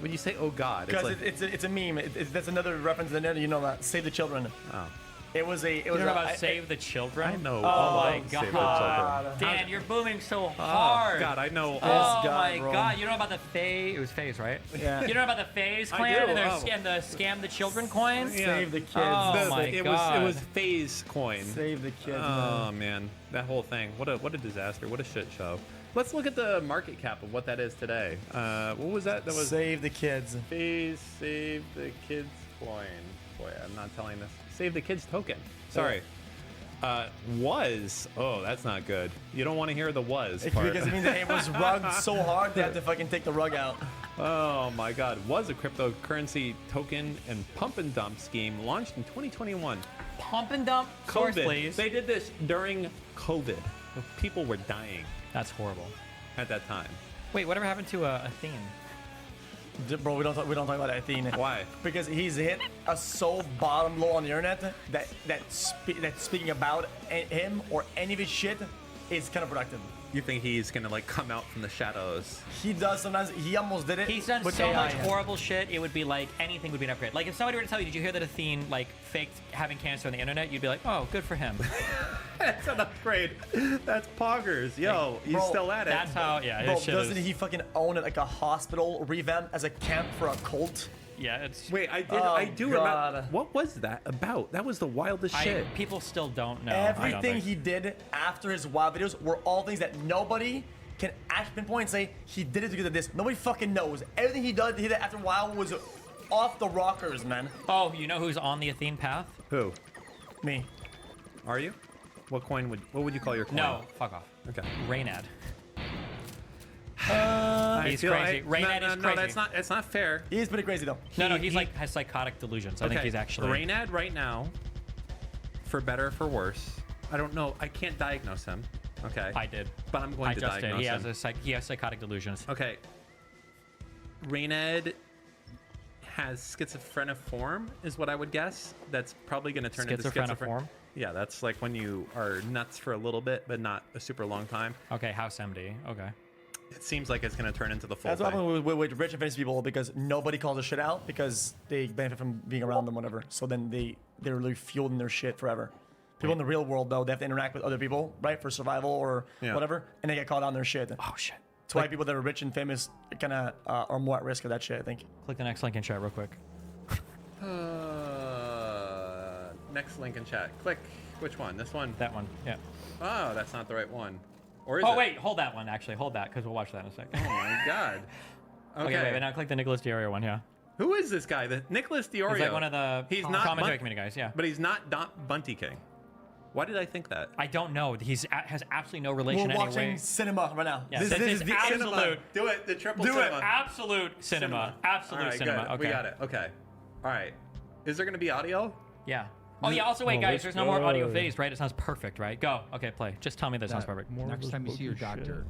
When you say "oh God,"
because it's a meme. That's another reference to the net. You know that. Save the children.
Oh.
It was a. It
You
was
know
a,
about Save the Children?
I know.
Oh my
Save the
god.
Children.
Dan, you're booming so hard.
Oh God, I know.
Oh
God,
my
bro.
god. You know about the Phase? It was Phase, right?
Yeah.
You know about the Phase
I
clan
do,
and,
oh.
and the Scam the Children coin?
Save the kids.
Oh my
it
god.
was FaZe coin.
Save the kids.
Oh man, that whole thing. What a disaster. What a shit show. Let's look at the market cap of what that is today. What was that? That was
Save the kids.
FaZe Save the Kids coin. Boy, I'm not telling this. Save the Kids token. Sorry. Was. Oh, that's not good. You don't want to hear the was
It's
part.
because it means that it was rugged so hard they had to fucking take the rug out.
Oh my God. Was a cryptocurrency token and pump and dump scheme launched in 2021.
Pump and dump? Source,
COVID.
please.
They did this during COVID. People were dying
That's horrible.
at that time.
Wait, whatever happened to Athene?
Bro, we don't talk about Athene.
Why?
Because he's hit a so bottom low on the internet that speaking about him or any of his shit is counterproductive.
You think he's gonna like come out from the shadows?
He does sometimes. He almost did it.
He's done
with
so
AI.
much horrible shit, it would be like anything would be an upgrade. Like if somebody were to tell you, did you hear that Athene like faked having cancer on the internet? You'd be like, oh, good for him.
That's an upgrade. That's poggers. Yo, he's
Bro,
still at it.
That's how, yeah,
Bro,
his shit
doesn't
is,
he fucking own it like a hospital revamped as a camp for a cult?
yeah, it's.
Wait, I do
God.
remember. What was that about? That was the wildest shit.
People still don't know. I don't
Everything
think.
he did after his wild videos were all things that nobody can actually pinpoint and say he did it because of this. Nobody fucking knows. Everything he did after a while was off the rockers, man.
Oh, you know who's on the Athene path?
Who?
Me.
Are you? What would you call your coin?
No, fuck off.
Okay.
Raynad.
I
He's
feel
crazy.
no,
Raynad is
no,
crazy.
that's not fair.
He is pretty crazy though.
No, he's like has psychotic delusions. I think he's actually.
Raynad right now, for better or for worse. I don't know. I can't diagnose him. Okay.
I did.
But I'm going
I
to
just did.
diagnose him.
He has psychotic delusions.
Okay. Raynad has schizophreniform, is what I would guess. That's probably going to turn into
Schizophreniform?
Yeah, that's like when you are nuts for a little bit, but not a super long time.
Okay, House MD. Okay.
It seems like it's going to turn into the full
That's what
thing.
happens with rich and famous people because nobody calls the shit out because they benefit from being around them, whatever. So then they're really fueled in their shit forever. People in the real world though, they have to interact with other people, right, for survival or whatever, and they get caught on their shit.
Oh shit.
That's why people that are rich and famous kind of are more at risk of that shit, I think.
Click the next link in chat real quick.
Next link in chat. Click. Which one? This one?
That one. Yeah.
Oh, that's not the right one. Or is
Oh
it?
wait, hold that one. Actually, hold that because we'll watch that in a second.
Oh my god.
Okay, wait, now click the Nicholas Diorio one. Yeah.
Who is this guy? The Nicholas Diorio.
He's like one of the commentary committee guys. Yeah.
But he's not Bunty King. Why did I think that?
I don't know. Has absolutely no relation
We're
in any
watching
way.
cinema right now.
Yeah,
This
is
the
absolute.
Do it. The triple
Do
cinema.
it. Absolute cinema. Absolute
All right,
cinema.
good.
Okay.
We got it. Okay. All right. Is there going to be audio?
Yeah. Oh yeah. Also, wait,
Oh,
guys.
let's
There's no more audio
go.
phased, right? It sounds perfect, right? Go. Okay, play. Just tell me that sounds perfect.
Next time you see your
Bullshit.
doctor,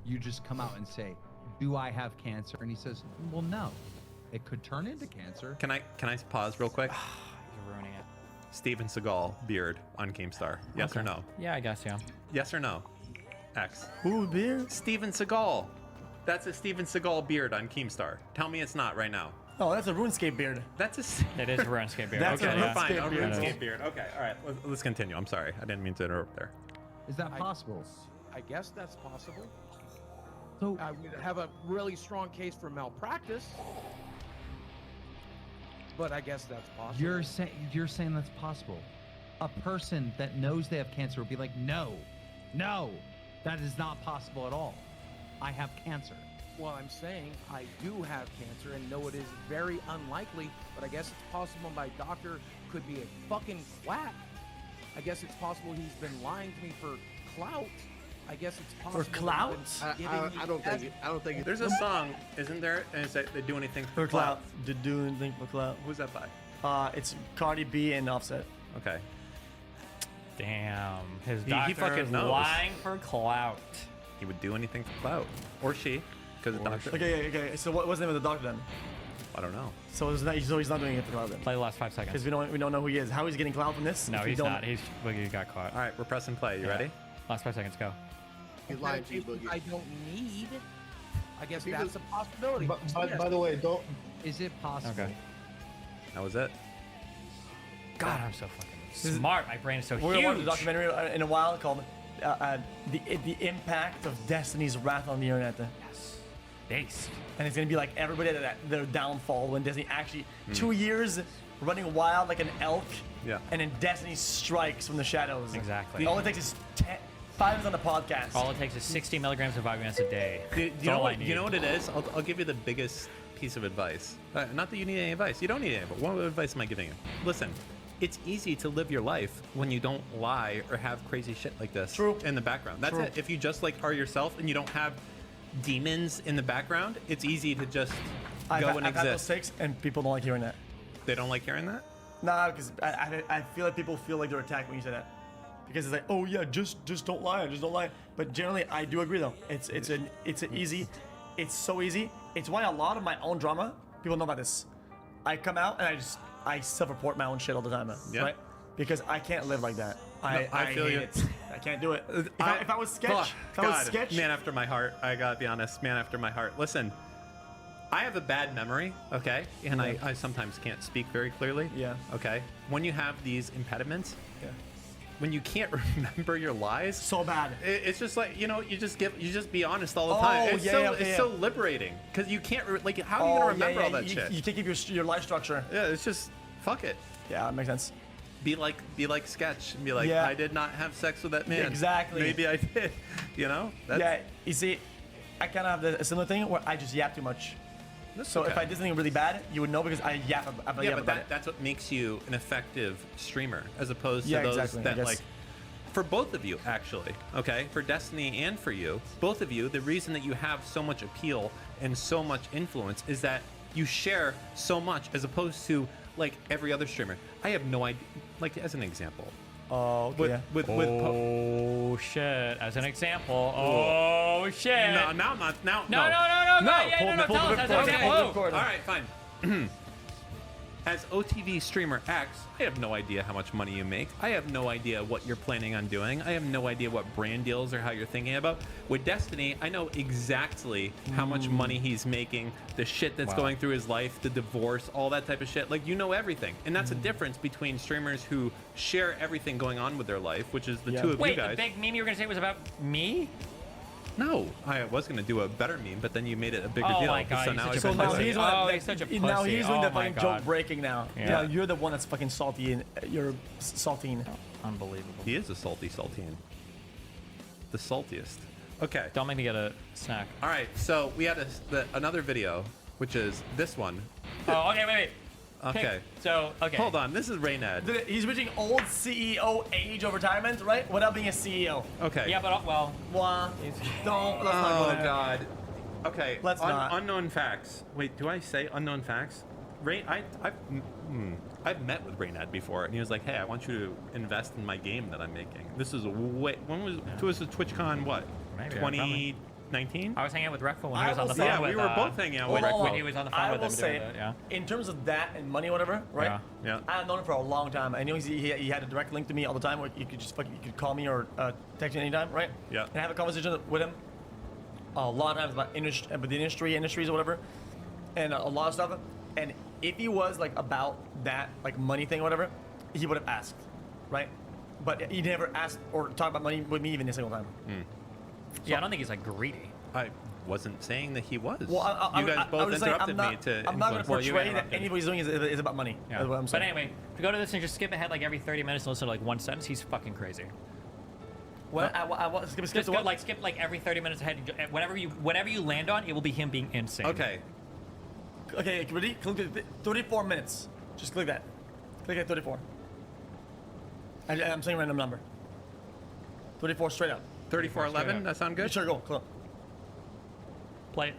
you just come out and say, "Do I have cancer?" And he says, "Well, no. It could turn into cancer."
Can I pause real quick?
You're ruining it.
Steven Seagal beard on Keemstar. Yes or no?
Yeah, I guess. Yeah.
Yes or no? X.
Who beer?
Steven Seagal. That's a Steven Seagal beard on Keemstar. Tell me it's not right now.
Oh, that's a RuneScape beard.
That's a.
It is a RuneScape beard.
That's
okay.
a
Yeah.
Fine. A
RuneScape beard.
RuneScape beard. Okay. All right. Let's continue. I'm sorry. I didn't mean to interrupt there.
Is that possible?
I guess that's possible.
So
I would have a really strong case for malpractice, but I guess that's possible.
you're saying that's possible. A person that knows they have cancer would be like, no, that is not possible at all. I have cancer.
Well, I'm saying I do have cancer and know it is very unlikely, but I guess it's possible my doctor could be a fucking quack. I guess it's possible he's been lying to me for clout. I guess it's possible.
For clout?
I don't think it.
There's a song, isn't there? And it's like they do anything
For clout. To do anything for clout.
Who's that by?
It's Cardi B and Offset.
Okay.
Damn. His
He
doctor
fucking
is
knows.
lying for clout.
He would do anything for clout, or she, because the doctor.
Okay. So what's the name of the doctor then?
I don't know.
So he's not doing it for clout then.
Play the last 5 seconds.
Because we don't know who he is. How he's getting clout from this?
No,
if we
he's
don't-
not. He got caught.
All right, we're pressing play. You
Yeah.
ready?
Last 5 seconds. Go.
He's lying to you, Boogie.
I don't need. I guess
He
that's
was-
a possibility.
By the way, don't.
Is it possible?
Okay.
That was it.
God, I'm so fucking Smart. My brain is so
We're gonna watch a
huge.
documentary in a while called the impact of Destiny's wrath on the internet.
Yes. Based.
And it's gonna be like everybody at their downfall when Destiny actually 2 years running wild like an elk.
Yeah.
And then Destiny strikes from the shadows.
Exactly.
All it takes is 5 minutes on the podcast.
All it takes is 60 milligrams of Vitamins a day.
You
That's
know
all I
what?
need.
You know what it is? I'll give you the biggest piece of advice. Not that you need any advice. You don't need any. But what advice am I giving you? Listen, it's easy to live your life when you don't lie or have crazy shit like this in the background. That's it. If you just like are yourself and you don't have demons in the background, it's easy to just go and
I've had those
exist.
takes, and people don't like hearing that.
They don't like hearing that?
Nah, because I feel like people feel like they're attacked when you say that. Because it's like, oh yeah, just don't lie, just don't lie. But generally, I do agree though. It's so easy. It's why a lot of my own drama, people know about this. I come out and I self-report my own shit all the time, right? Because I can't live like that. I
feel
hate
you.
it. I can't do it. If I was sketch,
man after my heart. I gotta be honest, man after my heart. Listen, I have a bad memory, okay? And I sometimes can't speak very clearly.
Yeah.
Okay? When you have these impediments, when you can't remember your lies,
so bad.
It's just like, you just be honest all the time. It's so liberating because you can't how are you gonna remember all that shit?
You can't keep your life structure.
Yeah, it's just fuck it.
Yeah, that makes sense.
Be like Sketch and be like, I did not have sex with that man.
Exactly.
Maybe I did. You know?
Yeah. You see, I kind of have a similar thing where I just yap too much. So if I did something really bad, you would know because I yap about it.
That's what makes you an effective streamer, as opposed to those
exactly,
that like. For both of you, actually, okay, for Destiny and for you, both of you, the reason that you have so much appeal and so much influence is that you share so much, as opposed to like every other streamer. I have no idea. Like as an example.
Oh, okay.
Oh shit! As an example. Oh shit!
No, now I'm not. Now,
No. Tell us as an example.
All right, fine. As OTV streamer X, I have no idea how much money you make. I have no idea what you're planning on doing. I have no idea what brand deals or how you're thinking about. With Destiny, I know exactly how much money he's making, the shit that's going through his life, the divorce, all that type of shit. Like, you know everything. And that's a difference between streamers who share everything going on with their life, which is the two of you guys.
Wait, the big meme you were going to say was about me?
No, I was going to do a better meme, but then you made it a bigger deal.
Oh my god,
now
he's
it's
such a pussy.
Now he's doing the fucking
God.
joke breaking now.
Yeah.
You're the one that's fucking salty and you're saltine.
Unbelievable.
He is a salty saltine. The saltiest. Okay.
Don't make me get a snack.
All right, so we had another video, which is this one.
Oh, okay, wait.
Okay.
Okay.
Hold on, this is Raynad.
He's reaching old CEO age of retirement, right? Without being a CEO.
Okay.
Yeah, but well.
Let's not go there.
God. Okay.
Let's not.
Unknown facts. Wait, do I say unknown facts? I've met with Raynad before, and he was like, "Hey, I want you to invest in my game that I'm making." This is when was the TwitchCon? What?
Maybe,
2019.
I was hanging out with Rekful when he was on the phone with.
Yeah, we were both hanging out with
Rekful
Rekful
when he was on the phone with him.
Say,
doing that,
in terms of that and money, whatever, right?
Yeah.
I've known him for a long time. I know he had a direct link to me all the time. Where you could call me or text me anytime, right?
Yeah.
And have a conversation with him. A lot of times about industries or whatever, and a lot of stuff. And if he was like about that like money thing or whatever, he would have asked, right? But he never asked or talked about money with me even a single time.
Yeah, I don't think he's like greedy.
I wasn't saying that he was.
Well,
you guys both interrupted me to.
I'm not going to portray that anybody's doing is about money.
Yeah.
That's what I'm saying.
But anyway, to go to this and just skip ahead like every 30 minutes and listen to like one sentence, he's fucking crazy.
Well, skip
like every 30 minutes ahead. Whatever you land on, it will be him being insane.
Okay.
Okay, ready? Click 34 minutes. Just click that. Click at 34. I'm saying a random number. 34 straight up.
3411. That sound good?
Sure, go. Cool.
Play it.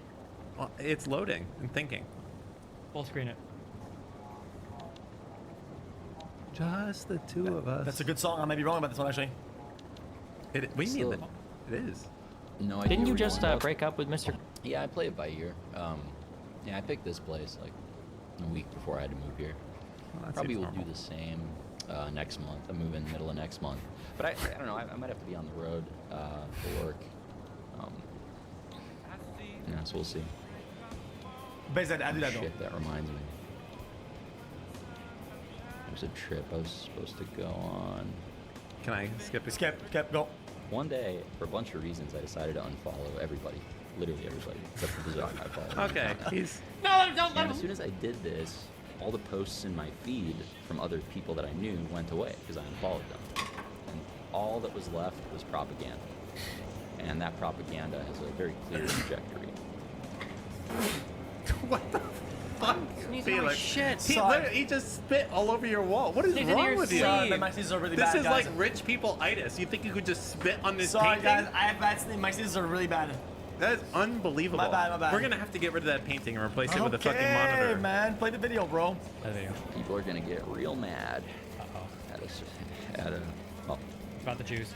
Well, it's loading and thinking.
Full screen it.
Just the two of us.
That's a good song. I may be wrong about this one actually.
It is.
No idea.
Didn't you
where
just
going.
break up with Mr.
Yeah, I play it by ear. Yeah, I picked this place like a week before I had to move here.
Well,
Probably will do the same next month. I'm moving middle of next month. But I don't know. I might have to be on the road for work. Yeah, so we'll see.
Basically, I do that though.
Shit, that reminds me. was a trip I was supposed to go on.
Can I skip it?
Skip, go.
One day, for a bunch of reasons, I decided to unfollow everybody. Literally everybody, except for the Zog I followed.
Okay, he's...
No, don't let
And as
him.
soon as I did this, all the posts in my feed from other people that I knew went away because I unfollowed them. And all that was left was propaganda. And that propaganda has a very clear trajectory.
What the fuck?
He's
Felix?
like, shit.
He just spit all over your wall. What is
He's in
wrong
your
with you?
sleeve.
My scissors are really
This
bad,
is
guys.
like rich people itis. You think you could just spit on this
Sorry,
painting?
guys. I have bad sleep. My scissors are really bad.
That is unbelievable.
My bad.
We're gonna have to get rid of that painting and replace it with a
Okay,
fucking monitor.
man. Play the video, bro.
People are gonna get real mad at a well,
About the Jews.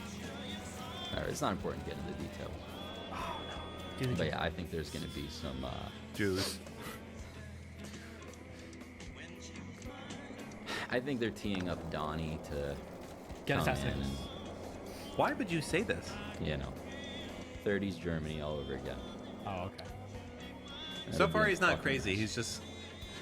it's not important to get into detail. But yeah, I think there's gonna be some
Jews.
I think they're teeing up Donnie to
Get
come in
assassinated.
and,
Why would you say this?
30s Germany all over again.
Oh, okay.
So far, he's not crazy. He's just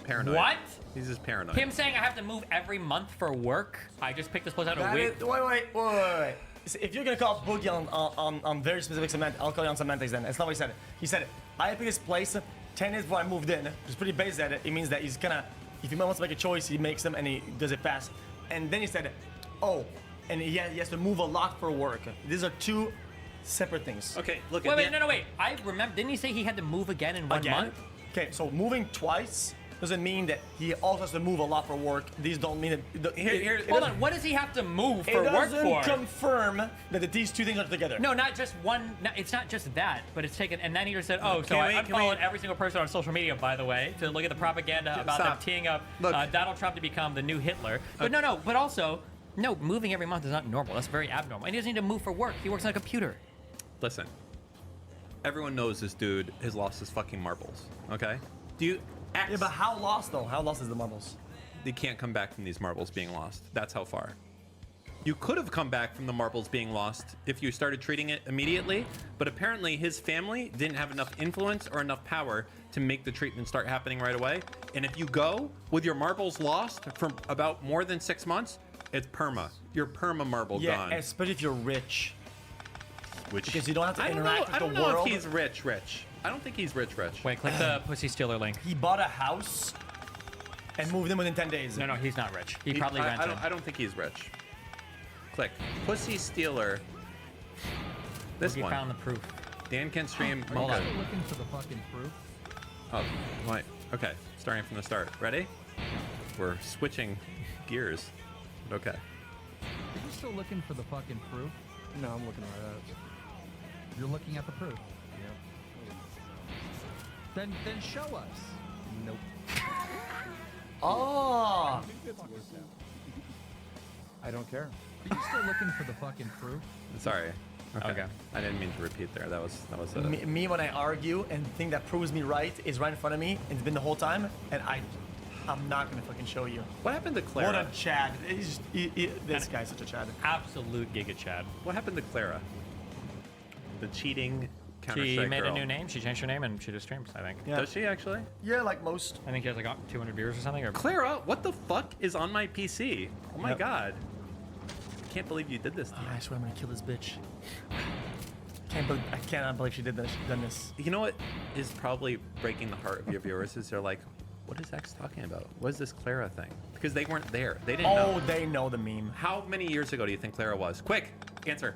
paranoid.
What?
He's just paranoid.
Him saying I have to move every month for work. I just picked this place out a
That
week.
is- wait. See, if you're gonna call Boogie on very specific semantics, I'll call you on semantics then. That's not what he said. He said, I picked this place 10 years before I moved in. It's pretty basic at it. It means that he's gonna, if he wants to make a choice, he makes them and he does it fast. And then he said, oh, and he has to move a lot for work. These are two separate things.
Okay, look
Wait,
at
wait, no, wait. I remember. Didn't he say he had to move again in 1 month?
Okay, so moving twice doesn't mean that he also has to move a lot for work. These don't mean that.
Hold on. What does he have to move for
it
work
doesn't
for?
confirm that these two things are together.
No, not just one. No, it's not just that, but it's taken. And then he just said, "Oh, so
Can
I
we-
unfollowed every single person on social media, by the way, to look at the propaganda about them
Stop.
teeing up
Look.
Donald Trump to become the new Hitler." But no. But also, no, moving every month is not normal. That's very abnormal. And he doesn't need to move for work. He works on a computer.
Listen, everyone knows this dude has lost his fucking marbles. Okay? Do you?
Yeah, but how lost though? How lost is the marbles?
They can't come back from these marbles being lost. That's how far. You could have come back from the marbles being lost if you started treating it immediately, but apparently his family didn't have enough influence or enough power to make the treatment start happening right away. And if you go with your marbles lost for about more than 6 months, it's perma. Your perma marble gone.
Yeah, especially if you're rich.
Which
Because you don't have to
I don't
interact
know.
with
I don't
the
know
world.
if he's rich. I don't think he's rich.
Wait, click the pussy stealer link.
He bought a house and moved in within 10 days.
No, he's not rich. He probably rented.
I don't think he's rich. Click. Pussy Stealer. This
He
one.
found the proof.
Dan can stream.
Are you
Mocha.
still looking for the fucking proof?
Oh, wait. Okay, starting from the start. Ready? We're switching gears. But okay.
Are you still looking for the fucking proof?
No, I'm looking right at it.
You're looking at the proof. Then show us.
Nope.
Oh!
I don't care.
Are you still looking for the fucking proof?
Sorry. Okay. I didn't mean to repeat there. That was a...
Me when I argue and the thing that proves me right is right in front of me. It's been the whole time, and I'm not gonna fucking show you.
What happened to Clara?
What a Chad. This guy's such a Chad.
Absolute giga Chad.
What happened to Clara? The cheating
She
Counter-Strike
made
girl.
a new name. She changed her name and she just streams, I think.
Yeah.
Does she actually?
Yeah, like most.
I think she has like 200 viewers or something. Or
Clara, what the fuck is on my PC? Oh my
Yep.
god. I can't believe you did this to me.
I swear I'm gonna kill this bitch. I cannot believe she did this. Done this.
You know what is probably breaking the heart of your viewers is they're like, what is X talking about? What is this Clara thing? Because they weren't there. They didn't know.
Oh, they know the meme.
How many years ago do you think Clara was? Quick, answer.